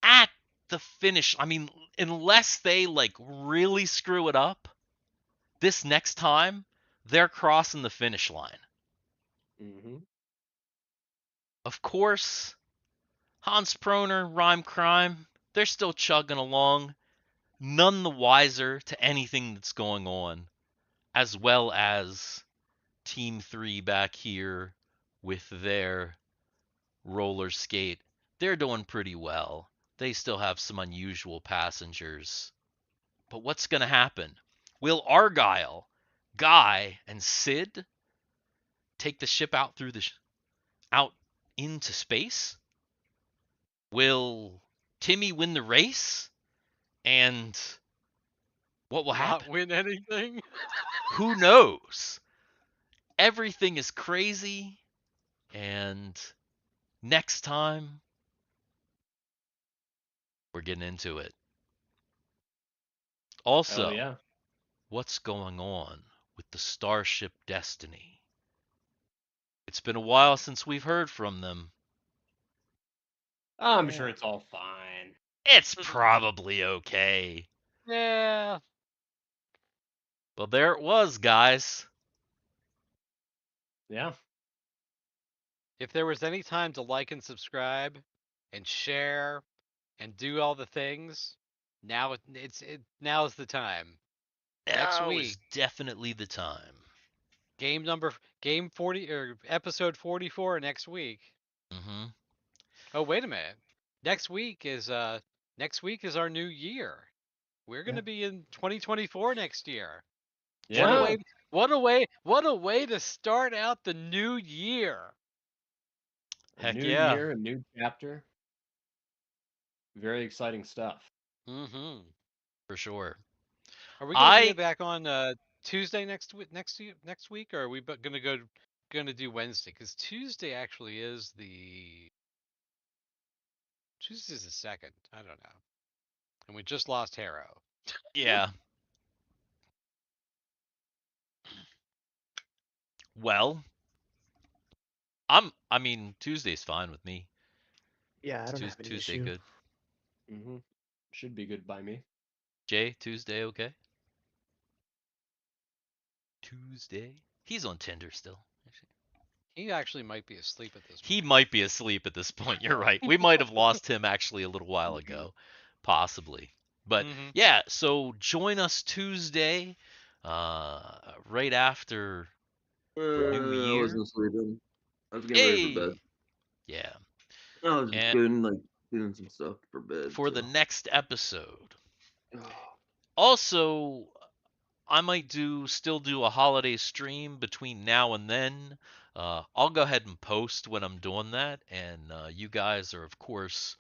at the finish. I mean, unless they like really screw it up, this next time they're crossing the finish line. Mm-hmm. Of course, Hans Proner, Rhyme Crime, they're still chugging along, none the wiser to anything that's going on, as well as Team 3 back here with their roller skate. They're doing pretty well. They still have some unusual passengers. But what's going to happen? Will Argyle, Guy, and Sid take the ship out through the out into space? Will Timmy win the race? And what will Not happen? win anything. Who knows? Everything is crazy, and next time we're getting into it. Also, Oh yeah. what's going on with the Starship Destiny? It's been a while since we've heard from them. I'm sure it's all fine. It's probably okay. Yeah. Well, there it was, guys. Yeah. If there was any time to like and subscribe and share and do all the things, now now is the time. Next Now week, is definitely the time. game 40 or episode 44 next week. Mm-hmm. Oh, wait a minute. Next week is our new year. We're going to be in 2024 next year. Yeah. What a way to start out the new year. A Heck new yeah. year, a new chapter. Very exciting stuff. Mhm. For sure. Are we going to get back on Tuesday next week, or are we going to do Wednesday? Because Tuesday actually is Tuesday's the 2nd. I don't know. And we just lost Harro. Yeah. Well, I mean, Tuesday's fine with me. Yeah, I It's don't have any Tuesday issue. good. Mm-hmm. Should be good by me. Jay, Tuesday okay? Tuesday? He's on Tinder still. He actually might be asleep at this point. He might be asleep at this point. You're right. We might have lost him actually a little while ago, possibly. But Mhm. yeah, so join us Tuesday, right after New I Year. wasn't sleeping. I was getting ready for bed. Yeah, I was and getting like doing some stuff for bed. for the next episode. Oh, Also, I might still do a holiday stream between now and then. I'll go ahead and post when I'm doing that, and you guys are of course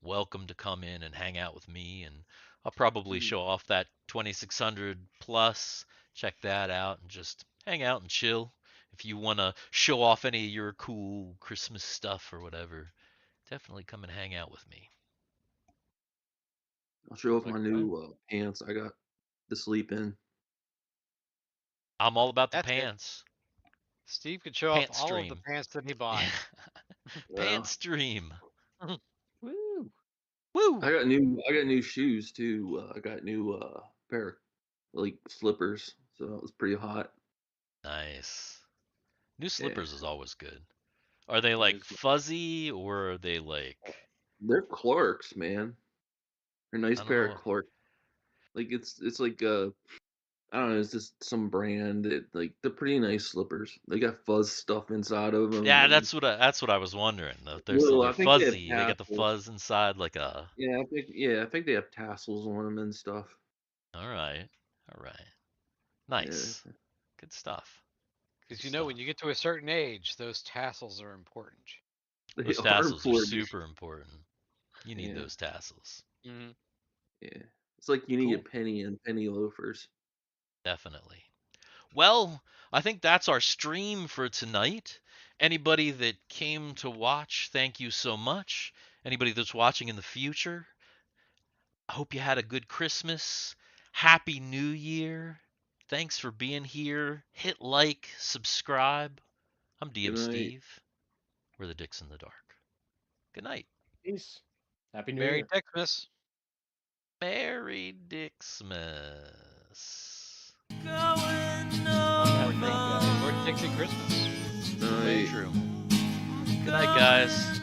welcome to come in and hang out with me, and I'll probably show off that 2600 plus. Check that out and just hang out and chill. If you want to show off any of your cool Christmas stuff or whatever, definitely come and hang out with me. I'll show off Like my new pants I got to sleep in. I'm all about the That's it. pants. Steve could show Pant off all of the stream. pants that he bought. Pant stream. Woo. Woo! I got new shoes too. I got new pair of like slippers, so that was pretty hot. Nice. New Yeah. slippers is always good. Are they That like is good. fuzzy or are they like They're Clarks, man. They're a nice I don't pair know. of Clark. Like it's like I don't know, it's just some brand that like they're pretty nice slippers. They got fuzz stuff inside of them. Yeah, And that's what I was wondering. well, They're I think they have fuzzy. They got the tassels. fuzz inside like a. I think they have tassels on them and stuff. All right. All right. Yeah. Nice. Good stuff. Because Good when stuff. you get to a certain age, those tassels are important. They Those are tassels are important. super important. You need Yeah. those tassels. Mm-hmm. Yeah. It's like you need a Cool. penny and penny loafers. Definitely. Well, I think that's our stream for tonight. Anybody that came to watch, thank you so much. Anybody that's watching in the future, I hope you had a good Christmas. Happy New Year. Thanks for being here. Hit like, subscribe. I'm DM Good night. Steve. We're the Dicks in the Dark. Good night. Peace. Happy New Merry Year. Dixmas. Merry Dixmas. Or Dixie Christmas. Very Night. true. Good night, guys.